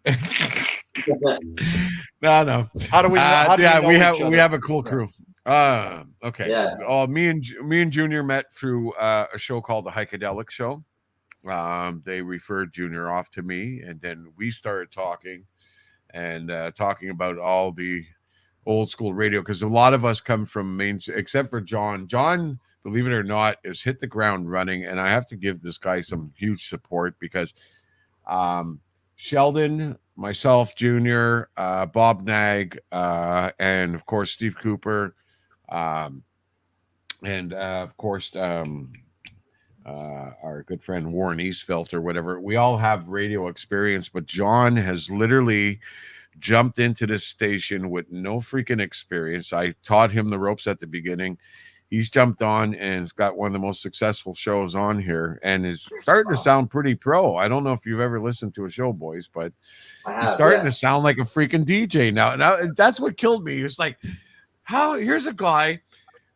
No. How do we know? How do Yeah, we know each we other? have a cool crew. Okay. Yeah. Oh, me and Junior met through a show called the Hikadelic Show. They referred Junior off to me, and then we started talking about all the old school radio, because a lot of us come from main, except for John. John, believe it or not, has hit the ground running, and I have to give this guy some huge support because Sheldon, myself, Junior, Bob Nag, and of course Steve Cooper, and of course our good friend Warren Eastfelt or whatever. We all have radio experience, but John has literally jumped into this station with no freaking experience. I taught him the ropes at the beginning. He's jumped on and has got one of the most successful shows on here and is starting to sound pretty pro. I don't know if you've ever listened to a show, boys, but he's starting to sound like a freaking DJ now. Now that's what killed me. It's like, here's a guy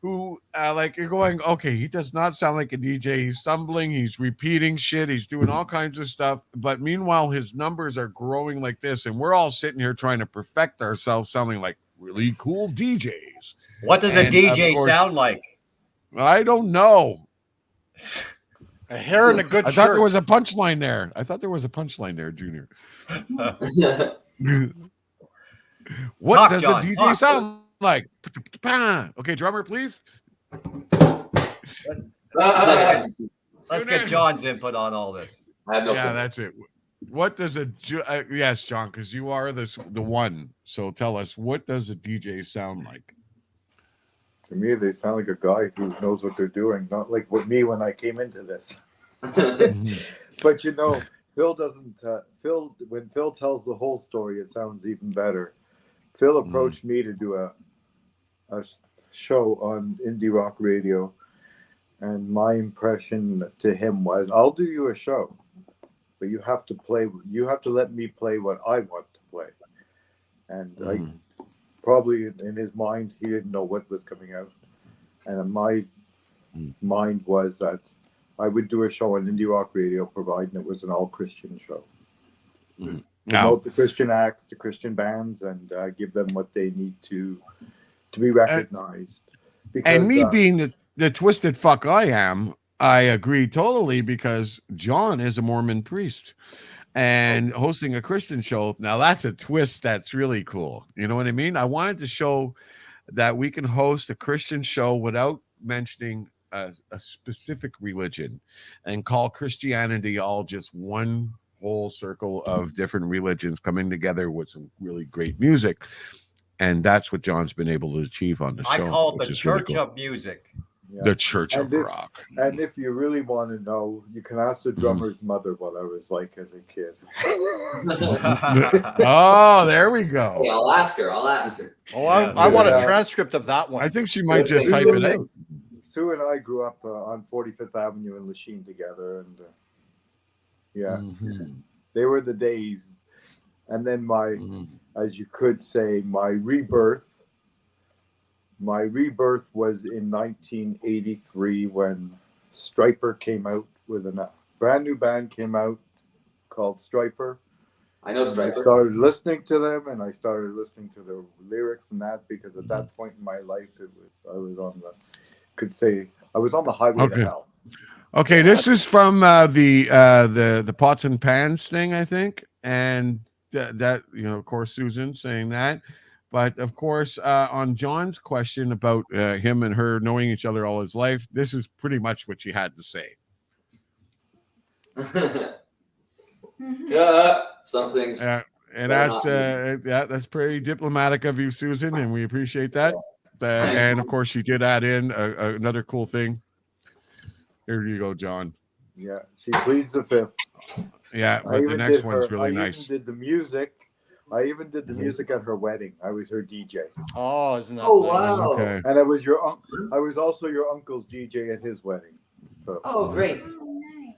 who like you're going, okay, he does not sound like a DJ. He's stumbling, he's repeating shit, he's doing all kinds of stuff. But meanwhile, his numbers are growing like this, and we're all sitting here trying to perfect ourselves, sounding like really cool DJs. What does a DJ sound like? I don't know. A hair and a good I shirt. thought there was a punchline there. Junior. What Talk, does John, a DJ talk. sound like? Okay, drummer, please. Let's get John's input on all this. I have no Yeah, sympathy. that's it. What does yes, John, because you are the one. So tell us, what does a DJ sound like? To me, they sound like a guy who knows what they're doing, not like with me when I came into this. But you know, Phil doesn't. When Phil tells the whole story, it sounds even better. Phil approached me to do a show on indie rock radio, and my impression to him was, "I'll do you a show, but you have to play. You have to let me play what I want to play." And I probably in his mind he didn't know what was coming out, and in my mind was that I would do a show on indie rock radio, providing it was an all Christian show. Promote the Christian acts, the Christian bands, and give them what they need to be recognized. Because, and me being the twisted fuck I am, I agree totally, because John is a Mormon priest and hosting a Christian show. Now that's a twist that's really cool. You know what I mean? I wanted to show that we can host a Christian show without mentioning a specific religion and call Christianity all just one whole circle of different religions coming together with some really great music. And that's what John's been able to achieve on the show. I call it the Church of Music. Yeah. The Church of Rock. And if you really want to know, you can ask the drummer's mother what I was like as a kid. Oh, there we go. Hey, I'll ask her. Oh, I want a transcript of that one. I think she might just type it out. Sue and I grew up on 45th Avenue in Lachine together, and they were the days. And then as you could say, my rebirth was in 1983 when Stryper came out with a brand new band came out called Stryper. I know Stryper. I started listening to them, and I started listening to the lyrics and that, because at that point in my life, I was on the highway to hell. Okay, this is from the pots and pans thing, I think, and that of course, Susan saying that. But of course, on John's question about him and her knowing each other all his life, this is pretty much what she had to say. Some things. And that's pretty diplomatic of you, Susan, and we appreciate that. And of course, you did add in another cool thing. Here you go, John. Yeah, she pleads the fifth. Yeah, but the next one's really nice. I even did the music at her wedding. I was her DJ. Oh, isn't that nice? Wow. Okay. And I was also your uncle's DJ at his wedding. So. Oh, great.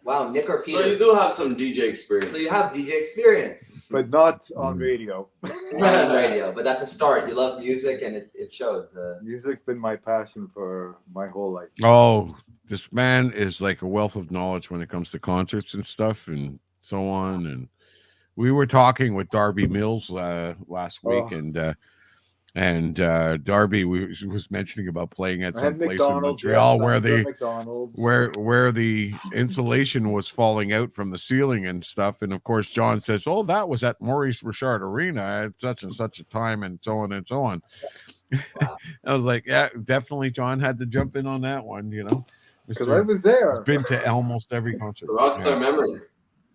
Wow, Nick or Peter. So you do have some DJ experience. So you have DJ experience. But not on radio. Not on radio, but that's a start. You love music, and it shows. Music's been my passion for my whole life. Oh, this man is like a wealth of knowledge when it comes to concerts and stuff and so on. And we were talking with Darby Mills last week, and Darby was mentioning about playing at some place in Montreal where the insulation was falling out from the ceiling and stuff. And of course, John says, "Oh, that was at Maurice Richard Arena at such and such a time," and so on and so on. Wow. I was like, "Yeah, definitely." John had to jump in on that one, you know, because I was there. Been to almost every concert. Rockstar memory.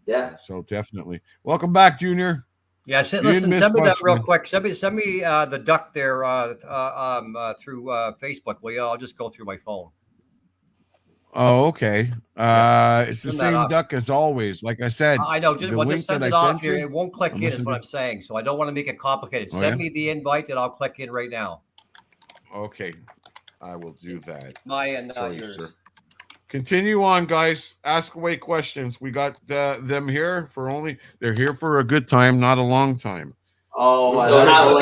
Yeah. So definitely, welcome back, Junior. Yeah, listen, send me that real quick. Send me the duck there through Facebook, will you? I'll just go through my phone. Oh, okay. It's the same duck as always. Like I said, I know. Just send it off here. It won't click in, is what I'm saying. So I don't want to make it complicated. Send me the invite, and I'll click in right now. Okay, I will do that. My and not yours. Sir. Continue on, guys. Ask away questions. We got them here they're here for a good time, not a long time. Oh, so have a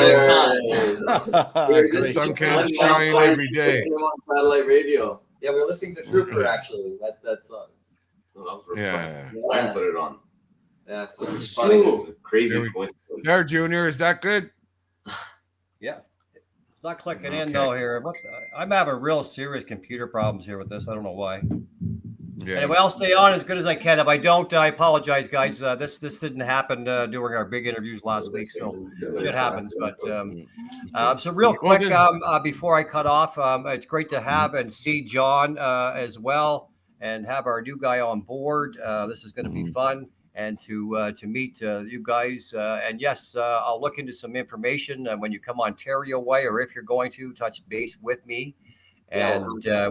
good time. The sun can't shine every day. On satellite radio. Yeah, we're listening to Trooper actually. That song. I put it on. Yeah, so it's funny. Crazy. There, Junior. Is that good? Yeah. It's not clicking in though here. I'm having real serious computer problems here with this. I don't know why. Yeah. Anyway, I'll stay on as good as I can. If I don't, I apologize, guys. This didn't happen during our big interviews last week, so shit happens. But so real quick, before I cut off, it's great to have and see John as well, and have our new guy on board. This is going to be fun. And to meet you guys. And yes, I'll look into some information when you come Ontario way, or if you're going to touch base with me. And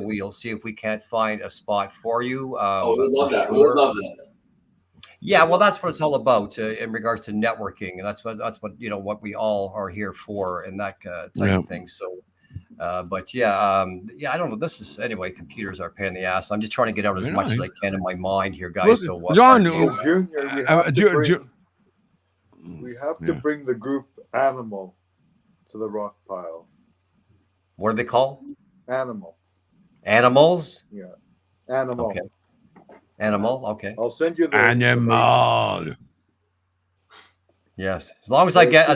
we'll see if we can't find a spot for you. We'd love that. We would love that. Yeah, well, that's what it's all about in regards to networking. And that's what what we all are here for, and that type of thing. So but I don't know. This is anyway. Computers are a pain in the ass. I'm just trying to get out as much as I can in my mind here, guys. So John, we have to bring the group Animal to the rock pile. What are they called? Animal. Animals. Yeah. Animal. Okay. Animal. Okay. I'll send you the Animal. Yes, as long as I get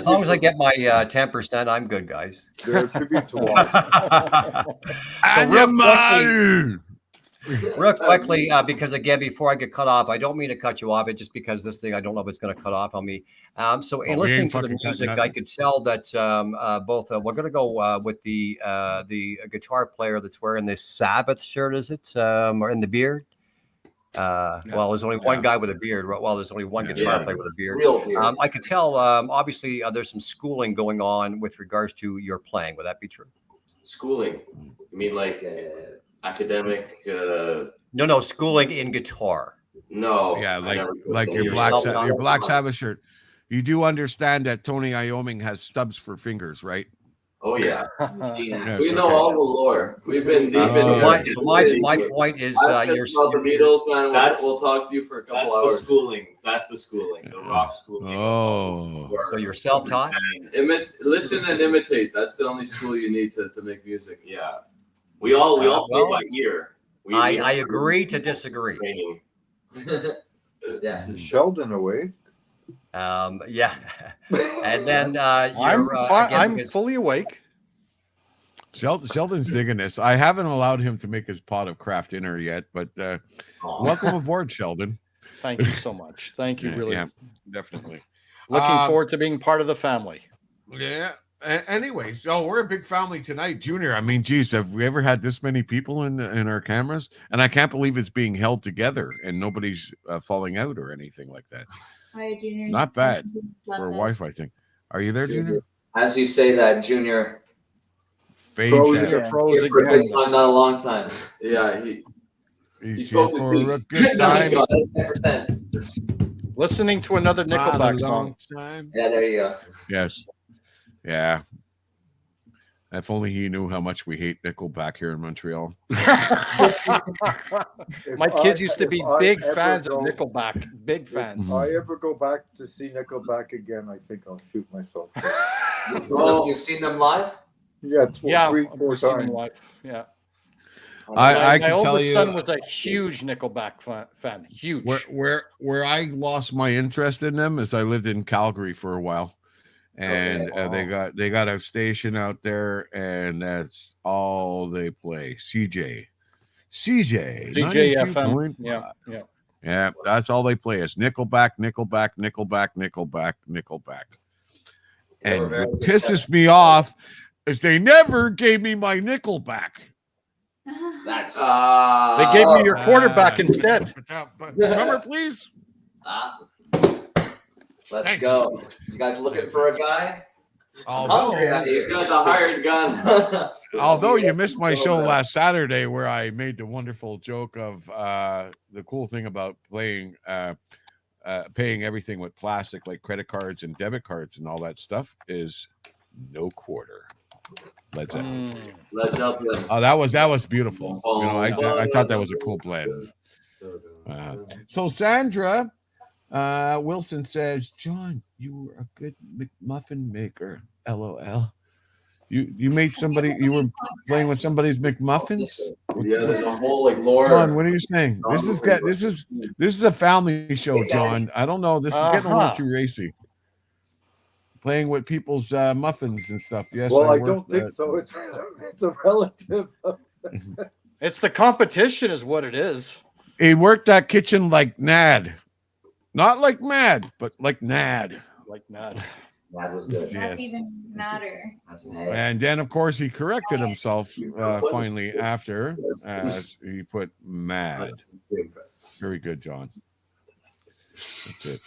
my 10%, I'm good, guys. They're a tribute to watch. Real quickly, because again, before I get cut off, I don't mean to cut you off. It's just because this thing, I don't know if it's going to cut off on me. So in listening to the music, I could tell that both we're going to go with the guitar player that's wearing this Sabbath shirt, is it, or in the beard? Well, there's only one guy with a beard. Well, there's only one guitar player with a beard. Real beard. I could tell, obviously, there's some schooling going on with regards to your playing. Would that be true? Schooling? You mean like academic? No, schooling in guitar. No. Yeah, like your Black Sabbath shirt. You do understand that Tony Ioming has stubs for fingers, right? Oh yeah, we know all the lore. We've been deep in. So my point is, you're the Beatles, man. We'll talk to you for a couple hours. That's the schooling. That's the schooling. The rock schooling. Oh, so you're self-taught. Listen and imitate. That's the only school you need to make music. Yeah, we all play by ear. I agree to disagree. Yeah, Sheldon away. Yeah, and then I'm fully awake. Sheldon's digging this. I haven't allowed him to make his pot of craft dinner yet, but welcome aboard, Sheldon. Thank you so much. Thank you, really. Yeah, definitely. Looking forward to being part of the family. Yeah. Anyway, so we're a big family tonight, Junior. I mean, geez, have we ever had this many people in our cameras? And I can't believe it's being held together and nobody's falling out or anything like that. Hi, Junior. Not bad for a wife, I think. Are you there, Junior? As you say that, Junior. Frozen Here for a good time, not a long time. Yeah, he's here for a good time. Listening to another Nickelback song. Yeah, there you go. Yes. Yeah. If only he knew how much we hate Nickelback here in Montreal. My kids used to be big fans of go, Nickelback. Big fans. If I ever go back to see Nickelback again, I think I'll shoot myself. Oh, you've seen them live? Yeah, three, I've 4 seen them times. live. Yeah. I My can tell oldest you, son was a huge Nickelback fan. Huge. where I lost my interest in them is I lived in Calgary for a while, and they got a station out there, and that's all they play. CJ, CJFM. Yeah. Yeah, that's all they play is Nickelback. And what pisses me off is they never gave me my Nickelback. That's they gave me your quarterback instead. Drummer, please. Let's go. You guys looking for a guy? Although He's got the hired gun. although you missed my show last Saturday where I made the wonderful joke of the cool thing about paying everything with plastic like credit cards and debit cards and all that stuff is no quarter. Let's help you. Oh, that was beautiful. You know, I thought that was a cool plan. So Sandra Wilson says, John, you were a good McMuffin maker. LOL. You made somebody. You were playing with somebody's McMuffins. Yeah, there's a whole like lore. John, what are you saying? This is a family show, John. I don't know. This is getting a little too racy. Playing with people's muffins and stuff. Yes. Well, I don't think so. It's a relative. It's the competition, is what it is. He worked that kitchen like Nad, not like mad, but like Nad. Like Nad. Nad was good. That's even madder. That's nice. And then, of course, he corrected himself finally after he put mad. Very good, John. That's it.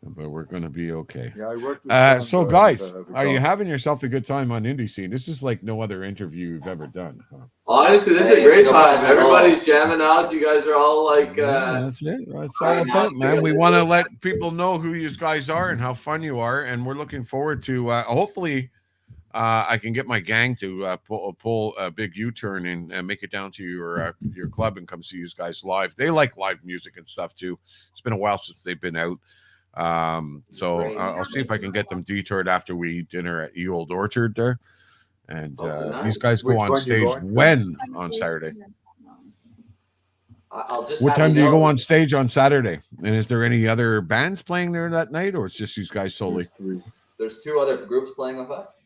But we're going to be okay. Yeah, I worked with so, guys, are you having yourself a good time on Indie Scene? This is like no other interview you've ever done. Huh? Honestly, this is a great time. Everybody's jamming out. You guys are all like... that's it. That's all about, man. We want to let people know who you guys are and how fun you are. And we're looking forward to, hopefully, I can get my gang to pull a big U-turn and make it down to your club and come see you guys live. They like live music and stuff, too. It's been a while since they've been out. So I'll see if I can get them detoured after we eat dinner at Ye Old Orchard there. And these guys go on stage when on Saturday? What time do you go on stage on Saturday? And is there any other bands playing there that night, or it's just these guys solely? There's 2 other groups playing with us.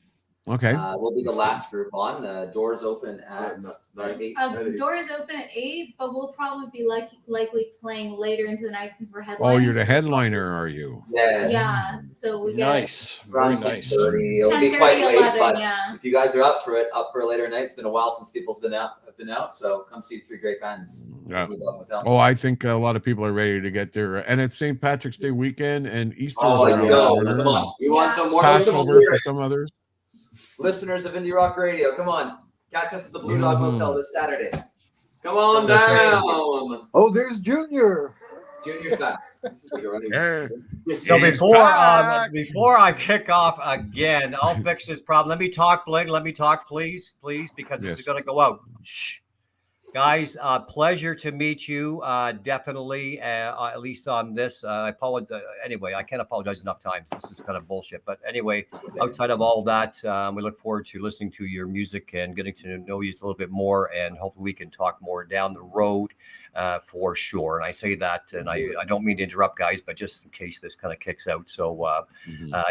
Okay. We'll be the last group on. Doors open at 8. Doors open at 8, but we'll probably be likely playing later into the night since we're headlining. Oh, you're the headliner, are you? Yes. Yeah. So we get nice. Very nice. 10:30. It'll be quite late, 11, but yeah. if you guys are up for a later night, it's been a while since people's been out. So come see 3 great bands. Yeah. Oh, I think a lot of people are ready to get there, and it's St. Patrick's Day weekend and Easter. Oh, let's go! Come on, we want the more Passover for some others. Listeners of Indie Rock Radio, come on, catch us at the Blue Dog Hotel this Saturday. Come on down. Oh, there's Junior. Junior's back. So before I kick off again, I'll fix this problem. Let me talk, Bling. Let me talk, please, because this is going to go out. Shh. Guys, pleasure to meet you. Definitely, at least on this. I apologize. Anyway, I can't apologize enough times. This is kind of bullshit. But anyway, outside of all that, we look forward to listening to your music and getting to know you a little bit more. And hopefully we can talk more down the road for sure. And I say that, and I don't mean to interrupt, guys, but just in case this kind of kicks out. So,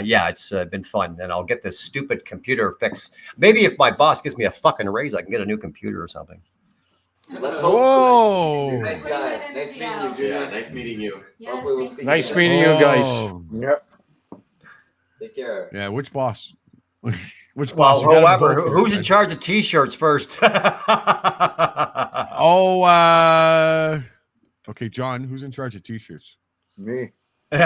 yeah, it's been fun. And I'll get this stupid computer fixed. Maybe if my boss gives me a fucking raise, I can get a new computer or something. Let's hope. Whoa! Nice guy. Nice meeting you, Junior. Yeah, nice meeting you. Yes, Hopefully we'll speak Nice again. meeting you guys. Yep. Take care. Yeah, which boss? Which Well, boss? You gotta however, vote for who's it, in charge of T-shirts first? Oh, okay, John. Who's in charge of T-shirts? Me. Okay.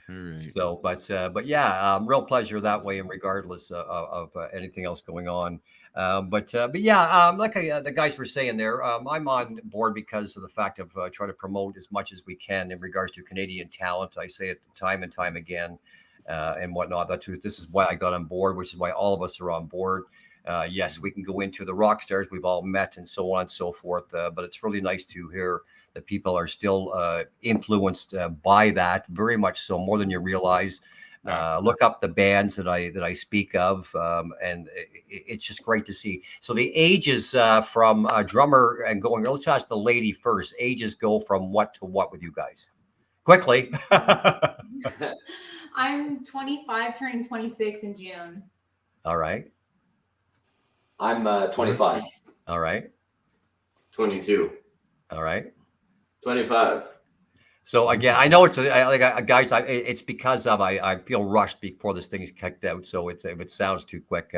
All right. So, but yeah, real pleasure that way, and regardless of anything else going on. But yeah, like the guys were saying there, I'm on board because of the fact of trying to promote as much as we can in regards to Canadian talent. I say it time and time again. and whatnot. This is why I got on board, which is why all of us are on board. Yes, we can go into the rock stars we've all met and so on and so forth, but it's really nice to hear that people are still influenced by that, very much so, more than you realize. Look up the bands that I speak of, and it's just great to see. So the ages from drummer and going, let's ask the lady first. Ages go from what to what with you guys? Quickly. I'm 25, turning 26 in June. All right. I'm 25. All right. 22. All right. 25. So again, I know it's guys. It's because of I feel rushed before this thing is kicked out. So if it sounds too quick,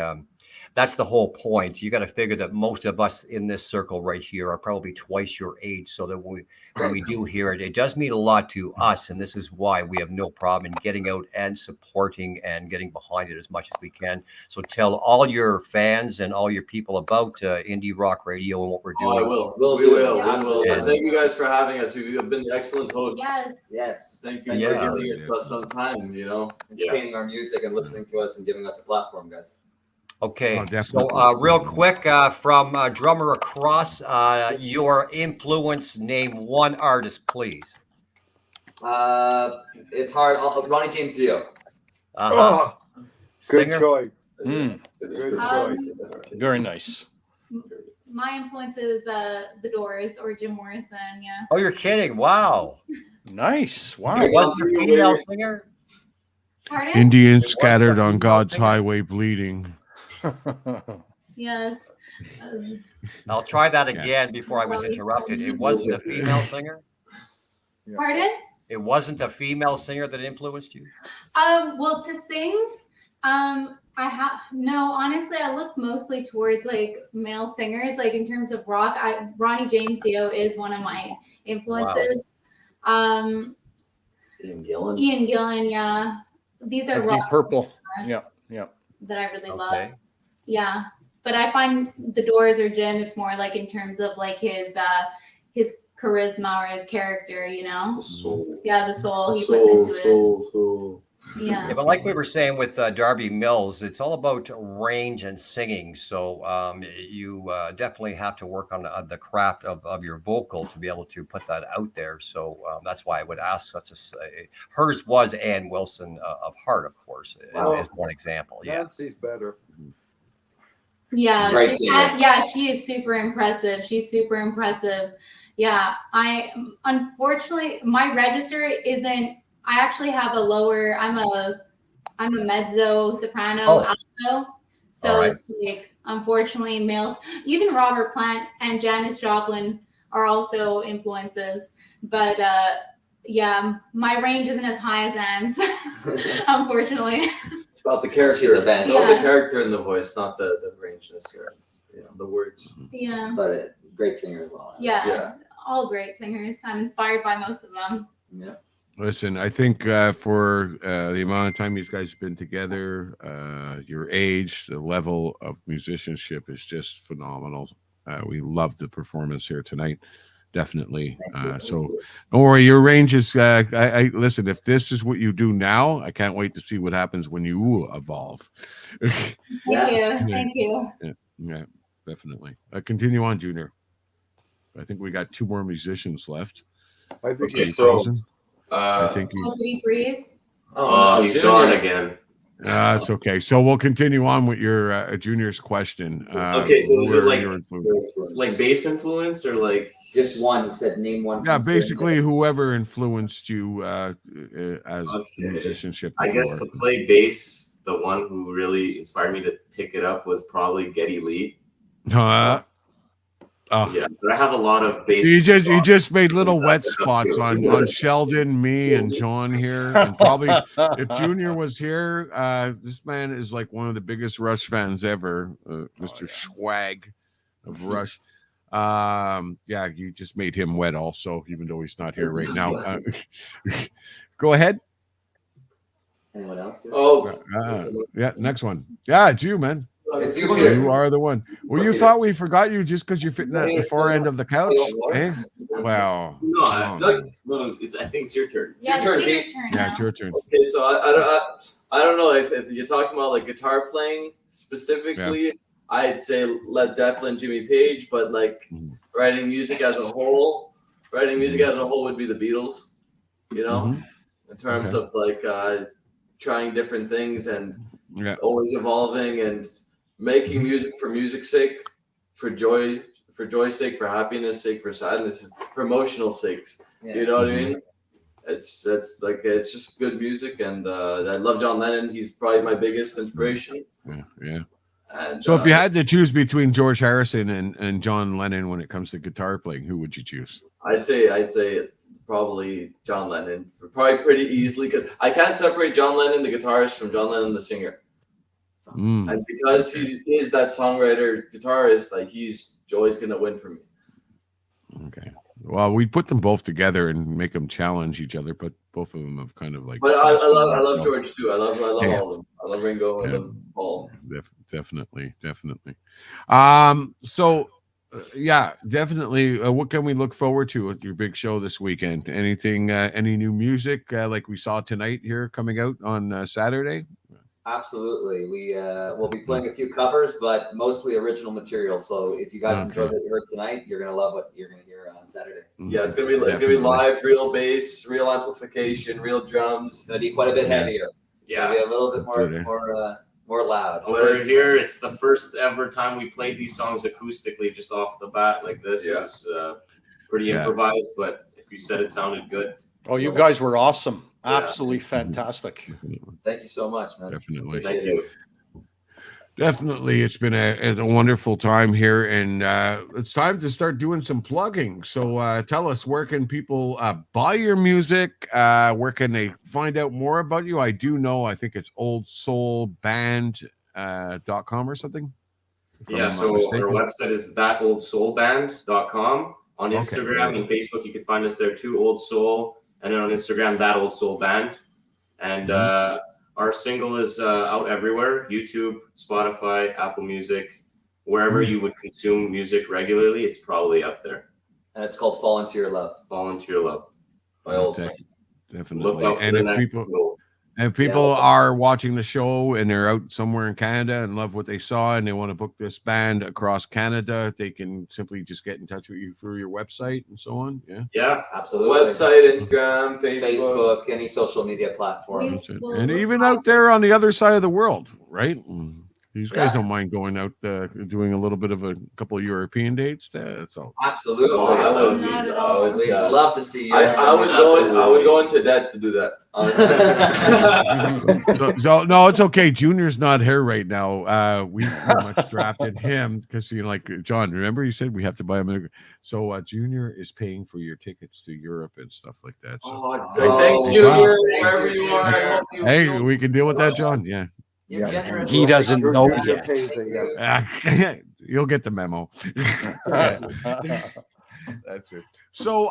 that's the whole point. You got to figure that most of us in this circle right here are probably twice your age, so that when we do hear it, it does mean a lot to us, and this is why we have no problem in getting out and supporting and getting behind it as much as we can. So tell all your fans and all your people about indie rock radio and what we're doing. I will. Will We do. will. Yeah, We will. absolutely. Thank you guys for having us. You have been excellent hosts. Yes. Thank you Yeah. for giving us some time, Entertaining our music and listening to us and giving us a platform, guys. Okay, Oh, so definitely. real quick from drummer across, your influence. Name one artist, please. It's hard. Ronnie James Dio. Uh-huh. Oh, good Singer. choice. Mm, Good Um, choice. very nice. My influence is The Doors or Jim Morrison. Yeah. Oh, you're kidding! Wow. Nice. Wow. It wasn't a female singer. Pardon? Indians It scattered was a on female God's singer. highway bleeding. Yes. Um, I'll try that again before I was interrupted. It wasn't a female singer. Pardon? It wasn't a female singer that influenced you. Well, to sing, honestly, I look mostly towards like male singers. Like in terms of rock, Ronnie James Dio is one of my influences. Ian Gillan. Ian Gillan, yeah. These are Deep rock Purple. Yeah. that I really love. Okay. Yeah, but I find The Doors or Jim, it's more like in terms of like his charisma or his character, The soul. Yeah, the soul he puts into Soul. it. Yeah. Yeah, but like we were saying with Darby Mills, it's all about range and singing. So you definitely have to work on the craft of your vocal to be able to put that out there. So that's why I would ask hers was Ann Wilson of Heart, of course, as one example. Yeah. Nancy's better. Yeah, Great singer. she is super impressive. She's super impressive. Yeah, unfortunately my register isn't. I actually have a lower. I'm a mezzo soprano alto. So it's like unfortunately males. Even Robert Plant and Janis Joplin are also influences. But yeah, my range isn't as high as Anne's, unfortunately. It's about the character. She's a band. It's about the character in the voice, not the range necessarily. The words. Yeah. But a great singer as well. Yeah. All great singers. I'm inspired by most of them. Yeah. Listen, I think for the amount of time these guys have been together, your age, the level of musicianship is just phenomenal. We love the performance here tonight. Definitely. So don't worry, your range is I listen, if this is what you do now, I can't wait to see what happens when you evolve. Thank you. Yeah, definitely. Continue on, Junior. I think we got two more musicians left. I think Okay, Are you so frozen? I think Did he freeze? oh, he's gone again. it's okay. So we'll continue on with your Junior's question. Okay, so is it where your influence- like bass influence or like Just one. He said name one. Yeah, concert. basically whoever influenced you as musicianship. I guess to play bass, the one who really inspired me to pick it up was probably Geddy Lee. Yeah, but I have a lot of bass. You just made little wet spots on Sheldon, me, and John here. And probably if Junior was here, this man is like one of the biggest Rush fans ever, Mr. Swag of Rush. Yeah, you just made him wet also, even though he's not here right now. Go ahead. Anyone else? Oh, Yeah, next one. Yeah, it's you, man. It's you, Peter. You are the one. Well, you thought we forgot you just because you're fitting at the far end of the couch, eh? Wow. No, I think it's your turn. Yeah, It's your turn, Peter's Pete. turn Yeah, now. it's your turn. Okay, so I don't know if you're talking about like guitar playing specifically. I'd say Led Zeppelin, Jimmy Page, but like writing music as a whole, would be the Beatles. You know, in terms of like trying different things and always evolving and making music for music's sake, for joy's sake, for happiness' sake, for sadness, for emotional sakes. You know what I mean? It's just good music, and I love John Lennon. He's probably my biggest inspiration. Yeah. And, So if you had to choose between George Harrison and John Lennon when it comes to guitar playing, who would you choose? I'd say probably John Lennon, probably pretty easily, because I can't separate John Lennon, the guitarist, from John Lennon, the singer. And because he is that songwriter, guitarist, like he's always gonna win for me. Okay. Well, we put them both together and make them challenge each other, but both of them have kind of like. But I love George too. I love all of them. I love Ringo. I love Paul. Definitely. So, yeah, definitely. What can we look forward to at your big show this weekend? Anything? Any new music like we saw tonight here coming out on Saturday? Absolutely. We'll be playing a few covers, but mostly original material. So if you guys enjoyed what you heard tonight, you're gonna love what you're gonna hear on Saturday. Yeah, it's gonna be live, real bass, real amplification, real drums. It's gonna be quite a bit heavier. It's gonna be a little bit more loud. Over here, it's the first ever time we played these songs acoustically, just off the bat like this. It was pretty improvised, but if you said it sounded good. Oh, you guys were awesome. Absolutely fantastic. Thank you so much, man. Definitely. Thank you. Definitely. It's been a wonderful time here, and it's time to start doing some plugging. So tell us, where can people buy your music? Where can they find out more about you? I think it's oldsoulband.com or something. Yeah, so our website is thatoldsoulband.com. On Instagram and Facebook, you can find us there too, Old Soul. And then on Instagram, That Old Soul Band. And our single is out everywhere: YouTube, Spotify, Apple Music, wherever you would consume music regularly, it's probably up there. And it's called Fall Into Your Love. Fall Into Your Love by Old Soul. Definitely. Look out for the next single. And if people are watching the show and they're out somewhere in Canada and love what they saw and they want to book this band across Canada, they can simply just get in touch with you through your website and so on. Yeah, absolutely. Website, Instagram, Facebook, any social media platform. And even out there on the other side of the world, right? These guys don't mind going out doing a little bit of a couple of European dates. That's all. Absolutely. I would love to see you. I would go into debt to do that. Honestly. so no, it's okay. Junior's not here right now. We pretty much drafted him because like John. Remember, you said we have to buy him. So Junior is paying for your tickets to Europe and stuff like that. So. Thanks, Junior. Wherever you are. Hey, we can deal with that, John. Yeah. He doesn't know yet. You'll get the memo. That's it. So,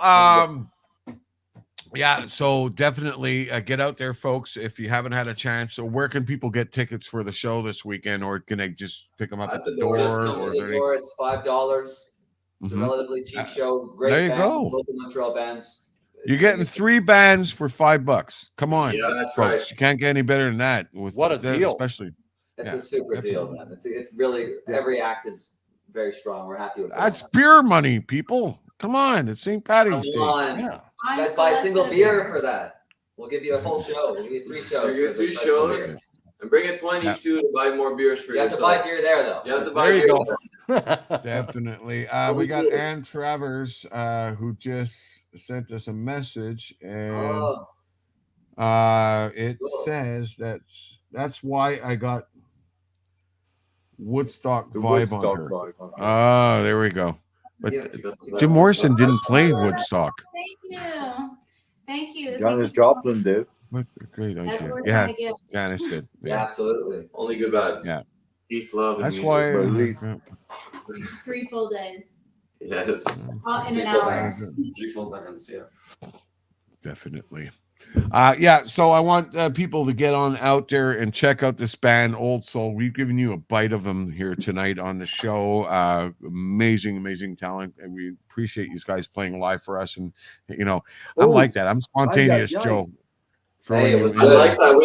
so definitely get out there, folks, if you haven't had a chance. So where can people get tickets for the show this weekend, or can they just pick them up at the door? It's $5. It's a relatively cheap show. Great there you bands, go. local Montreal bands. You're getting 3 bands for $5. Come on, yeah, that's folks. right. You can't get any better than that. What a deal! Especially, it's a super deal, man. It's really every act is very strong. We're happy with that. That's beer money, people. Come on, it's St. Patty's Day. Come on, Yeah. you guys buy a single beer for that. We'll give you a whole show. We'll give you 3 shows. You get 3 shows. And bring a 22 to buy more beers for yourself. You have to buy beer there, though. You have to buy There beer you there. Definitely. We got Ann Travers who just sent us a message, and it says that's why I got Woodstock vibe on her. Oh, there we go. But Jim Morrison didn't play Woodstock. Thank you. Janis Joplin did. What a great That's idea. what we're Yeah, trying to get. Janis did. Yeah, absolutely. Only good vibes. Yeah. Peace, love, and That's music. why. 3 full days. Yes. All in an hour. 3 full bands, yeah. Definitely. Yeah, so I want people to get on out there and check out this band, Old Soul. We've given you a bite of them here tonight on the show. Amazing talent, and we appreciate you guys playing live for us. And I'm like that. I'm spontaneous, Joe. Hey, it was I like that.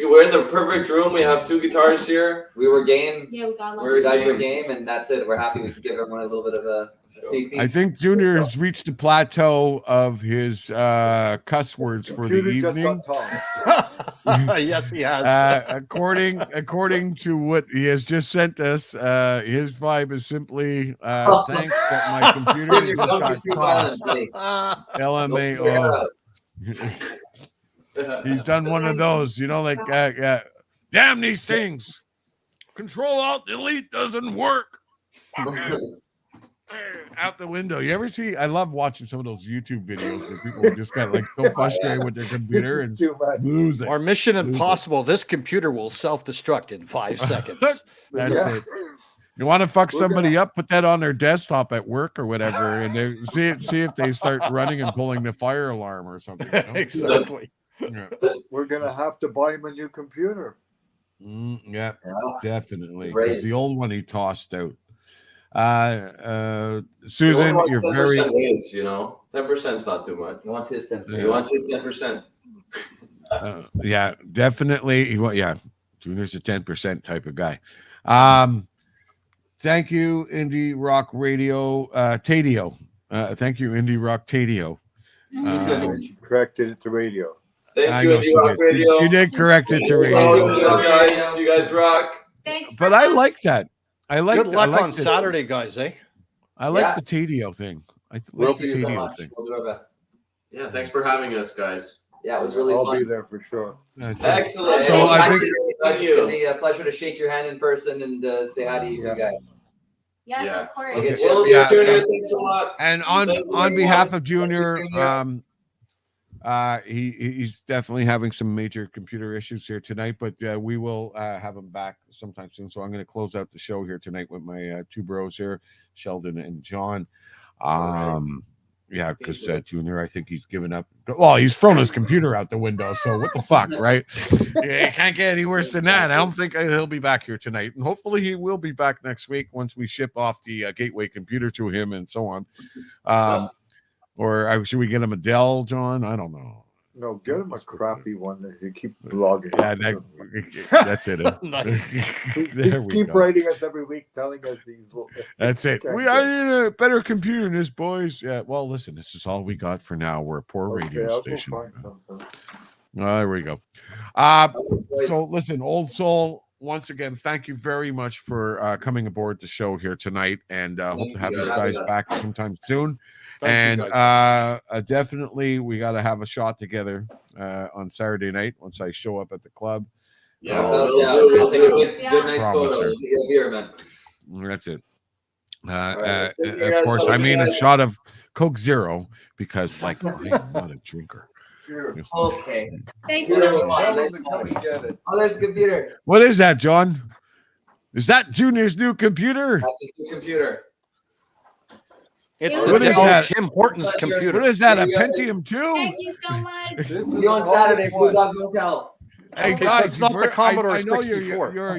We're in the perfect room. We have 2 guitars here. We were game. Yeah, we got We guys are game, and that's it. We're happy we could give everyone a little bit of a sneak peek. I think Junior has reached the plateau of his cuss words for the evening. Yes, he has. According to what he has just sent us, his vibe is simply thanks that my computer just got tossed. LMAO. He's done one of those, like damn these things. Control Alt Delete doesn't work. Out the window. You ever see? I love watching some of those YouTube videos where people just got like so frustrated with their computer and lose it. Or Mission Impossible. This computer will self-destruct in 5 seconds. That's it. You want to fuck somebody up? Put that on their desktop at work or whatever, and they see if they start running and pulling the fire alarm or something. Exactly. Yeah. We're gonna have to buy him a new computer. Yeah, definitely. Raised. The old one he tossed out. Susan, you're very. 10% is not too much. He wants his 10%. He wants his 10%. Yeah, definitely. Junior's a 10% type of guy. Thank you, Indie Rock Radio, Tadio. Thank you, Indie Rock Tadio. Corrected it to radio. Thank you, Indie Rock Radio. You did correct it to radio. You guys rock. Thanks. But I like that. Good luck on Saturday, guys, eh? I like the Tadio thing. Thank you so much. We'll do our best. Yeah, thanks for having us, guys. Yeah, it was really I'll fun. be there for sure. Excellent. So I think it's going to be a pleasure to shake your hand in person and say hi to you guys. Yes, of course. Okay. Junior, thanks a lot. And on behalf of Junior, he's definitely having some major computer issues here tonight, but we will have him back sometime soon. So I'm going to close out the show here tonight with my 2 bros here, Sheldon and John. Yeah, because Junior, I think he's given up. Well, he's thrown his computer out the window. So what the fuck, right? It can't get any worse than that. I don't think he'll be back here tonight. And hopefully he will be back next week once we ship off the Gateway computer to him and so on. Or should we get him a Dell, John? I don't know. No, get him a crappy one that you keep blogging. Yeah, that's it. There we keep go. writing us every week, telling us these. That's it. I need a better computer than this, boys. Yeah. Well, listen, this is all we got for now. We're a poor radio station. There we go. So listen, Old Soul. Once again, thank you very much for coming aboard the show here tonight, and hope to have you guys back sometime soon. And definitely, we got to have a shot together on Saturday night once I show up at the club. Yeah, we'll take a good nice photo. Get a beer, man. That's it. Of course, I mean a shot of Coke Zero because, like, I'm not a drinker. Okay. Thanks so much. Oh, there's a computer. What is that, John? Is that Junior's new computer? That's his new computer. It's what is that? Tim Hortons computer. What is that? A Pentium 2? Thank you so much. See you on Saturday, Blue Dog Motel. Hey Okay, guys, so it's not the Commodore I know 64. you're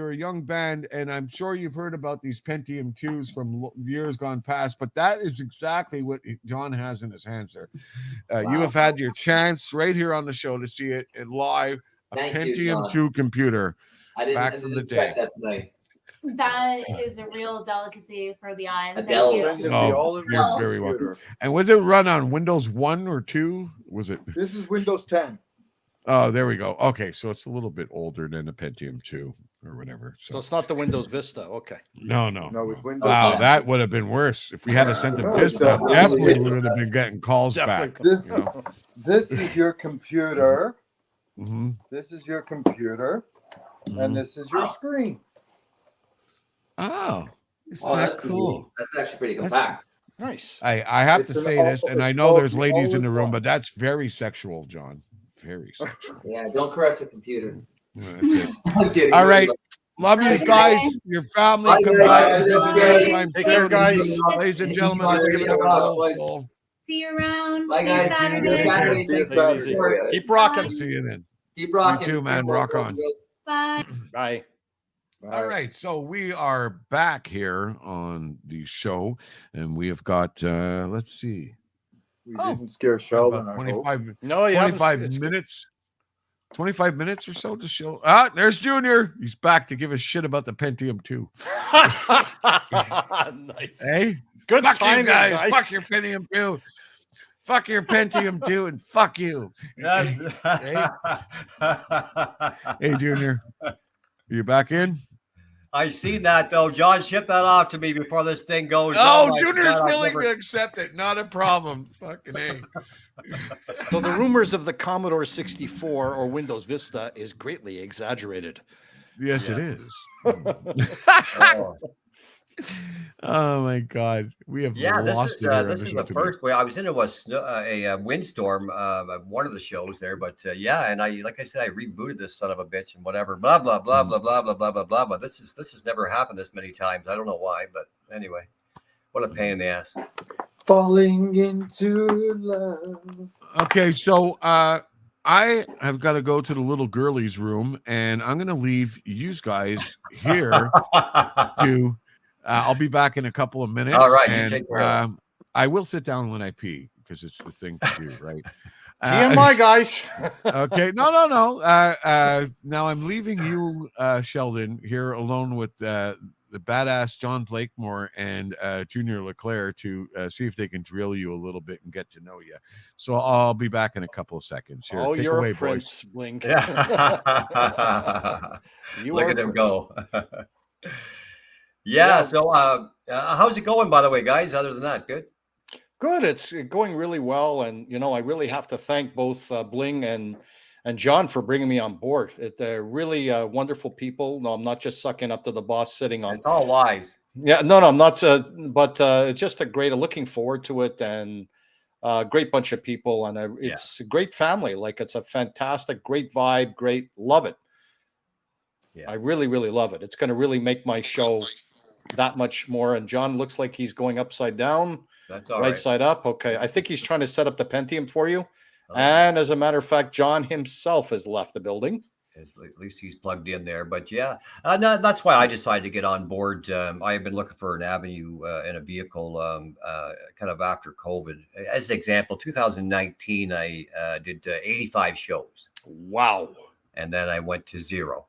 a young band, and I'm sure you've heard about these Pentium 2s from years gone past. But that is exactly what John has in his hands there. Wow. You have had your chance right here on the show to see it in live. A Pentium 2 computer. I didn't expect that tonight. That is a real delicacy for the eyes. Adele. Thank you. Oh, you're very welcome. And was it run on Windows 1 or 2? Was it? This is Windows 10. Oh, there we go. Okay, so it's a little bit older than a Pentium 2 or whatever. So it's not the Windows Vista. Okay. No. It's Windows. Wow, 10. that would have been worse. If we had to send a Vista, definitely would have been getting calls back. This is your computer. Mm-hmm. This is your computer. And this is your screen. Oh, that's cool. That's actually pretty compact. Nice. I have to say this, and I know there's ladies in the room, but that's very sexual, John. Very sexual. Yeah, don't caress a computer. That's it. I'm kidding. All right. Love you guys, your family. Bye, Come guys. back. Take care, guys. Ladies and gentlemen, let's give it up for Old Soul. See you around. Bye, See you guys. Saturday. See you Saturday. See you Thanks Saturday. for Keep rocking. I'll see you then. Keep rocking. You too, man. Rock on. Bye. Bye. All right, so we are back here on the show, and we have got let's see, We didn't scare Sheldon. about I hope. 25, No, you 25 haven't. 25 minutes or so to show. Ah, there's Junior. He's back to give us shit about the Pentium 2. Nice. Hey, Good fuck you timing, guys. Fuck your Pentium 2. Fuck your Pentium 2 and fuck you. Hey, Junior. You back in? I seen that though. John, ship that off to me before this thing goes. Oh, my Junior's God, I've willing never- to accept it. Not a problem. Fucking A. So the rumors of the Commodore 64 or Windows Vista is greatly exaggerated. Yes, Yeah. it is. Oh. Oh my God, we have Yeah, lost it here this on is show the today. first way I was into a windstorm at one of the shows there, but yeah, and like I said, I rebooted this son of a bitch and whatever, blah blah blah blah blah blah blah blah blah. But this has never happened this many times. I don't know why, but anyway, what a pain in the ass. Falling into love. Okay, so I have got to go to the little girlies' room, and I'm going to leave you guys here to. I'll be back in a couple of minutes. All right, you and take care of that. I will sit down when I pee because it's the thing to do, right? TMI, guys. Okay, no. Now I'm leaving you, Sheldon, here alone with the badass John Blakemore and Junior Leclerc to see if they can drill you a little bit and get to know you. So I'll be back in a couple of seconds. Here, Oh, take you're away, a prince, Bling. Yeah. You Look are at him Prince. go. Yeah. So how's it going, by the way, guys? Other than that, good. Good. It's going really well, and I really have to thank both Bling and John for bringing me on board. They're really wonderful people. No, I'm not just sucking up to the boss sitting on. It's all lies. Yeah, no, I'm not. But it's just a great. Looking forward to it, and great bunch of people, and it's a great family. Like it's a fantastic, great vibe. Great, love it. Yeah. I really, really love it. It's going to really make my show that much more. And John looks like he's going upside down. That's all right right. side up. Okay. I think he's trying to set up the Pentium for you. Okay. And as a matter of fact, John himself has left the building. At least he's plugged in there. But yeah, no, that's why I decided to get on board. I have been looking for an avenue in a vehicle kind of after COVID. As an example, 2019, I did 85 shows. Wow. And then I went to 0.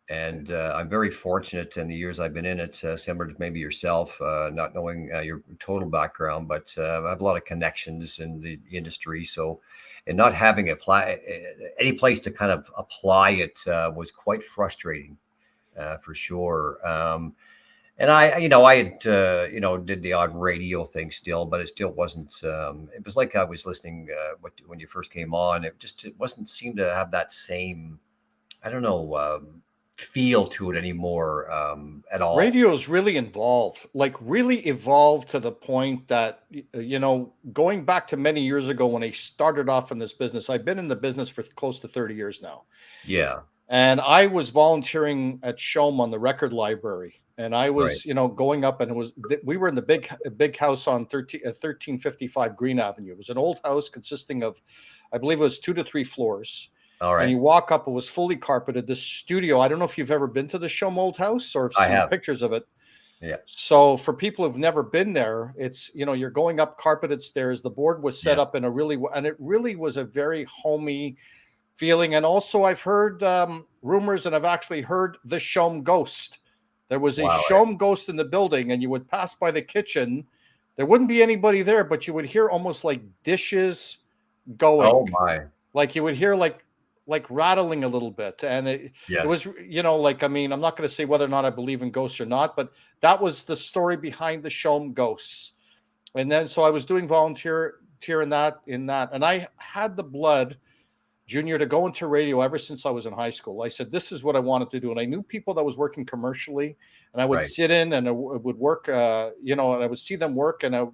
And I'm very fortunate in the years I've been in it, similar to maybe yourself, not knowing your total background, but I have a lot of connections in the industry. So, and not having any place to kind of apply it was quite frustrating, for sure. And I had, did the odd radio thing still, but it still wasn't. It was like I was listening when you first came on. It wasn't seem to have that same, I don't know. Feel to it anymore at all. Radio's really evolved to the point that, going back to many years ago when I started off in this business, I've been in the business for close to 30 years now. Yeah. And I was volunteering at Shome on the record library. And I was, Right. Going up, and we were in the big house on 1355 Green Avenue. It was an old house consisting of, I believe it was 2 to 3 floors. All right. And you walk up, it was fully carpeted. The studio, I don't know if you've ever been to the Shome Old House or I seen have. pictures of it. Yeah. So for people who've never been there, it's, you're going up carpeted stairs. The board was set up in it really was a very homey feeling. And also I've heard rumors, and I've actually heard the Shome ghost. There was a Shome ghost in the building, and you would pass by the kitchen. There wouldn't be anybody there, but you would hear almost like dishes going. Oh my. Like you would hear like rattling a little bit. And it was, I'm not going to say whether or not I believe in ghosts or not, but that was the story behind the Shome ghosts. And then, so I was doing volunteer in that. And I had the blood, Junior, to go into radio ever since I was in high school. I said, this is what I wanted to do. And I knew people that was working commercially, and I would sit in and I would work, and I would see them work, and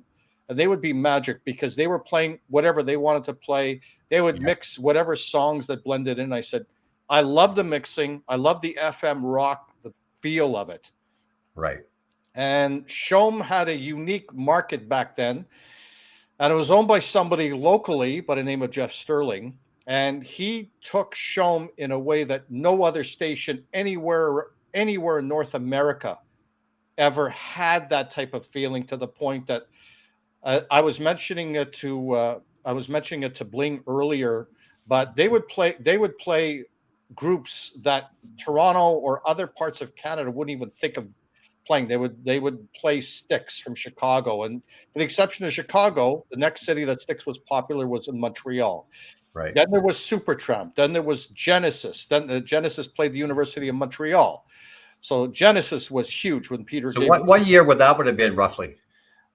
they would be magic because they were playing whatever they wanted to play. They would mix whatever songs that blended in. I said, I love the mixing. I love the FM rock, the feel of it. Right. And Shome had a unique market back then. and it was owned by somebody locally by the name of Jeff Sterling. And he took Shome in a way that no other station anywhere in North America ever had that type of feeling, to the point that I was mentioning it to Bling earlier, but they would play groups that Toronto or other parts of Canada wouldn't even think of playing. They would play Styx from Chicago, and with the exception of Chicago, the next city that Styx was popular was in Montreal. Right. Then there was Supertramp. Then there was Genesis. Then Genesis played the University of Montreal. So Genesis was huge when Peter. So what year would have been roughly?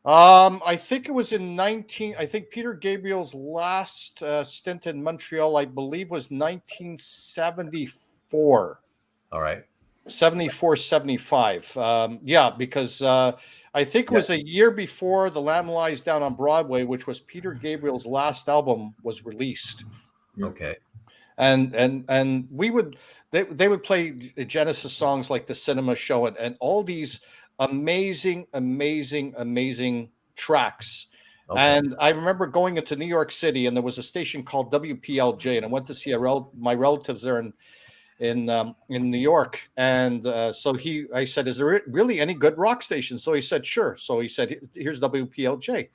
I think it was in I think Peter Gabriel's last stint in Montreal, I believe, was 1974. All right. 74, 75. Yeah, because I think it was a year before The Lamb Lies Down on Broadway, which was Peter Gabriel's last album, was released. Okay. And they would play Genesis songs like The Cinema Show and all these amazing tracks. Okay. And I remember going into New York City, and there was a station called WPLJ, and I went to see my relatives there in New York. And so I said, "Is there really any good rock stations?" So he said, "Sure." So he said, "Here's WPLJ." Right.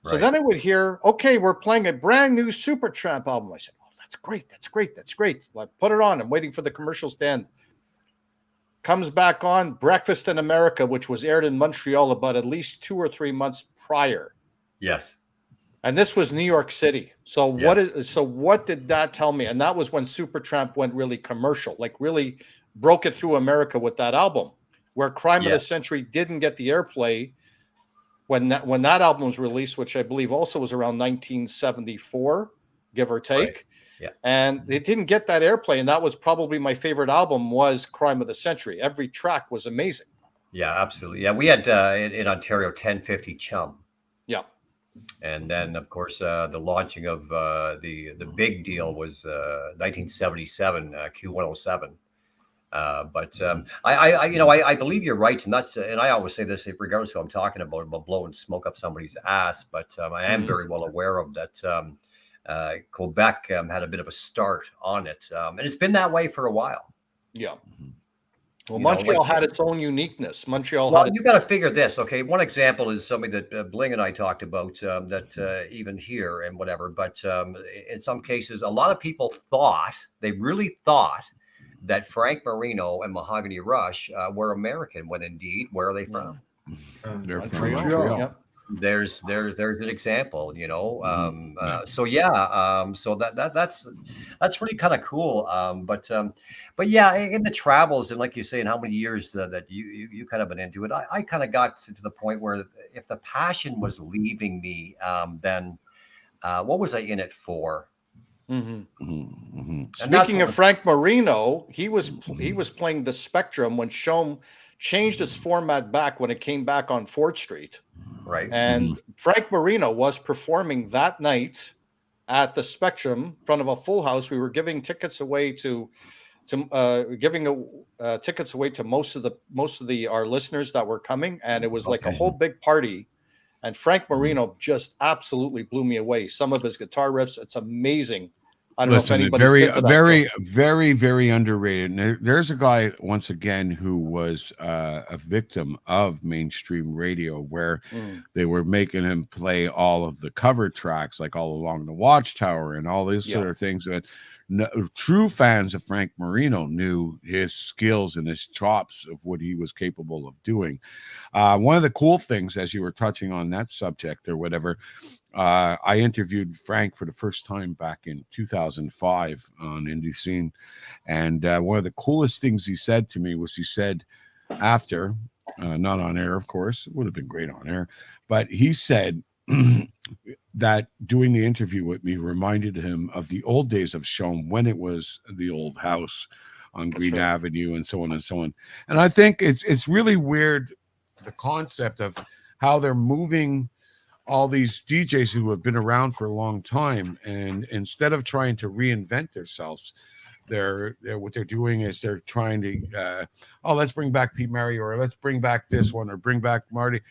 So then I would hear, "Okay, we're playing a brand new Supertramp album." I said, "Oh, that's great. So I put it on. I'm waiting for the commercials to end. Comes back on Breakfast in America, which was aired in Montreal about at least 2 or 3 months prior. Yes. And this was New York City. So what did that tell me? And that was when Supertramp went really commercial, like really broke it through America with that album, where Crime of the Century didn't get the airplay when that album was released, which I believe also was around 1974, give or take. Right. Yeah. And it didn't get that airplay. And that was probably my favorite album, was Crime of the Century. Every track was amazing. Yeah, absolutely. Yeah, we had in Ontario 1050 Chum. Yeah. And then, of course, the launching of the big deal was 1977 Q107. But I believe you're right, and I always say this, regardless of who I'm talking about blowing smoke up somebody's ass. But I am very well aware of that. Quebec had a bit of a start on it, and it's been that way for a while. Yeah. Well, Montreal had its own uniqueness. You got to figure this. Okay, one example is something that Bling and I talked about, that even here and whatever. But in some cases, a lot of people really thought that Frank Marino and Mahogany Rush were American, when indeed, where are they from? They're from Montreal. Yep. There's an example, so that's really kind of cool. But yeah, in the travels, and like you say, and how many years that you kind of been into it, I kind of got to the point where if the passion was leaving me, then what was I in it for? Mm-hmm. Mm-hmm. Speaking of Frank Marino, he was playing the Spectrum when Shome changed its format back when it came back on Fort Street. Right. And Frank Marino was performing that night at the Spectrum in front of a full house. We were giving tickets away to most of our listeners that were coming, and it was like a whole big party. And Frank Marino just absolutely blew me away. Some of his guitar riffs, it's amazing. I don't know if anybody's very underrated. And there's a guy, once again, who was a victim of mainstream radio, where they were making him play all of the cover tracks, like All Along the Watchtower and all these sort of things. But true fans of Frank Marino knew his skills and his chops of what he was capable of doing. One of the cool things, as you were touching on that subject or whatever, I interviewed Frank for the first time back in 2005 on Indie Scene. And one of the coolest things he said to me was, he said after, not on air, of course, it would have been great on air, but he said that doing the interview with me reminded him of the old days of Shome, when it was the old house on Green Avenue and so on and so on. And I think it's really weird, the concept of how they're moving all these DJs who have been around for a long time, and instead of trying to reinvent themselves, what they're doing is they're trying to let's bring back Pete Mary, or let's bring back this one, or bring back Marty.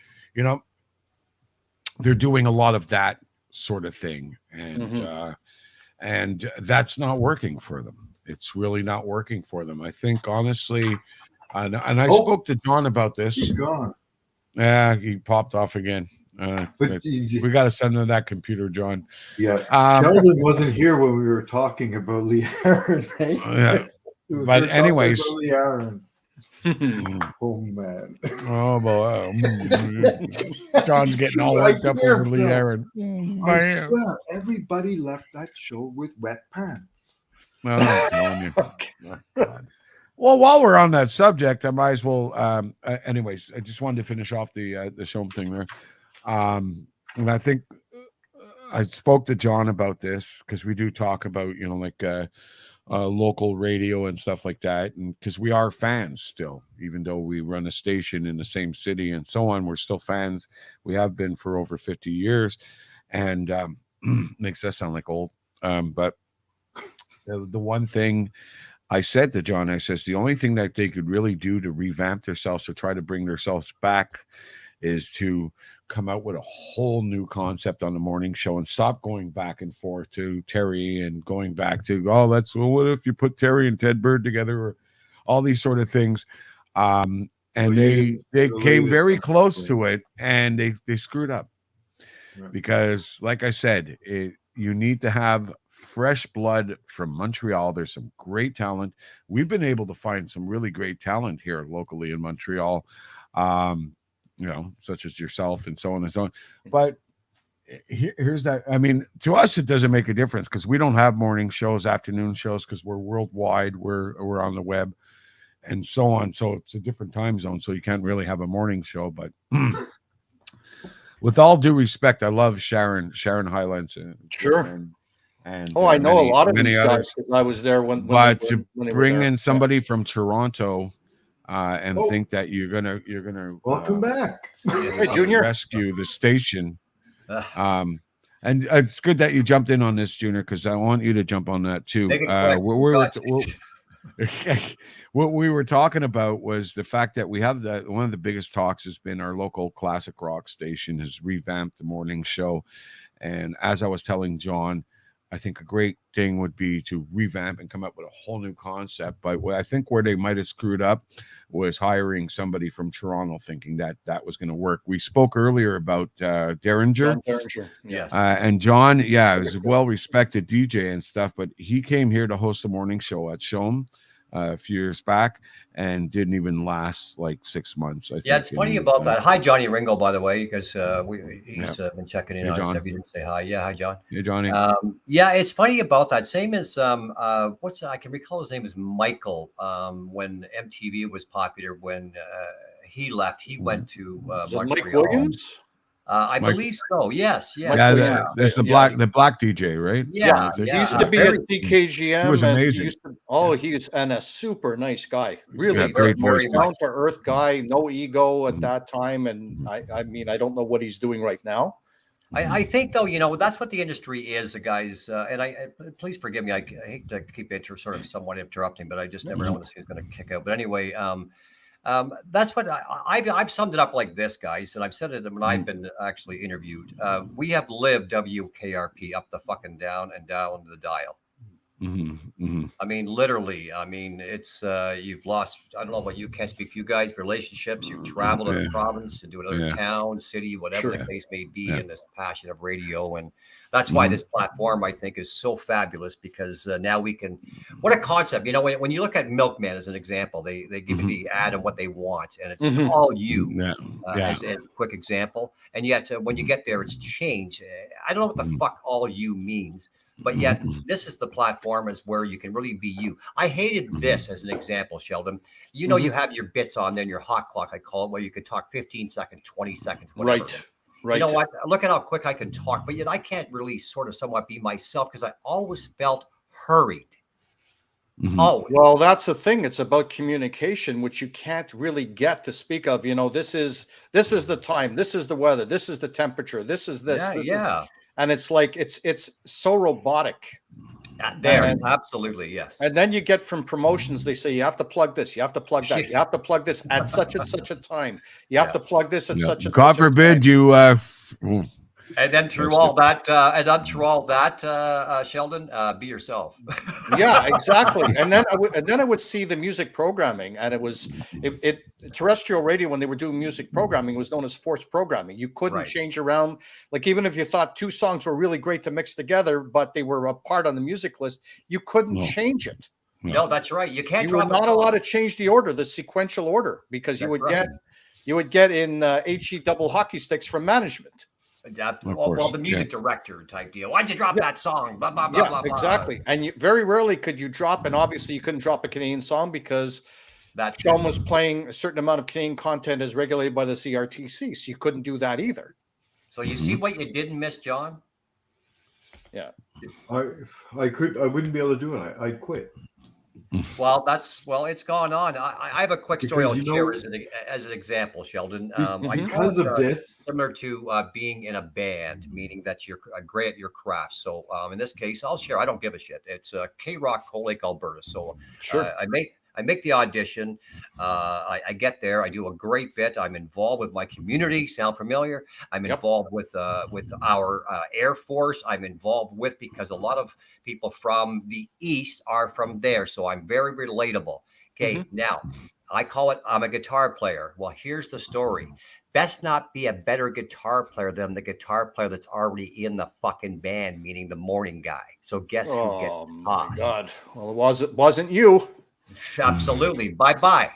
They're doing a lot of that sort of thing, and that's not working for them. It's really not working for them. I think honestly, and I spoke to John about this. He's gone. Yeah, he popped off again. But we got to send him that computer, John. Yeah, Sheldon wasn't here when we were talking about Lee Aaron. Yeah. But anyways, Lee Aaron. Oh man. Oh boy. John's getting all worked up over Lee Aaron. I swear, everybody left that show with wet pants. Well, I'm telling you. Well, while we're on that subject, I might as well. Anyways, I just wanted to finish off the show thing there, and I think I spoke to John about this because we do talk about like local radio and stuff like that, and because we are fans still, even though we run a station in the same city and so on, we're still fans. We have been for over 50 years, and makes us sound like old. But the one thing I said to John, I says, the only thing that they could really do to revamp themselves, to try to bring themselves back, is to come out with a whole new concept on the morning show and stop going back and forth to Terry and going back to, what if you put Terry and Ted Bird together, or all these sort of things. And they came very close to it, and they screwed up. Right. Because like I said, you need to have fresh blood from Montreal. There's some great talent. We've been able to find some really great talent here locally in Montreal, such as yourself and so on and so on. But here's that. I mean, to us, it doesn't make a difference because we don't have morning shows, afternoon shows, because we're worldwide. We're on the web and so on. So it's a different time zone. So you can't really have a morning show. But with all due respect, I love Sharon Highlands. Sure. And I know a lot of these guys because I was there when to bring in somebody from Toronto and think that you're gonna welcome back, hey, Junior, rescue the station. And it's good that you jumped in on this, Junior, because I want you to jump on that too. What we were talking about was the fact that we have one of the biggest talks has been our local classic rock station has revamped the morning show. And as I was telling John, I think a great thing would be to revamp and come up with a whole new concept. But I think where they might have screwed up was hiring somebody from Toronto, thinking that was going to work. We spoke earlier about Derringer. Yes. And John, is a well-respected DJ and stuff, but he came here to host a morning show at Shome a few years back and didn't even last like 6 months. I think. It's funny about that. Hi, Johnny Ringo, by the way, because he's been checking in on us. If you didn't say hi. Yeah, hi, John. Hey, Johnny. It's funny about that. Same as I can recall his name was Michael. When MTV was popular, when he left, he went to Montreal. Mike Williams? I believe so. Yes. There's the black DJ, right? Yeah. He used to be at DKGM. He was amazing. He's a super nice guy. Really great voice. Down to earth guy, no ego at that time. And I mean, I don't know what he's doing right now. I think though, that's what the industry is, guys. And I please forgive me. I hate to keep sort of somewhat interrupting, but I just never know when this is going to kick out. But anyway, that's what I've summed it up like this, guys, and I've said it when I've been actually interviewed. We have lived WKRP up the fucking down and down the dial. I mean, literally. I mean, it's you've lost. I don't know what you can't speak for you guys. Relationships. You've traveled to the province and to another town, city, whatever the case may be, in this passion of radio, and that's why this platform I think is so fabulous because now we can. What a concept! When you look at Milkman as an example, they give you the ad of what they want, and it's all you. As a quick example, and yet when you get there, it's changed. I don't know what the fuck all you means. But yet, this is the platform is where you can really be you. I hated this as an example, Sheldon. You have your bits on there, your hot clock, I call it, where you could talk 15 seconds, 20 seconds, whatever. Right. You know what? Look at how quick I can talk, but yet I can't really sort of somewhat be myself because I always felt hurried. Oh, well, that's the thing. It's about communication, which you can't really get to speak of. This is the time. This is the weather. This is the temperature. This is this. And it's like it's so robotic. Absolutely, yes. And then you get from promotions, they say you have to plug this, you have to plug that, you have to plug this at such and such a time. You have to plug this at such and God such a forbid time. And then through all that, Sheldon, be yourself. Yeah, exactly. And then I would see the music programming, and it terrestrial radio, when they were doing music programming, was known as forced programming. You couldn't Right. change around, like even if you thought two songs were really great to mix together, but they were apart on the music list, you couldn't change it. No, that's right. You can't You were drop not a allowed song. to change the order, the sequential order, because That's right. you would get in HE double hockey sticks from management. Well, the music director type deal. Why'd you drop that song? Blah blah blah blah blah. Exactly. And very rarely could you drop, and obviously you couldn't drop a Canadian song because that Sean was playing a certain amount of Canadian content as regulated by the CRTC, so you couldn't do that either. So you see what you didn't miss, John? Yeah. I wouldn't be able to do it. I'd quit. Well, it's gone on. I have a quick story Because, I'll share as an example, Sheldon. Because of this, similar to being in a band, meaning that you're great at your craft. So in this case, I'll share. I don't give a shit. It's K-Rock, Cold Lake, Alberta. So sure. I make the audition. I get there. I do a great bit. I'm involved with my community. Sound familiar? I'm involved with our Air Force. I'm involved with, because a lot of people from the East are from there. So I'm very relatable. Okay. Now I call it, I'm a guitar player. Well, here's the story. Best not be a better guitar player than the guitar player that's already in the fucking band, meaning the morning guy. So guess who gets tossed? My God. Well, it wasn't you. Absolutely. Bye-bye.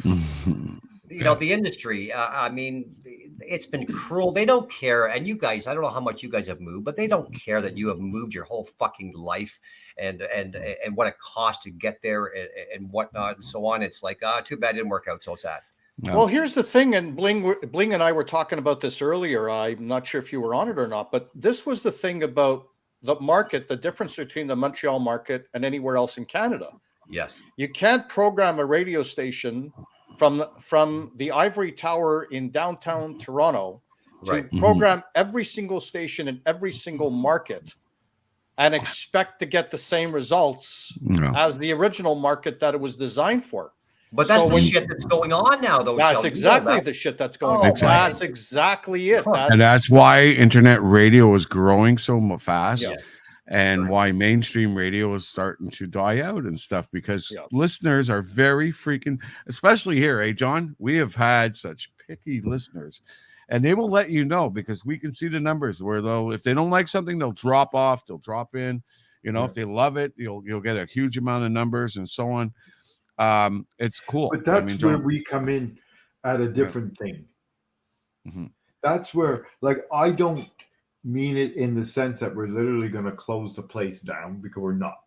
You know, the industry, I mean, it's been cruel. They don't care. And you guys, I don't know how much you guys have moved, but they don't care that you have moved your whole fucking life and what it costs to get there and whatnot and so on. It's like, too bad it didn't work out. So sad. No. Well, here's the thing, and Bling and I were talking about this earlier. I'm not sure if you were on it or not, but this was the thing about the market, the difference between the Montreal market and anywhere else in Canada. Yes. You can't program a radio station from the Ivory Tower in downtown Toronto to program every single station in every single market and expect to get the same results as the original market that it was designed for. But that's the shit that's going on now, though. That's exactly the shit that's going on. That's exactly it. And that's why internet radio is growing so fast. Yeah. And why mainstream radio is starting to die out and stuff, because listeners are very freaking, especially here, John? We have had such picky listeners, and they will let you know, because we can see the numbers where if they don't like something, they'll drop off, they'll drop in. You know, if they love it, you'll get a huge amount of numbers and so on. It's cool. But that's where we come in at a different thing. That's where, like, I don't mean it in the sense that we're literally going to close the place down, because we're not.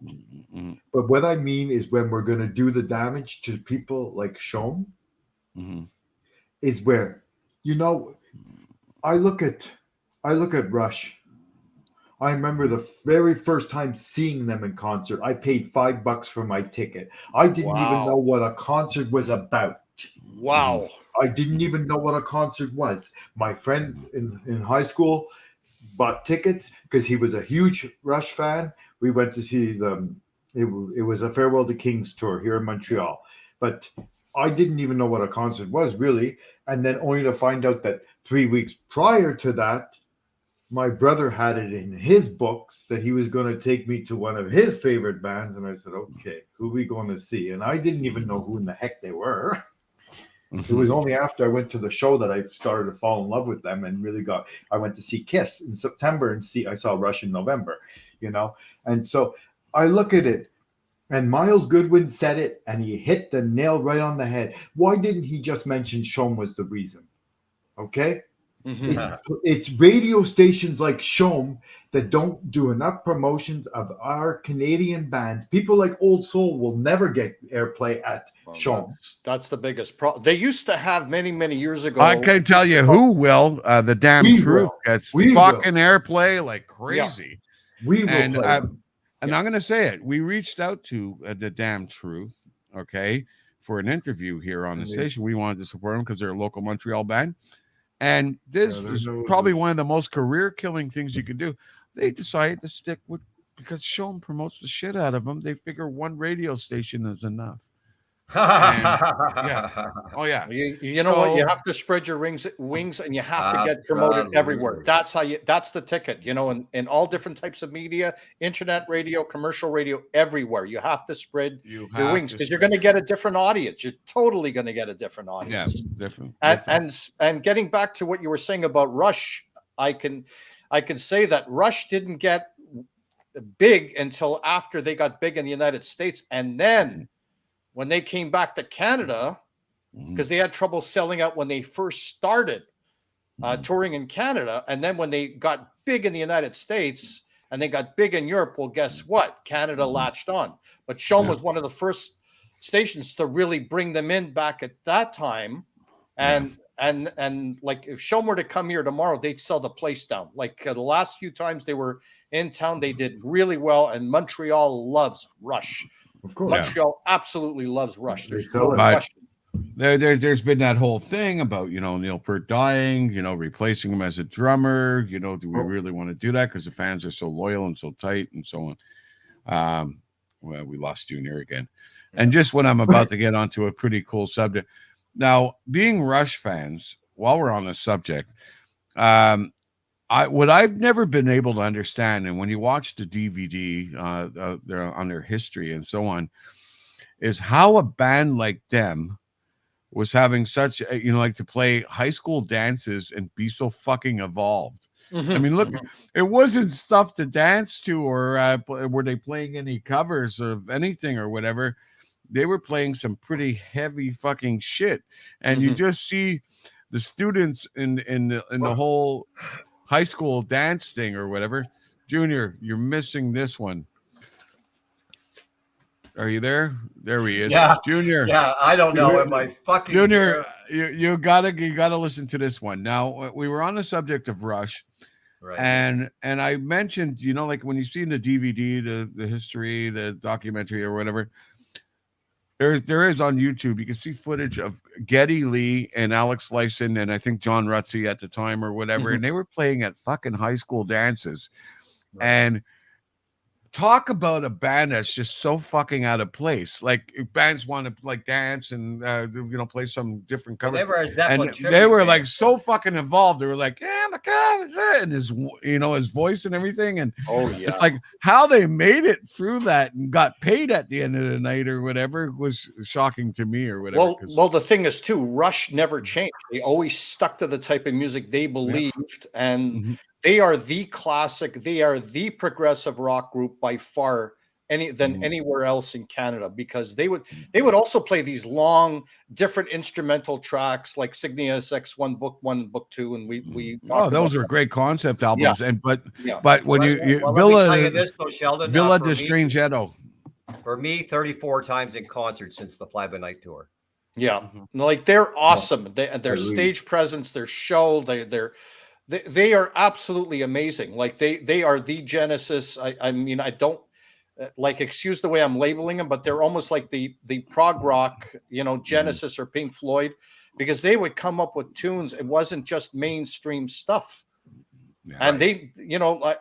But what I mean is, when we're going to do the damage to people like Shom, is where, you know, I look at Rush. I remember the very first time seeing them in concert. I paid $5 for my ticket. I didn't even know what a concert was about. Wow. I didn't even know what a concert was. My friend in high school bought tickets because he was a huge Rush fan. We went to see them. It was a Farewell to Kings tour here in Montreal. But I didn't even know what a concert was, really. And then only to find out that 3 weeks prior to that, my brother had it in his books that he was going to take me to one of his favorite bands. And I said, okay, who are we going to see? And I didn't even know who in the heck they were. It was only after I went to the show that I started to fall in love with them and really I went to see Kiss in September and I saw Rush in November, you know? And so I look at it, and Miles Goodwin said it, and he hit the nail right on the head. Why didn't he just mention Shom was the reason? Okay? It's radio stations like Shom that don't do enough promotions of our Canadian bands. People like Old Soul will never get airplay at Shom. That's the biggest problem. They used to have many years ago. I can tell you who will. The Damn Truth gets fucking airplay like crazy. Yeah. We will play. And I'm going to say it. We reached out to the Damn Truth, okay, for an interview here on the station. We wanted to support them because they're a local Montreal band. And this is probably one of the most career-killing things you could do. They decided to stick with, because Shom promotes the shit out of them. They figure one radio station is enough. Yeah. Oh yeah. You know what? You have to spread your wings, and you have to get promoted everywhere. That's how you. That's the ticket. You know, in all different types of media, internet radio, commercial radio, everywhere. You have to spread your wings because you're going to get a different audience. You're totally going to get a different audience. Yeah, different. And getting back to what you were saying about Rush, I can say that Rush didn't get big until after they got big in the United States, and then when they came back to Canada, because they had trouble selling out when they first started touring in Canada. And then when they got big in the United States and they got big in Europe, well, guess what? Canada latched on. But Shom was one of the first stations to really bring them in back at that time. And like if Shom were to come here tomorrow, they'd sell the place down. Like the last few times they were in town, they did really well. And Montreal loves Rush. Of course. Montreal absolutely loves Rush. There's no But question. There's been that whole thing about, Neil Peart dying, replacing him as a drummer. Do we really want to do that? Because the fans are so loyal and so tight and so on. Well, we lost Junior again. And just when I'm about to get onto a pretty cool subject. Now, being Rush fans, while we're on the subject, what I've never been able to understand, and when you watch the DVD on their history and so on, is how a band like them was having such, like to play high school dances and be so fucking evolved. I mean, look, it wasn't stuff to dance to, or were they playing any covers of anything or whatever. They were playing some pretty heavy fucking shit, and you just see the students in the whole high school dance thing or whatever. Junior, you're missing this one. Are you there? There he is. Yeah, Junior. Yeah, I don't know. Am I fucking Junior? You gotta listen to this one. Now, we were on the subject of Rush, right? And I mentioned, like when you see in the DVD the history, the documentary or whatever. There is on YouTube. You can see footage of Geddy Lee and Alex Lifeson and I think John Rutsey at the time or whatever, and they were playing at fucking high school dances. Right. And talk about a band that's just so fucking out of place. Like bands want to like dance and play some different cover. And they were like so fucking involved. They were like, "Yeah, my God," and his his voice and everything. And it's like how they made it through that and got paid at the end of the night or whatever was shocking to me or whatever. Well, the thing is too, Rush never changed. They always stuck to the type of music they believed, and they are the classic. They are the progressive rock group by far anywhere else in Canada, because they would also play these long, different instrumental tracks like Cygnus X1, Book 1, Book 2, and we. Those are great concept albums, but when Villa de Strangetto. For me, 34 times in concert since the Fly By Night tour. Yeah, like they're awesome. Their stage presence, their show, they are absolutely amazing. Like they are the Genesis. I mean, I don't excuse the way I'm labeling them, but they're almost like the prog rock, Genesis or Pink Floyd, because they would come up with tunes. It wasn't just mainstream stuff. Yeah, and they,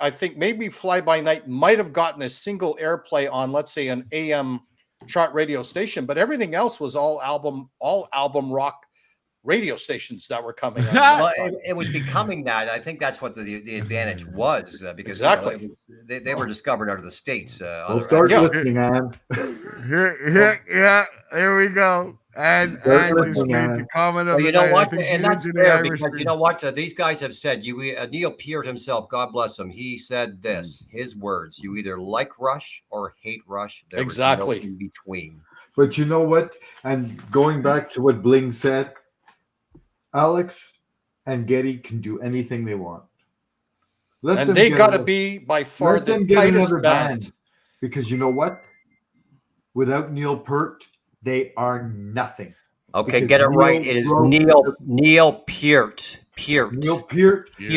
I think maybe Fly By Night might have gotten a single airplay on, let's say, an AM chart radio station, but everything else was all album rock radio stations that were coming on. Well, it was becoming that. I think that's what the advantage was, because they were discovered out of the States. Start listening, man. Here we go. And the comment of you know what? And that's fair, because you know what? These guys have said. Neil Peart himself, God bless him, he said this. His words: "You either like Rush or hate Rush. There was no in between." But you know what? And going back to what Bling said, Alex and Geddy can do anything they want. And they got to be by far the tightest band. Because you know what? Without Neil Peart, they are nothing. Okay, get it right. It is Neil Peart. Neil Peart. He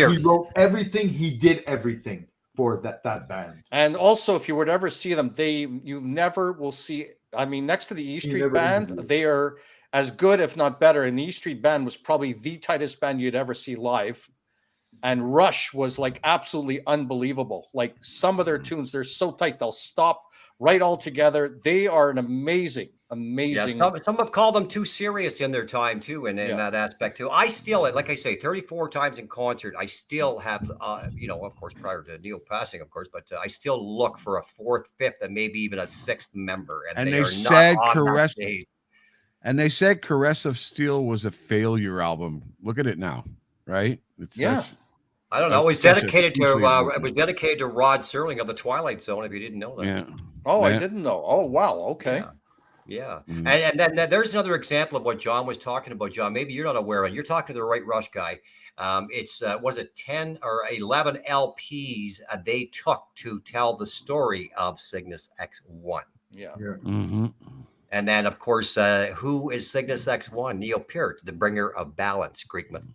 wrote everything. He did everything for that band. And also, if you would ever see them, you never will see. I mean, next to the E Street Band, they are as good, if not better. And the E Street Band was probably the tightest band you'd ever see live. And Rush was like absolutely unbelievable. Like some of their tunes, they're so tight, they'll stop right all together. They are an amazing amazing. Some have called them too serious in their time too, and in that aspect too. I still, like I say, 34 times in concert. I still have, of course, prior to Neil passing, of course, but I still look for a fourth, fifth, and maybe even a sixth member, and they are said not on that stage. And they said Caress of Steel was a failure album. Look at it now, right? It's I don't know. It was dedicated to Rod Serling of the Twilight Zone. If you didn't know that. Yeah. I didn't know. Oh wow. Okay. Yeah. And then there's another example of what John was talking about. John, maybe you're not aware of it. You're talking to the right Rush guy. It's was it 10 or 11 LPs they took to tell the story of Cygnus X1. Yeah. Mm-hmm. And then, of course, who is Cygnus X1? Neil Peart, the bringer of balance, Greek myth.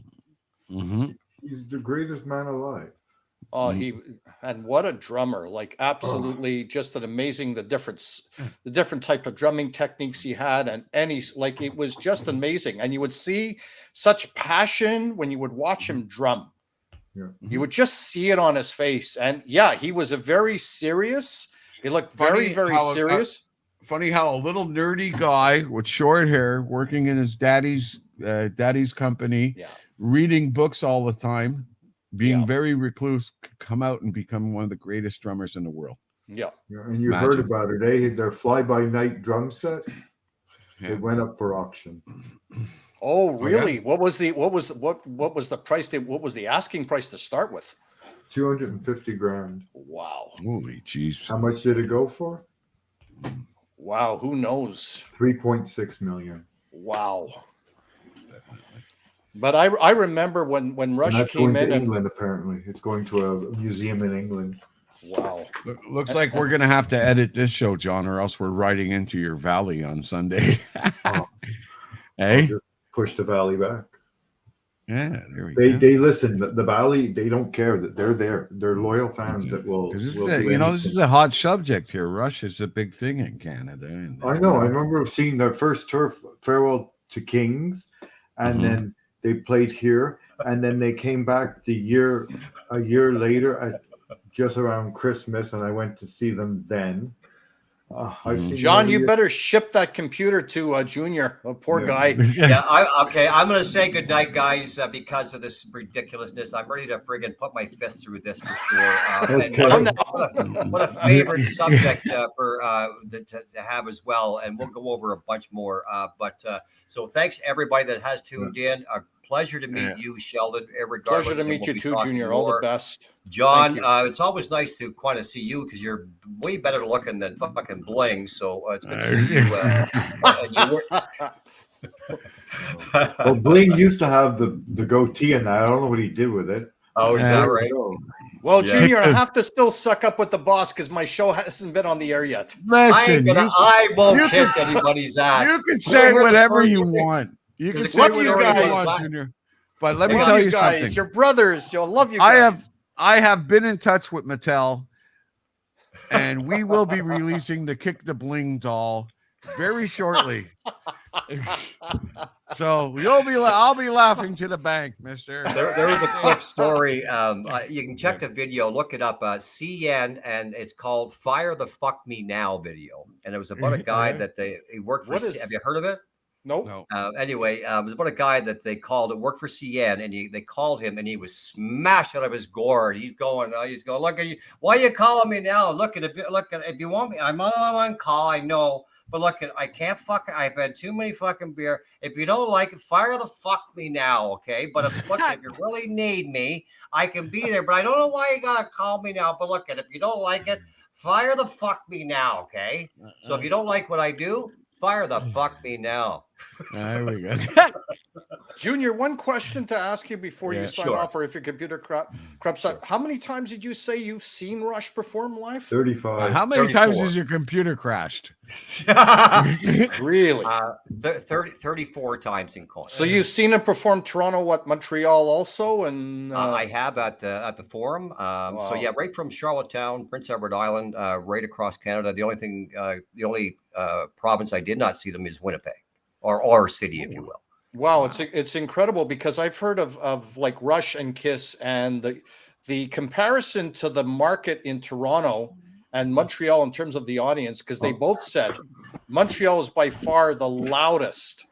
Mm-hmm. He's the greatest man alive. Oh, and what a drummer! Like absolutely, just an amazing the different type of drumming techniques he had, and it was just amazing. And you would see such passion when you would watch him drum. Yeah. You would just see it on his face, and he was a very serious. He looked very serious. Funny how a little nerdy guy with short hair working in his daddy's company, reading books all the time, being very recluse, could come out and become one of the greatest drummers in the world. Yeah, and you heard about it, their fly-by-night drum set. It went up for auction. Oh, really? Yeah. What was the price? What was the asking price to start with? 250 grand. Wow. Holy jeez. How much did it go for? Wow, who knows? 3.6 million. Wow. But I remember when Rush came in. England, apparently. It's going to a museum in England. Wow. Looks like we're going to have to edit this show, John, or else we're riding into your valley on Sunday. Hey? Just push the valley back. Yeah, there we go. They listen. The valley, they don't care that they're there. They're loyal fans that will. This is a hot subject here. Rush is a big thing in Canada. I know. I remember seeing their first tour, Farewell to Kings, and then they played here, and then they came back a year later just around Christmas, and I went to see them then. John, you better ship that computer to Junior. Oh, poor guy. I'm going to say goodnight, guys, because of this ridiculousness. I'm ready to friggin' put my fist through this for sure. What a favorite subject to have as well. And we'll go over a bunch more. So thanks everybody that has tuned in. A pleasure to meet you, Sheldon. Pleasure to meet you too, Junior. All the best. John, it's always nice to kind of see you because you're way better looking than fucking Bling. So it's good to see you. Well, Bling used to have the goatee, and I don't know what he did with it. Oh, is that right? Well, Junior, I have to still suck up with the boss because my show hasn't been on the air yet. Listen, I won't kiss anybody's ass. You can say whatever you want. You can say whatever you want, Junior. But let me tell you something. Your brothers, Joe, love you guys. I have been in touch with Mattel, and we will be releasing the Kick the Bling doll very shortly. So I'll be laughing to the bank, mister. There was a quick story. You can check the video, look it up, CN, and it's called Fire the Fuck Me Now video. And it was about a guy that he worked for. Have you heard of it? Nope. No. Anyway, it was about a guy that they called that worked for CN, and they called him, and he was smashed out of his gourd. He's going, look at you. Why are you calling me now? Look at if you want me, I'm on call. I know, but look at I can't fuck. I've had too many fucking beer. If you don't like it, fire the fuck me now, okay? But if you really need me, I can be there. But I don't know why you gotta call me now. But look at if you don't like it, fire the fuck me now, okay? So if you don't like what I do, fire the fuck me now. There we go. Junior, one question to ask you before you sign off, or if your computer crops up. How many times did you say you've seen Rush perform live? 35. How many times has your computer crashed? Really? 34 times in concert. So you've seen him perform Toronto, Montreal also? And I have at the Forum. Wow. So yeah, right from Charlottetown, Prince Edward Island, right across Canada. The only province I did not see them is Winnipeg, or city, if you will. Wow, it's incredible because I've heard of like Rush and Kiss, and the comparison to the market in Toronto and Montreal in terms of the audience, because they both said Montreal is by far the loudest.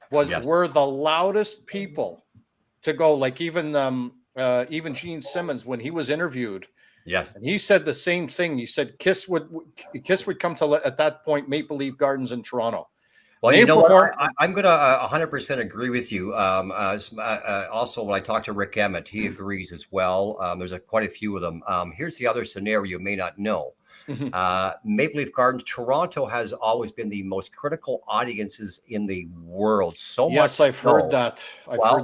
Were the loudest people to go. Like even Gene Simmons, when he was interviewed, Yes, and he said the same thing. He said Kiss would come to, at that point, Maple Leaf Gardens in Toronto. Well, you know what? I'm going to 100% agree with you. Also, when I talked to Rick Emmett, he agrees as well. There's quite a few of them. Here's the other scenario you may not know. Maple Leaf Gardens, Toronto has always been the most critical audiences in the world. Yes, I've heard that.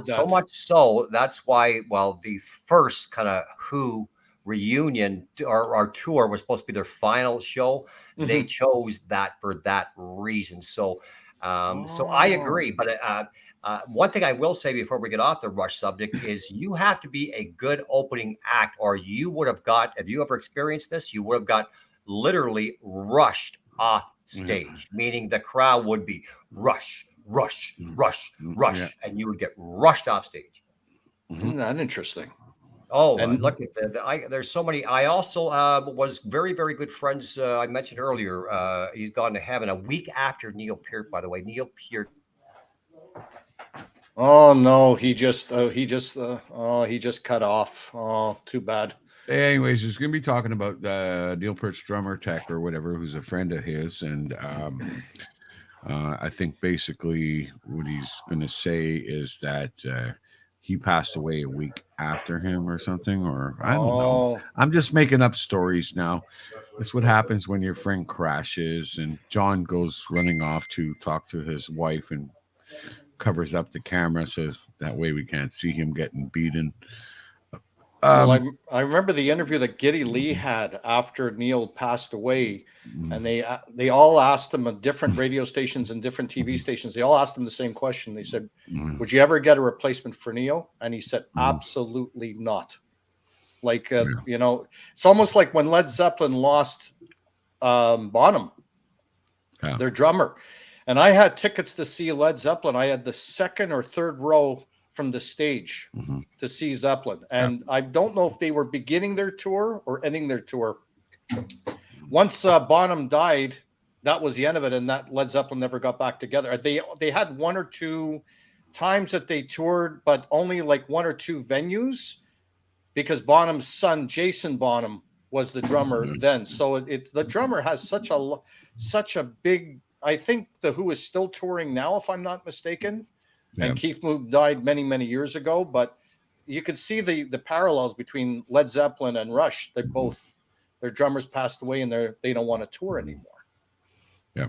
So much so, that's why, the first kind of Who reunion or our tour was supposed to be their final show. They chose that for that reason. So I agree. But one thing I will say before we get off the Rush subject is you have to be a good opening act, or you would have have you ever experienced this? You would have got literally rushed off stage, meaning the crowd would be rush, and you would get rushed off stage. That's interesting. Oh, and look, there's so many. I also was very, very good friends. I mentioned earlier, he's gone to heaven a week after Neil Peart, by the way. Neil Peart. Oh no, he just cut off. Oh, too bad. Anyways, he's going to be talking about Neil Peart's drummer tech or whatever, who's a friend of his, and I think basically what he's going to say is that he passed away a week after him or something, or I don't know. I'm just making up stories now. That's what happens when your friend crashes, and John goes running off to talk to his wife and covers up the camera so that way we can't see him getting beaten. Well, I remember the interview that Geddy Lee had after Neil passed away, and they all asked him at different radio stations and different TV stations. They all asked him the same question. They said, "Would you ever get a replacement for Neil?" And he said, "Absolutely not." Like it's almost like when Led Zeppelin lost Bonham, their drummer, and I had tickets to see Led Zeppelin. I had the second or third row from the stage to see Zeppelin. And I don't know if they were beginning their tour or ending their tour. Once Bonham died, that was the end of it, and that Led Zeppelin never got back together. They had one or two times that they toured, but only like one or two venues, because Bonham's son, Jason Bonham, was the drummer then. So the drummer has such a big, I think the Who is still touring now, if I'm not mistaken. And Keith Moon died many, many years ago, but you could see the parallels between Led Zeppelin and Rush. Their drummers passed away, and they don't want to tour anymore. Yeah.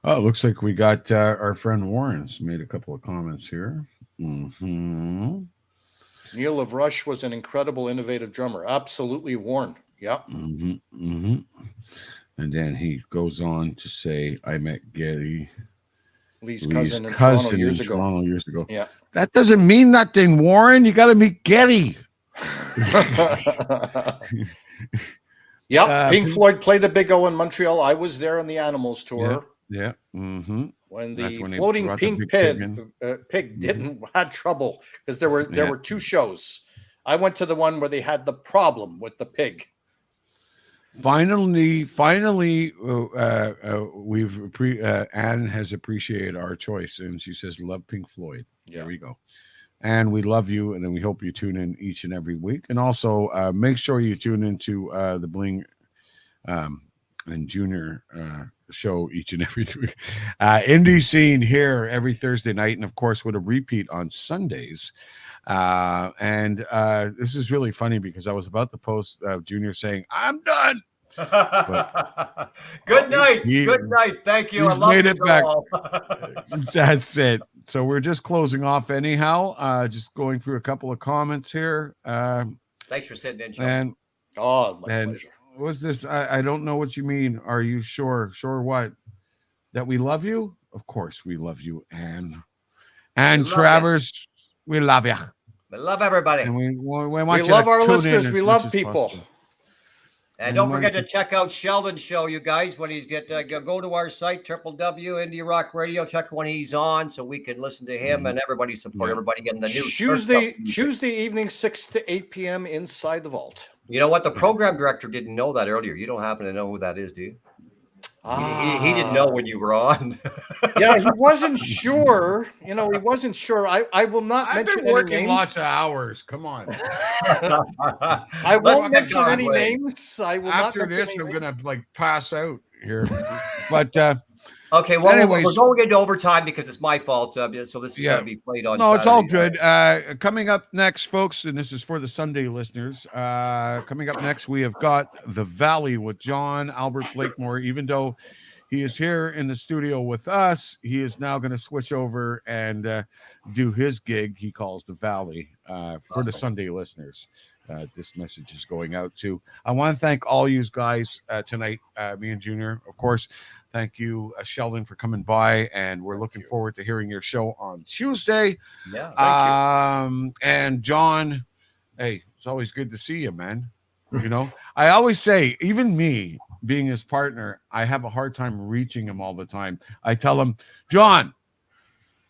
Oh, it looks like we got our friend Warren's made a couple of comments here. Neil of Rush was an incredible, innovative drummer. Absolutely, Warren. Yeah. And then he goes on to say, "I met Geddy Lee's cousin in Toronto years ago. Yeah. That doesn't mean nothing, Warren. You got to meet Geddy." Pink Floyd played the Big O in Montreal. I was there on the Animals tour. Yeah. When the floating pink pig had trouble, because there were two shows. I went to the one where they had the problem with the pig. Finally, Anne has appreciated our choice, and she says, "Love Pink Floyd." There we go. And we love you, and we hope you tune in each and every week. And also, make sure you tune into the Bling and Junior show each and every week. Indie Scene here every Thursday night, and of course, with a repeat on Sundays. And this is really funny because I was about to post Junior saying, "I'm done." But, good night. Good night. Thank you. I love you all. That's it. So we're just closing off anyhow. Just going through a couple of comments here. Thanks for sitting in, Sean. My pleasure. What was this? I don't know what you mean. Are you sure? Sure what? That we love you? Of course we love you, Anne. And Travers, we love you. We love everybody. And we love our listeners. We love people. And don't forget to check out Sheldon's show, you guys, when he's go to our site, Indie Rock Radio, check when he's on so we can listen to him and everybody support everybody getting the new Tuesday evening, 6 to 8 p.m. inside the vault. You know what? The program director didn't know that earlier. You don't happen to know who that is, do you? He didn't know when you were on. Yeah, he wasn't sure. He wasn't sure. I will not mention I've been working any names. lots of hours. Come on. I won't mention any names. I will After not this, I'm gonna pass out here. But okay, well, anyways, we're going into overtime because it's my fault. So this is going to be played on. No, Saturday. it's all good. Coming up next, folks, and this is for the Sunday listeners. Coming up next, we have got The Valley with John Albert Blakemore. Even though he is here in the studio with us, he is now going to switch over and do his gig he calls The Valley for the Sunday listeners. This message is going out to. I want to thank all you guys tonight, me and Junior, of course. Thank you, Sheldon, for coming by, and we're looking forward to hearing your show on Tuesday. Yeah, thank you. And John, hey, it's always good to see you, man. I always say, even me being his partner, I have a hard time reaching him all the time. I tell him, John,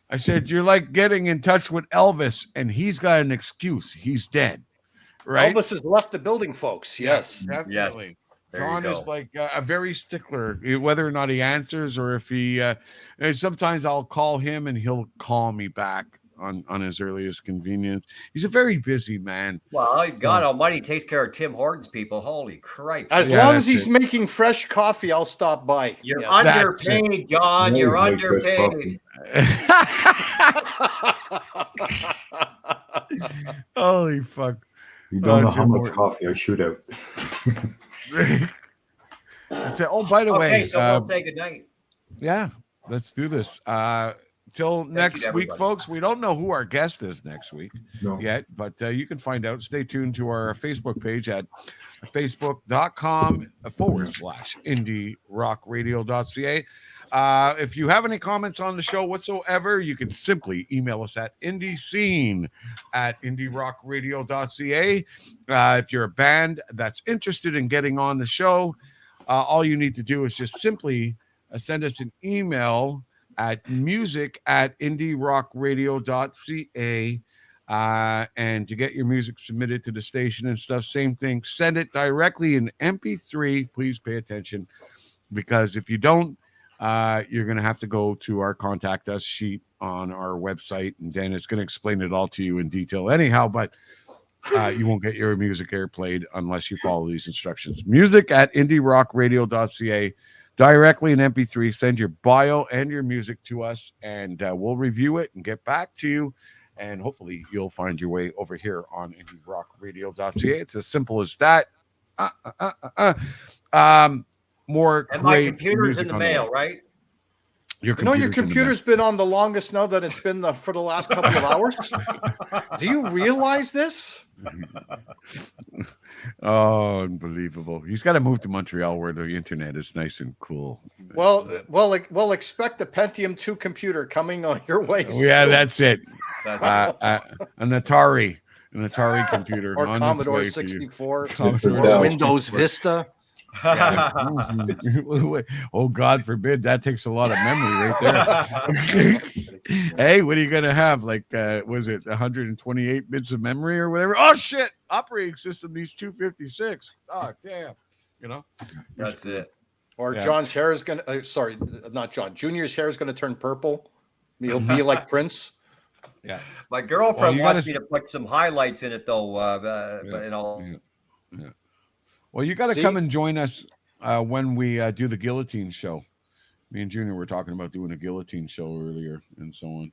I said, you're like getting in touch with Elvis, and he's got an excuse. He's dead. Right? Elvis has left the building, folks. Yes, definitely. Yes. John is like a very stickler, whether or not he answers or if he. Sometimes I'll call him and he'll call me back on his earliest convenience. He's a very busy man. Well, God Almighty takes care of Tim Hortons people. Holy Christ! As long as he's making fresh coffee, I'll stop by. You're underpaid, John. You're underpaid. Holy fuck! You don't know how much coffee I shoot out. Oh, by the way, okay, so we'll say goodnight. Yeah, let's do this. Till next week, folks. We don't know who our guest is next week yet, but you can find out. Stay tuned to our Facebook page at facebook.com/indierockradio.ca. If you have any comments on the show whatsoever, you can simply email us at indiescene@indierockradio.ca. If you're a band that's interested in getting on the show, all you need to do is just simply send us an email at music@indierockradio.ca. And to get your music submitted to the station and stuff, same thing. Send it directly in MP3. Please pay attention, because if you don't, you're going to have to go to our contact us sheet on our website, and then it's going to explain it all to you in detail anyhow, but you won't get your music airplayed unless you follow these instructions. music@indierockradio.ca, directly in MP3. Send your bio and your music to us, and we'll review it and get back to you, and hopefully you'll find your way over here on indierockradio.ca. It's as simple as that. More and my computer's in the mail, right? Your computer's been on the longest now than it's been for the last couple of hours. Do you realize this? Oh, unbelievable. He's got to move to Montreal where the internet is nice and cool. Well, expect the Pentium 2 computer coming on your way. Yeah, that's it. An Atari computer. Or Commodore 64. Commodore Windows Vista. Oh, God forbid. That takes a lot of memory right there. Hey, what are you going to have? Like, was it 128 bits of memory or whatever? Oh, shit. Operating system needs 256. Oh, damn. That's it. Or John's hair is going to, sorry, not John. Junior's hair is going to turn purple. He'll be like Prince. Yeah. My girlfriend wants me to put some highlights in it, though. Yeah. Well, you got to come and join us when we do the guillotine show. Me and Junior were talking about doing a guillotine show earlier and so on.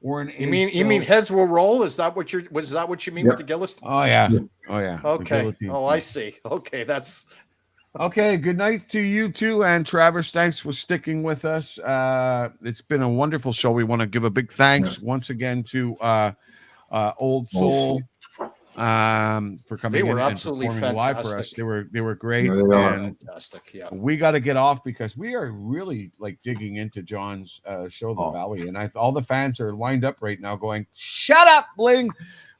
You mean heads will roll? Is that what you mean with the guillotine? Oh yeah. Okay. Oh, I see. Okay, that's okay. Good night to you too, and Travis. Thanks for sticking with us. It's been a wonderful show. We want to give a big thanks once again to Old Soul. For coming in and performing live for us. They were great. And fantastic. Yeah. We got to get off because we are really like digging into John's show, The Valley, and all the fans are lined up right now going, "Shut up, Bling!"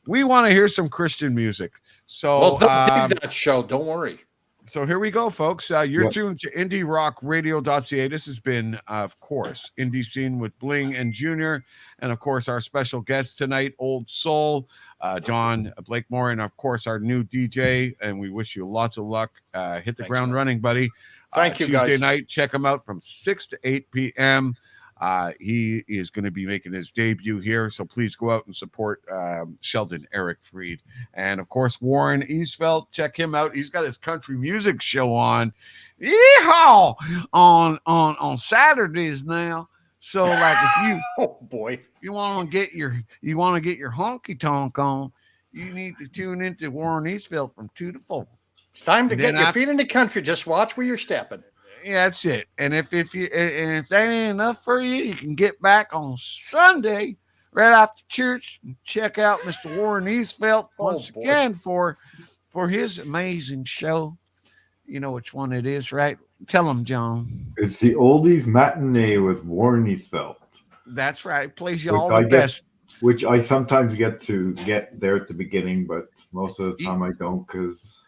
we want to hear some Christian music. So Well, they'll dig that show. Don't worry. So here we go, folks. You're tuned to IndieRockRadio.ca. This has been, of course, Indie Scene with Bling and Junior. And, of course, our special guest tonight, Old Soul, John Blakemore, and, of course, our new DJ. And we wish you lots of luck. Hit the ground running, buddy. Thank you, Tuesday guys. night, check him out from 6 to 8 p.m. He is going to be making his debut here, so please go out and support Sheldon Eric Freed. And, of course, Warren Eastfeld. Check him out. He's got his country music show on. Yeehaw! On Saturdays now. So, like, if you oh boy, you want to get your honky tonk on, you need to tune into Warren Eastfeld from 2 to 4. It's time to get your feet in the country. Just watch where you're stepping. Yeah, that's it. And if that ain't enough for you, you can get back on Sunday right after church and check out Mr. Warren Eastfeld once again for his amazing show. You know which one it is, right? Tell him, John. It's the Oldies Matinee with Warren Eastfeld. That's right. Plays you all the best. Which I sometimes get there at the beginning, but most of the time I don't because.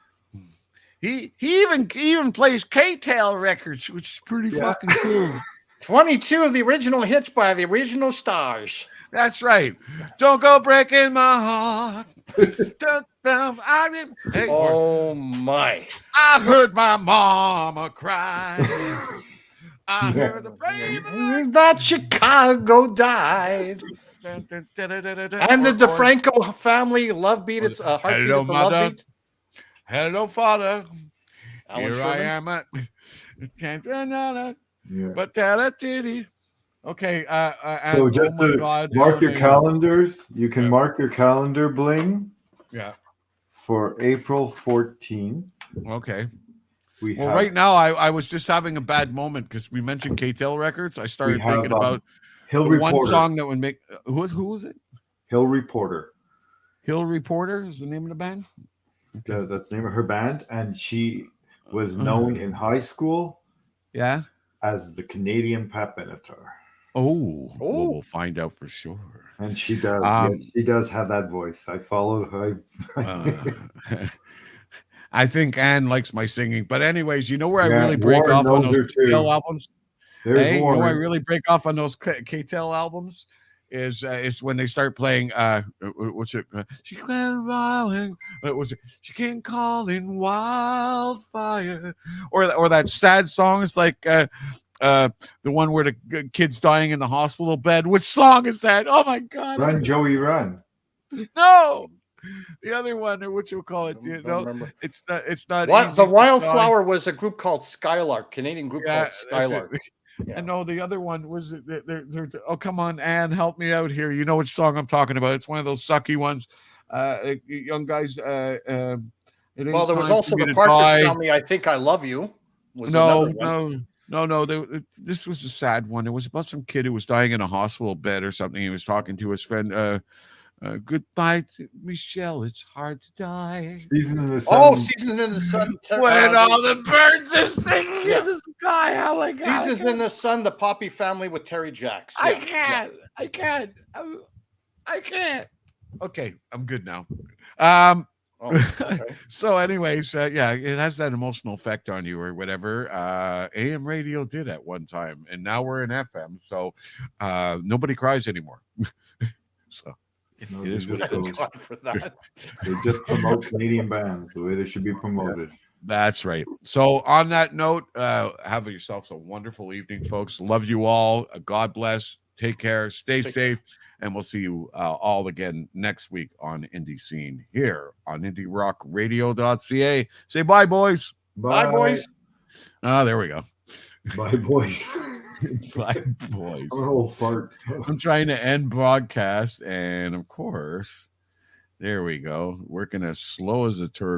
He even plays K-Tail records, which is pretty fucking cool. 22 of the original hits by the original stars. That's right. Don't go breaking my heart. Oh my! I heard my mama cry. I heard the baby that Chicago died. And the DeFranco family love beat. It's a heartbeat. Hello, of the mother. love beat. Hello, father. Alan Here Sherman. I am at. Yeah. But titty. Okay. So just to mark your calendars, you can Yeah. mark your calendar, Bling. Yeah. For April 14th. Okay. We Well, have, right now I was just having a bad moment because we mentioned K-Tail Records. I started thinking about Hill the Reporter. one song that would make who was it? Hill Reporter. Hill Reporter is the name of the band. That's the name of her band, and she was known in high school. Yeah. As the Canadian Pat Benatar. Oh, well, we'll find out for sure. And she does. Yes, she does have that voice. I follow her. I think Anne likes my singing. But anyways, you know where I Yeah, really break Warren off on knows her those too. K-Tail albums? There's Hey, you know Warren. where I really break off on those K-Tail albums? Is when they start playing what's it? She came calling. Was it? She came calling wildfire, or that sad song is like the one where the kid's dying in the hospital bed. Which song is that? Oh my God! Run, Joey, run. No, the other one, or what you call it? You know, remember. it's not. It's not. What Easy the to Wildflower was a group called Skylark, Canadian group Yeah, called that's Skylark. it. I know the other one was oh, come on, Anne, help me out here. You know which song I'm talking about. It's one of those sucky ones. Young guys. Well, there was also the Partridge Family. I Think I Love You. Was No. This was a sad one. It was about some kid who was dying in a hospital bed or something. He was talking to his friend. Goodbye, to Michelle. It's hard to die. Season in the Sun. Oh, Season in the Sun. When all the birds are singing in the sky. Oh my God. Seasons in the Sun, the Poppy Family with Terry Jacks. I Yeah. can't. I can't. Okay, I'm good now. Okay. So anyways, yeah, it has that emotional effect on you or whatever. AM radio did at one time, and now we're in FM, so nobody cries anymore. So No, it is what it Thank is. God for that. They just promote Canadian bands the way they should be promoted. That's right. So on that note, have yourselves a wonderful evening, folks. Love you all. God bless. Take care. Stay safe. And we'll see you all again next week on Indie Scene here on IndieRockRadio.ca. Say bye, boys. Bye, boys. Oh, there we go. Bye, boys. Bye, boys. I'm an old fart. I'm trying to end broadcast. And of course, there we go. Working as slow as a turtle.